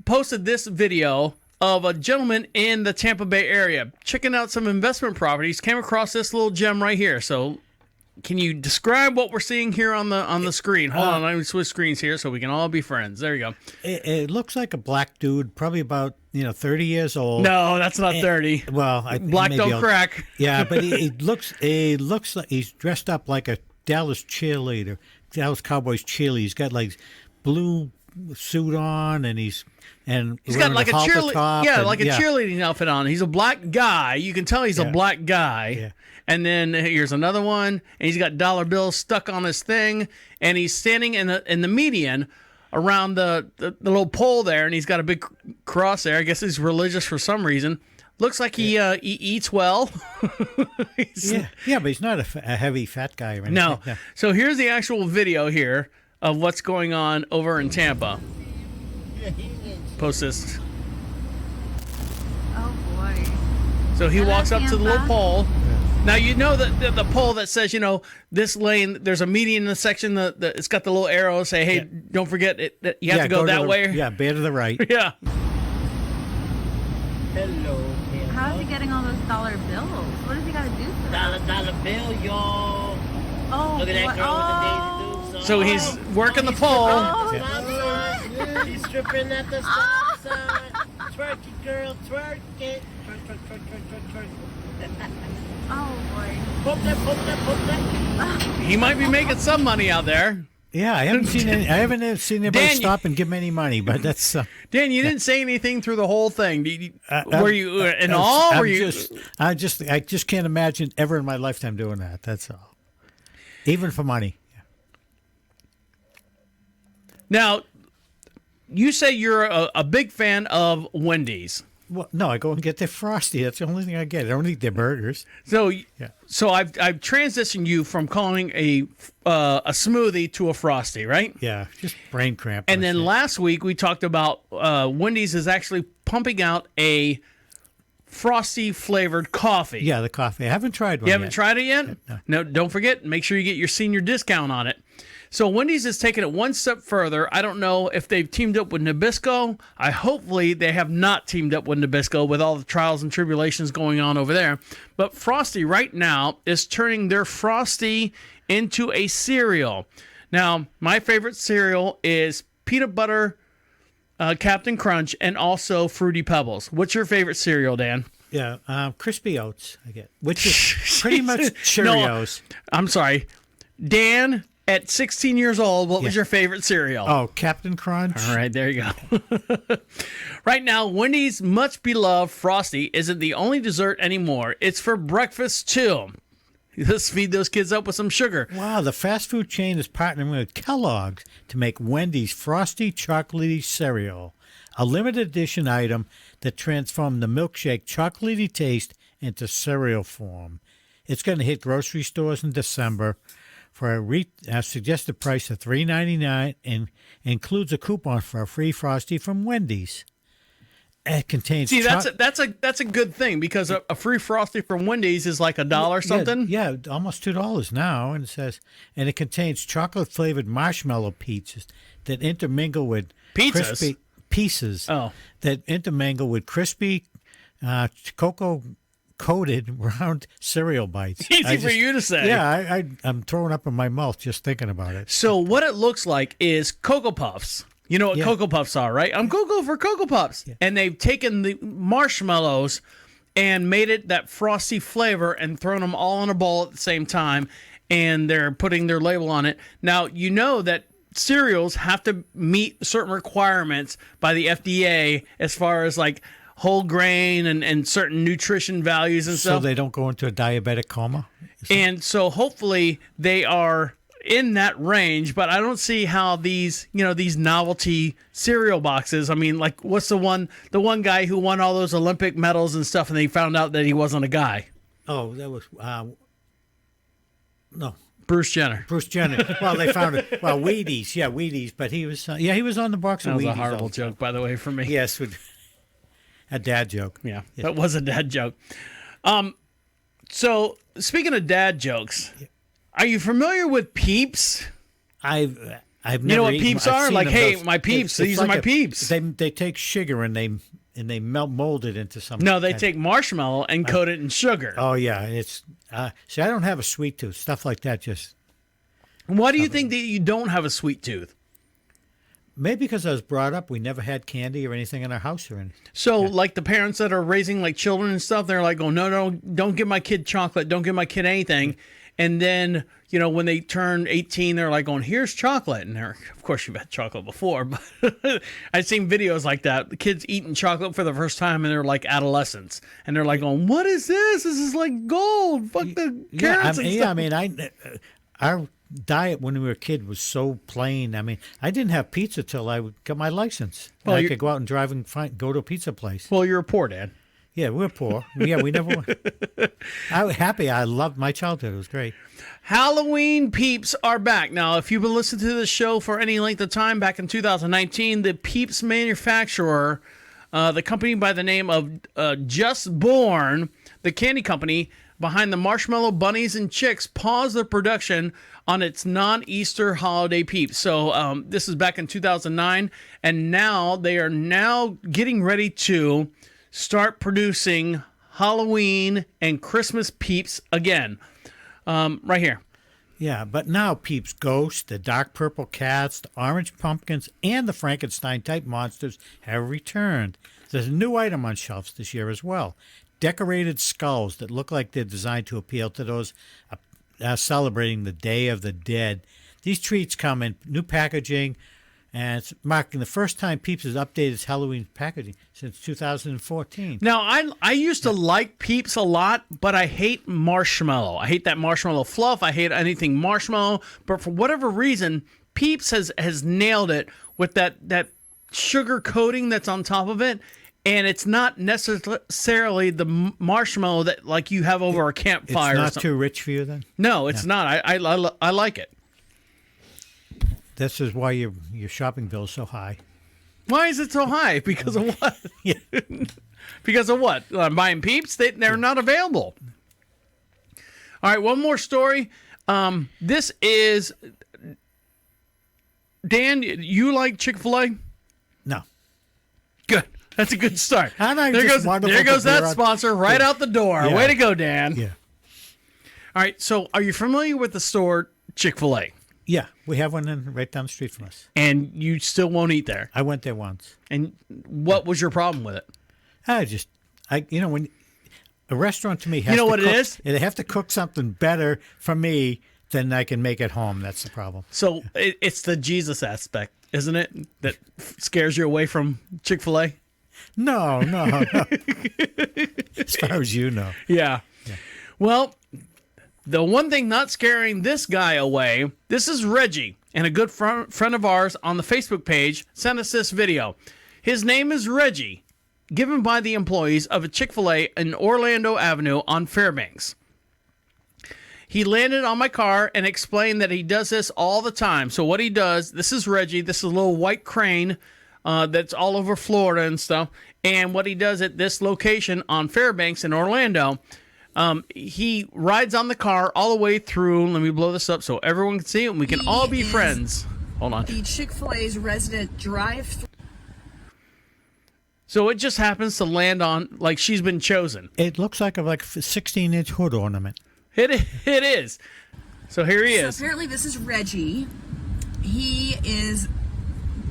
Posted this video of a gentleman in the Tampa Bay area checking out some investment properties. Came across this little gem right here. So, can you describe what we're seeing here on the screen? Hold on, let me switch screens here so we can all be friends. There you go. It looks like a black dude, probably about 30 years old. No, that's not 30. Well, black don't crack. Yeah, but he looks like he's dressed up like a Dallas cheerleader, Dallas Cowboys cheerleader. He's got like blue suit on, and he's got like a cheerleading outfit on. He's a black guy. You can tell he's a black guy. Yeah. And then here's another one, and he's got dollar bills stuck on his thing, and he's standing in the median around the little pole there, and he's got a big cross there. I guess he's religious for some reason. Looks like he eats well. But he's not a heavy fat guy or anything. No. So here's the actual video here of what's going on over in Tampa. Post this. Oh boy. So he walks up to the little pole. Now, you know the pole that says, this lane, there's a median in the section, it's got the little arrow say, hey, don't forget, you have to go that way. Yeah, bear to the right. Yeah. Hello. How is he getting all those dollar bills? What does he got to do for that? Dollar bill, y'all. Oh, Look at that girl oh. with the daisy dukes. So he's working the pole. Oh, He's stripping at the stop sign. Twerk it, girl, twerk it. Twerk. oh boy. Poke that. He might be making some money out there. Yeah, I haven't seen anybody Dan, stop and give him any money, but that's Dan, you didn't say anything through the whole thing. Were you I just can't imagine ever in my lifetime doing that. That's all. Even for money. Now, you say you're a big fan of Wendy's. Well, no, I go and get their Frosty. That's the only thing I get. I don't eat their burgers. So, Yeah. so I've transitioned you from calling a smoothie to a Frosty, right? Yeah, just brain cramp. And then That's it. last week we talked about Wendy's is actually pumping out a Frosty flavored coffee. Yeah, the coffee. I haven't tried one You haven't yet. tried it yet? No, don't forget, make sure you get your senior discount on it. So Wendy's is taking it one step further. I don't know if they've teamed up with Nabisco. Hopefully they have not teamed up with Nabisco with all the trials and tribulations going on over there. But Frosty right now is turning their Frosty into a cereal. Now, my favorite cereal is peanut butter Captain Crunch and also Fruity Pebbles. What's your favorite cereal, Dan? Yeah, Crispy Oats I get, which is pretty much Cheerios. No, I'm sorry. Dan, at 16 years old, what was your favorite cereal? Oh, Captain Crunch. All right, there you go. Right now, Wendy's much beloved Frosty isn't the only dessert anymore. It's for breakfast, too. Let's feed those kids up with some sugar. Wow, the fast food chain is partnering with Kellogg's to make Wendy's Frosty Chocolatey Cereal, a limited edition item that transformed the milkshake chocolatey taste into cereal form. It's going to hit grocery stores in December for a suggested price of $3.99 and includes a coupon for a free Frosty from Wendy's. It contains that's a good thing because a free Frosty from Wendy's is like $1 something. Yeah, almost $2 now, and it contains chocolate flavored marshmallow pizzas that intermingle with crispy pieces. Oh. That intermingle with crispy cocoa coated round cereal bites. Easy for you to say. Yeah, I'm throwing up in my mouth just thinking about it. So what it looks like is Cocoa Puffs. You know what Cocoa Puffs are, right? I'm Cocoa for Cocoa Puffs. Yeah. And they've taken the marshmallows and made it that frosty flavor and thrown them all in a bowl at the same time, and they're putting their label on it. Now, you know that cereals have to meet certain requirements by the FDA as far as like whole grain and certain nutrition values and stuff. So they don't go into a diabetic coma? And so hopefully they are in that range, but I don't see how these novelty cereal boxes. I mean, like, what's the one guy who won all those Olympic medals and stuff, and they found out that he wasn't a guy? Oh, that was no. Bruce Jenner. Well, they found it. Well, Wheaties. Yeah, Wheaties. But he was, he was on the box of That was Wheaties. a horrible joke, by the way, for me. Yes, a dad joke. Yeah, that was a dad joke. So, speaking of dad jokes, are you familiar with Peeps? I've never. You know what eaten, Peeps I've are? seen Like, them, hey, those- my Peeps. it's These like are my Peeps. They take sugar and they mold it into something. No, they take marshmallow and coat it in sugar. Oh yeah, it's see, I don't have a sweet tooth. Stuff like that just Why do you think that you don't have a sweet tooth? maybe because I was brought up, we never had candy or anything in our house or anything. So, like the parents that are raising like children and stuff, they're like, "Oh no, don't give my kid chocolate. Don't give my kid anything." And then, when they turn 18, they're like, "Going, here's chocolate." And of course, you've had chocolate before, but I've seen videos like that. The kids eating chocolate for the first time, and they're like adolescents, and they're like, "Going, what is this? This is like gold. Fuck the carrots and stuff." I mean, our diet when we were a kid was so plain. I mean, I didn't have pizza till I got my license. Well, I could go out and drive and go to a pizza place. Well, you're a poor dad. Yeah, we're poor. Yeah, we never went. I was happy. I loved my childhood. It was great. Halloween Peeps are back. Now, if you've been listening to this show for any length of time, back in 2019, the Peeps manufacturer, the company by the name of Just Born, the candy company behind the Marshmallow Bunnies and Chicks, paused their production on its non-Easter holiday Peeps. So this is back in 2009, and now they are now getting ready to start producing Halloween and Christmas Peeps again. Right here. Yeah, but now Peeps Ghost, the dark purple cats, the orange pumpkins, and the Frankenstein-type monsters have returned. There's a new item on shelves this year as well. Decorated skulls that look like they're designed to appeal to those celebrating the Day of the Dead. These treats come in new packaging, and it's marking the first time Peeps has updated its Halloween packaging since 2014. Now, I used to like Peeps a lot, but I hate marshmallow. I hate that marshmallow fluff. I hate anything marshmallow. But for whatever reason, Peeps has nailed it with that sugar coating that's on top of it. and it's not necessarily the marshmallow that like you have over a campfire. It's or not something. too rich for you then? No, it's not. I like it. This is why your shopping bill is so high. Why is it so high? Because of what? Yeah. Because of what? I'm buying Peeps? They're not available. All right, one more story. This is... Dan, you like Chick-fil-A? No. Good. That's a good start. And I There just goes wonderful there goes to be that around- sponsor right out the door. Yeah. Way to go, Dan. Yeah. All right, so are you familiar with the store Chick-fil-A? Yeah, we have one right down the street from us. And you still won't eat there. I went there once. And what was your problem with it? When a restaurant to me has You know to what it cook, is? They have to cook something better for me than I can make at home. That's the problem. So it's the Jesus aspect, isn't it, that scares you away from Chick-fil-A? No. As far as you know. Yeah. Well, the one thing not scaring this guy away, this is Reggie, and a good friend of ours on the Facebook page sent us this video. His name is Reggie, given by the employees of a Chick-fil-A in Orlando Avenue on Fairbanks. He landed on my car and explained that he does this all the time. So what he does, this is Reggie, this is a little white crane that's all over Florida and stuff. And what he does at this location on Fairbanks in Orlando, he rides on the car all the way through. Let me blow this up so everyone can see it and we can all be friends. Hold on. The Chick-fil-A's resident drive-thru. So it just happens to land on, like she's been chosen. It looks like a 16-inch hood ornament. It is. So here he is. So apparently this is Reggie. He is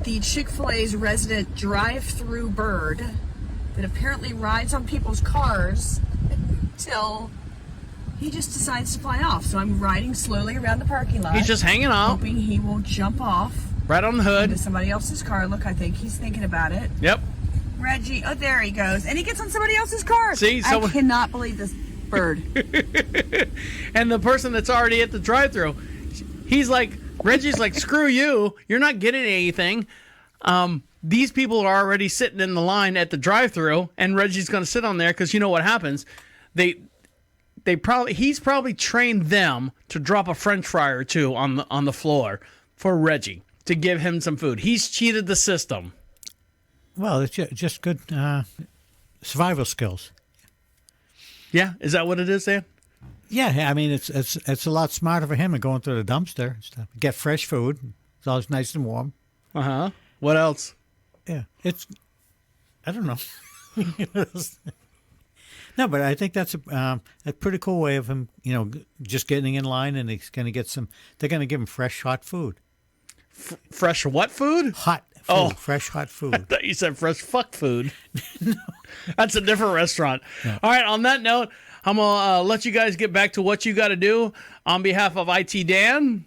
the Chick-fil-A's resident drive-thru bird that apparently rides on people's cars until he just decides to fly off. So I'm riding slowly around the parking lot. He's just hanging out. hoping he will jump off Right on the into hood. somebody else's car. Look, I think he's thinking about it. Yep. Reggie, oh, there he goes. And he gets on somebody else's car. See, I cannot believe this bird. And the person that's already at the drive-thru, Reggie's like, screw you. You're not getting anything. These people are already sitting in the line at the drive-thru, and Reggie's going to sit on there because you know what happens. He's probably trained them to drop a French fry or two on the floor for Reggie to give him some food. He's cheated the system. Well, it's just good survival skills. Yeah, is that what it is, Dan? Yeah, I mean it's a lot smarter for him than going to the dumpster and stuff. Get fresh food. It's always nice and warm. Uh-huh. What else? Yeah, I don't know. No, but I think that's a pretty cool way of him, just getting in line, and he's going to get they're going to give him fresh, hot food. Fresh what food? Hot food. Oh. Fresh, hot I food. thought you said fresh fuck food. No. That's a different restaurant. No. All right, on that note, I'm going to let you guys get back to what you got to do. On behalf of IT Dan,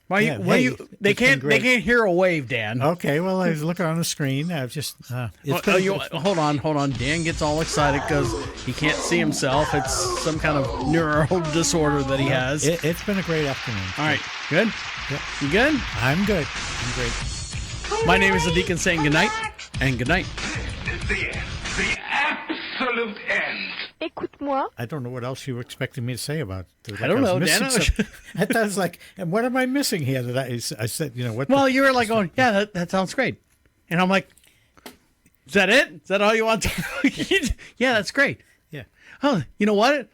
they can't hear a wave, Dan. Okay, well, I was looking on the screen. I've just hold on. Dan gets all excited because he can't see himself. It's some kind of neural disorder that he has. It's been a great afternoon. All right, good? Yep. You good? I'm good. I'm great. My name is the Deacon saying goodnight, and goodnight. The end. The absolute end. Écoute-moi. I don't know what else you were expecting me to say about it. I don't know, missing Dan. something. I thought it was like, and what am I missing here? That I said, what? Well, you were like going, yeah, that sounds great. And I'm like, is that it? Is that all you want to Yeah, that's great. Yeah. Oh, you know what?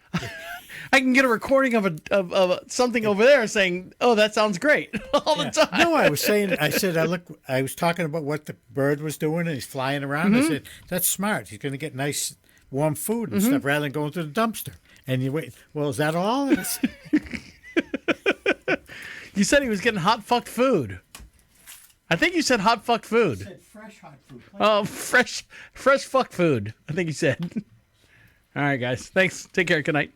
I can get a recording of something over there saying, oh, that sounds great all the time. No, I was talking about what the bird was doing, and he's flying around. Mm-hmm. I said, that's smart. He's going to get nice, warm food and stuff rather than going to the dumpster. And you wait, well, is that all? You said he was getting hot fucked food. I think you said hot fucked food. I said fresh hot food. Oh, fresh fuck food. I think you said. All right, guys. Thanks. Take care. Good night.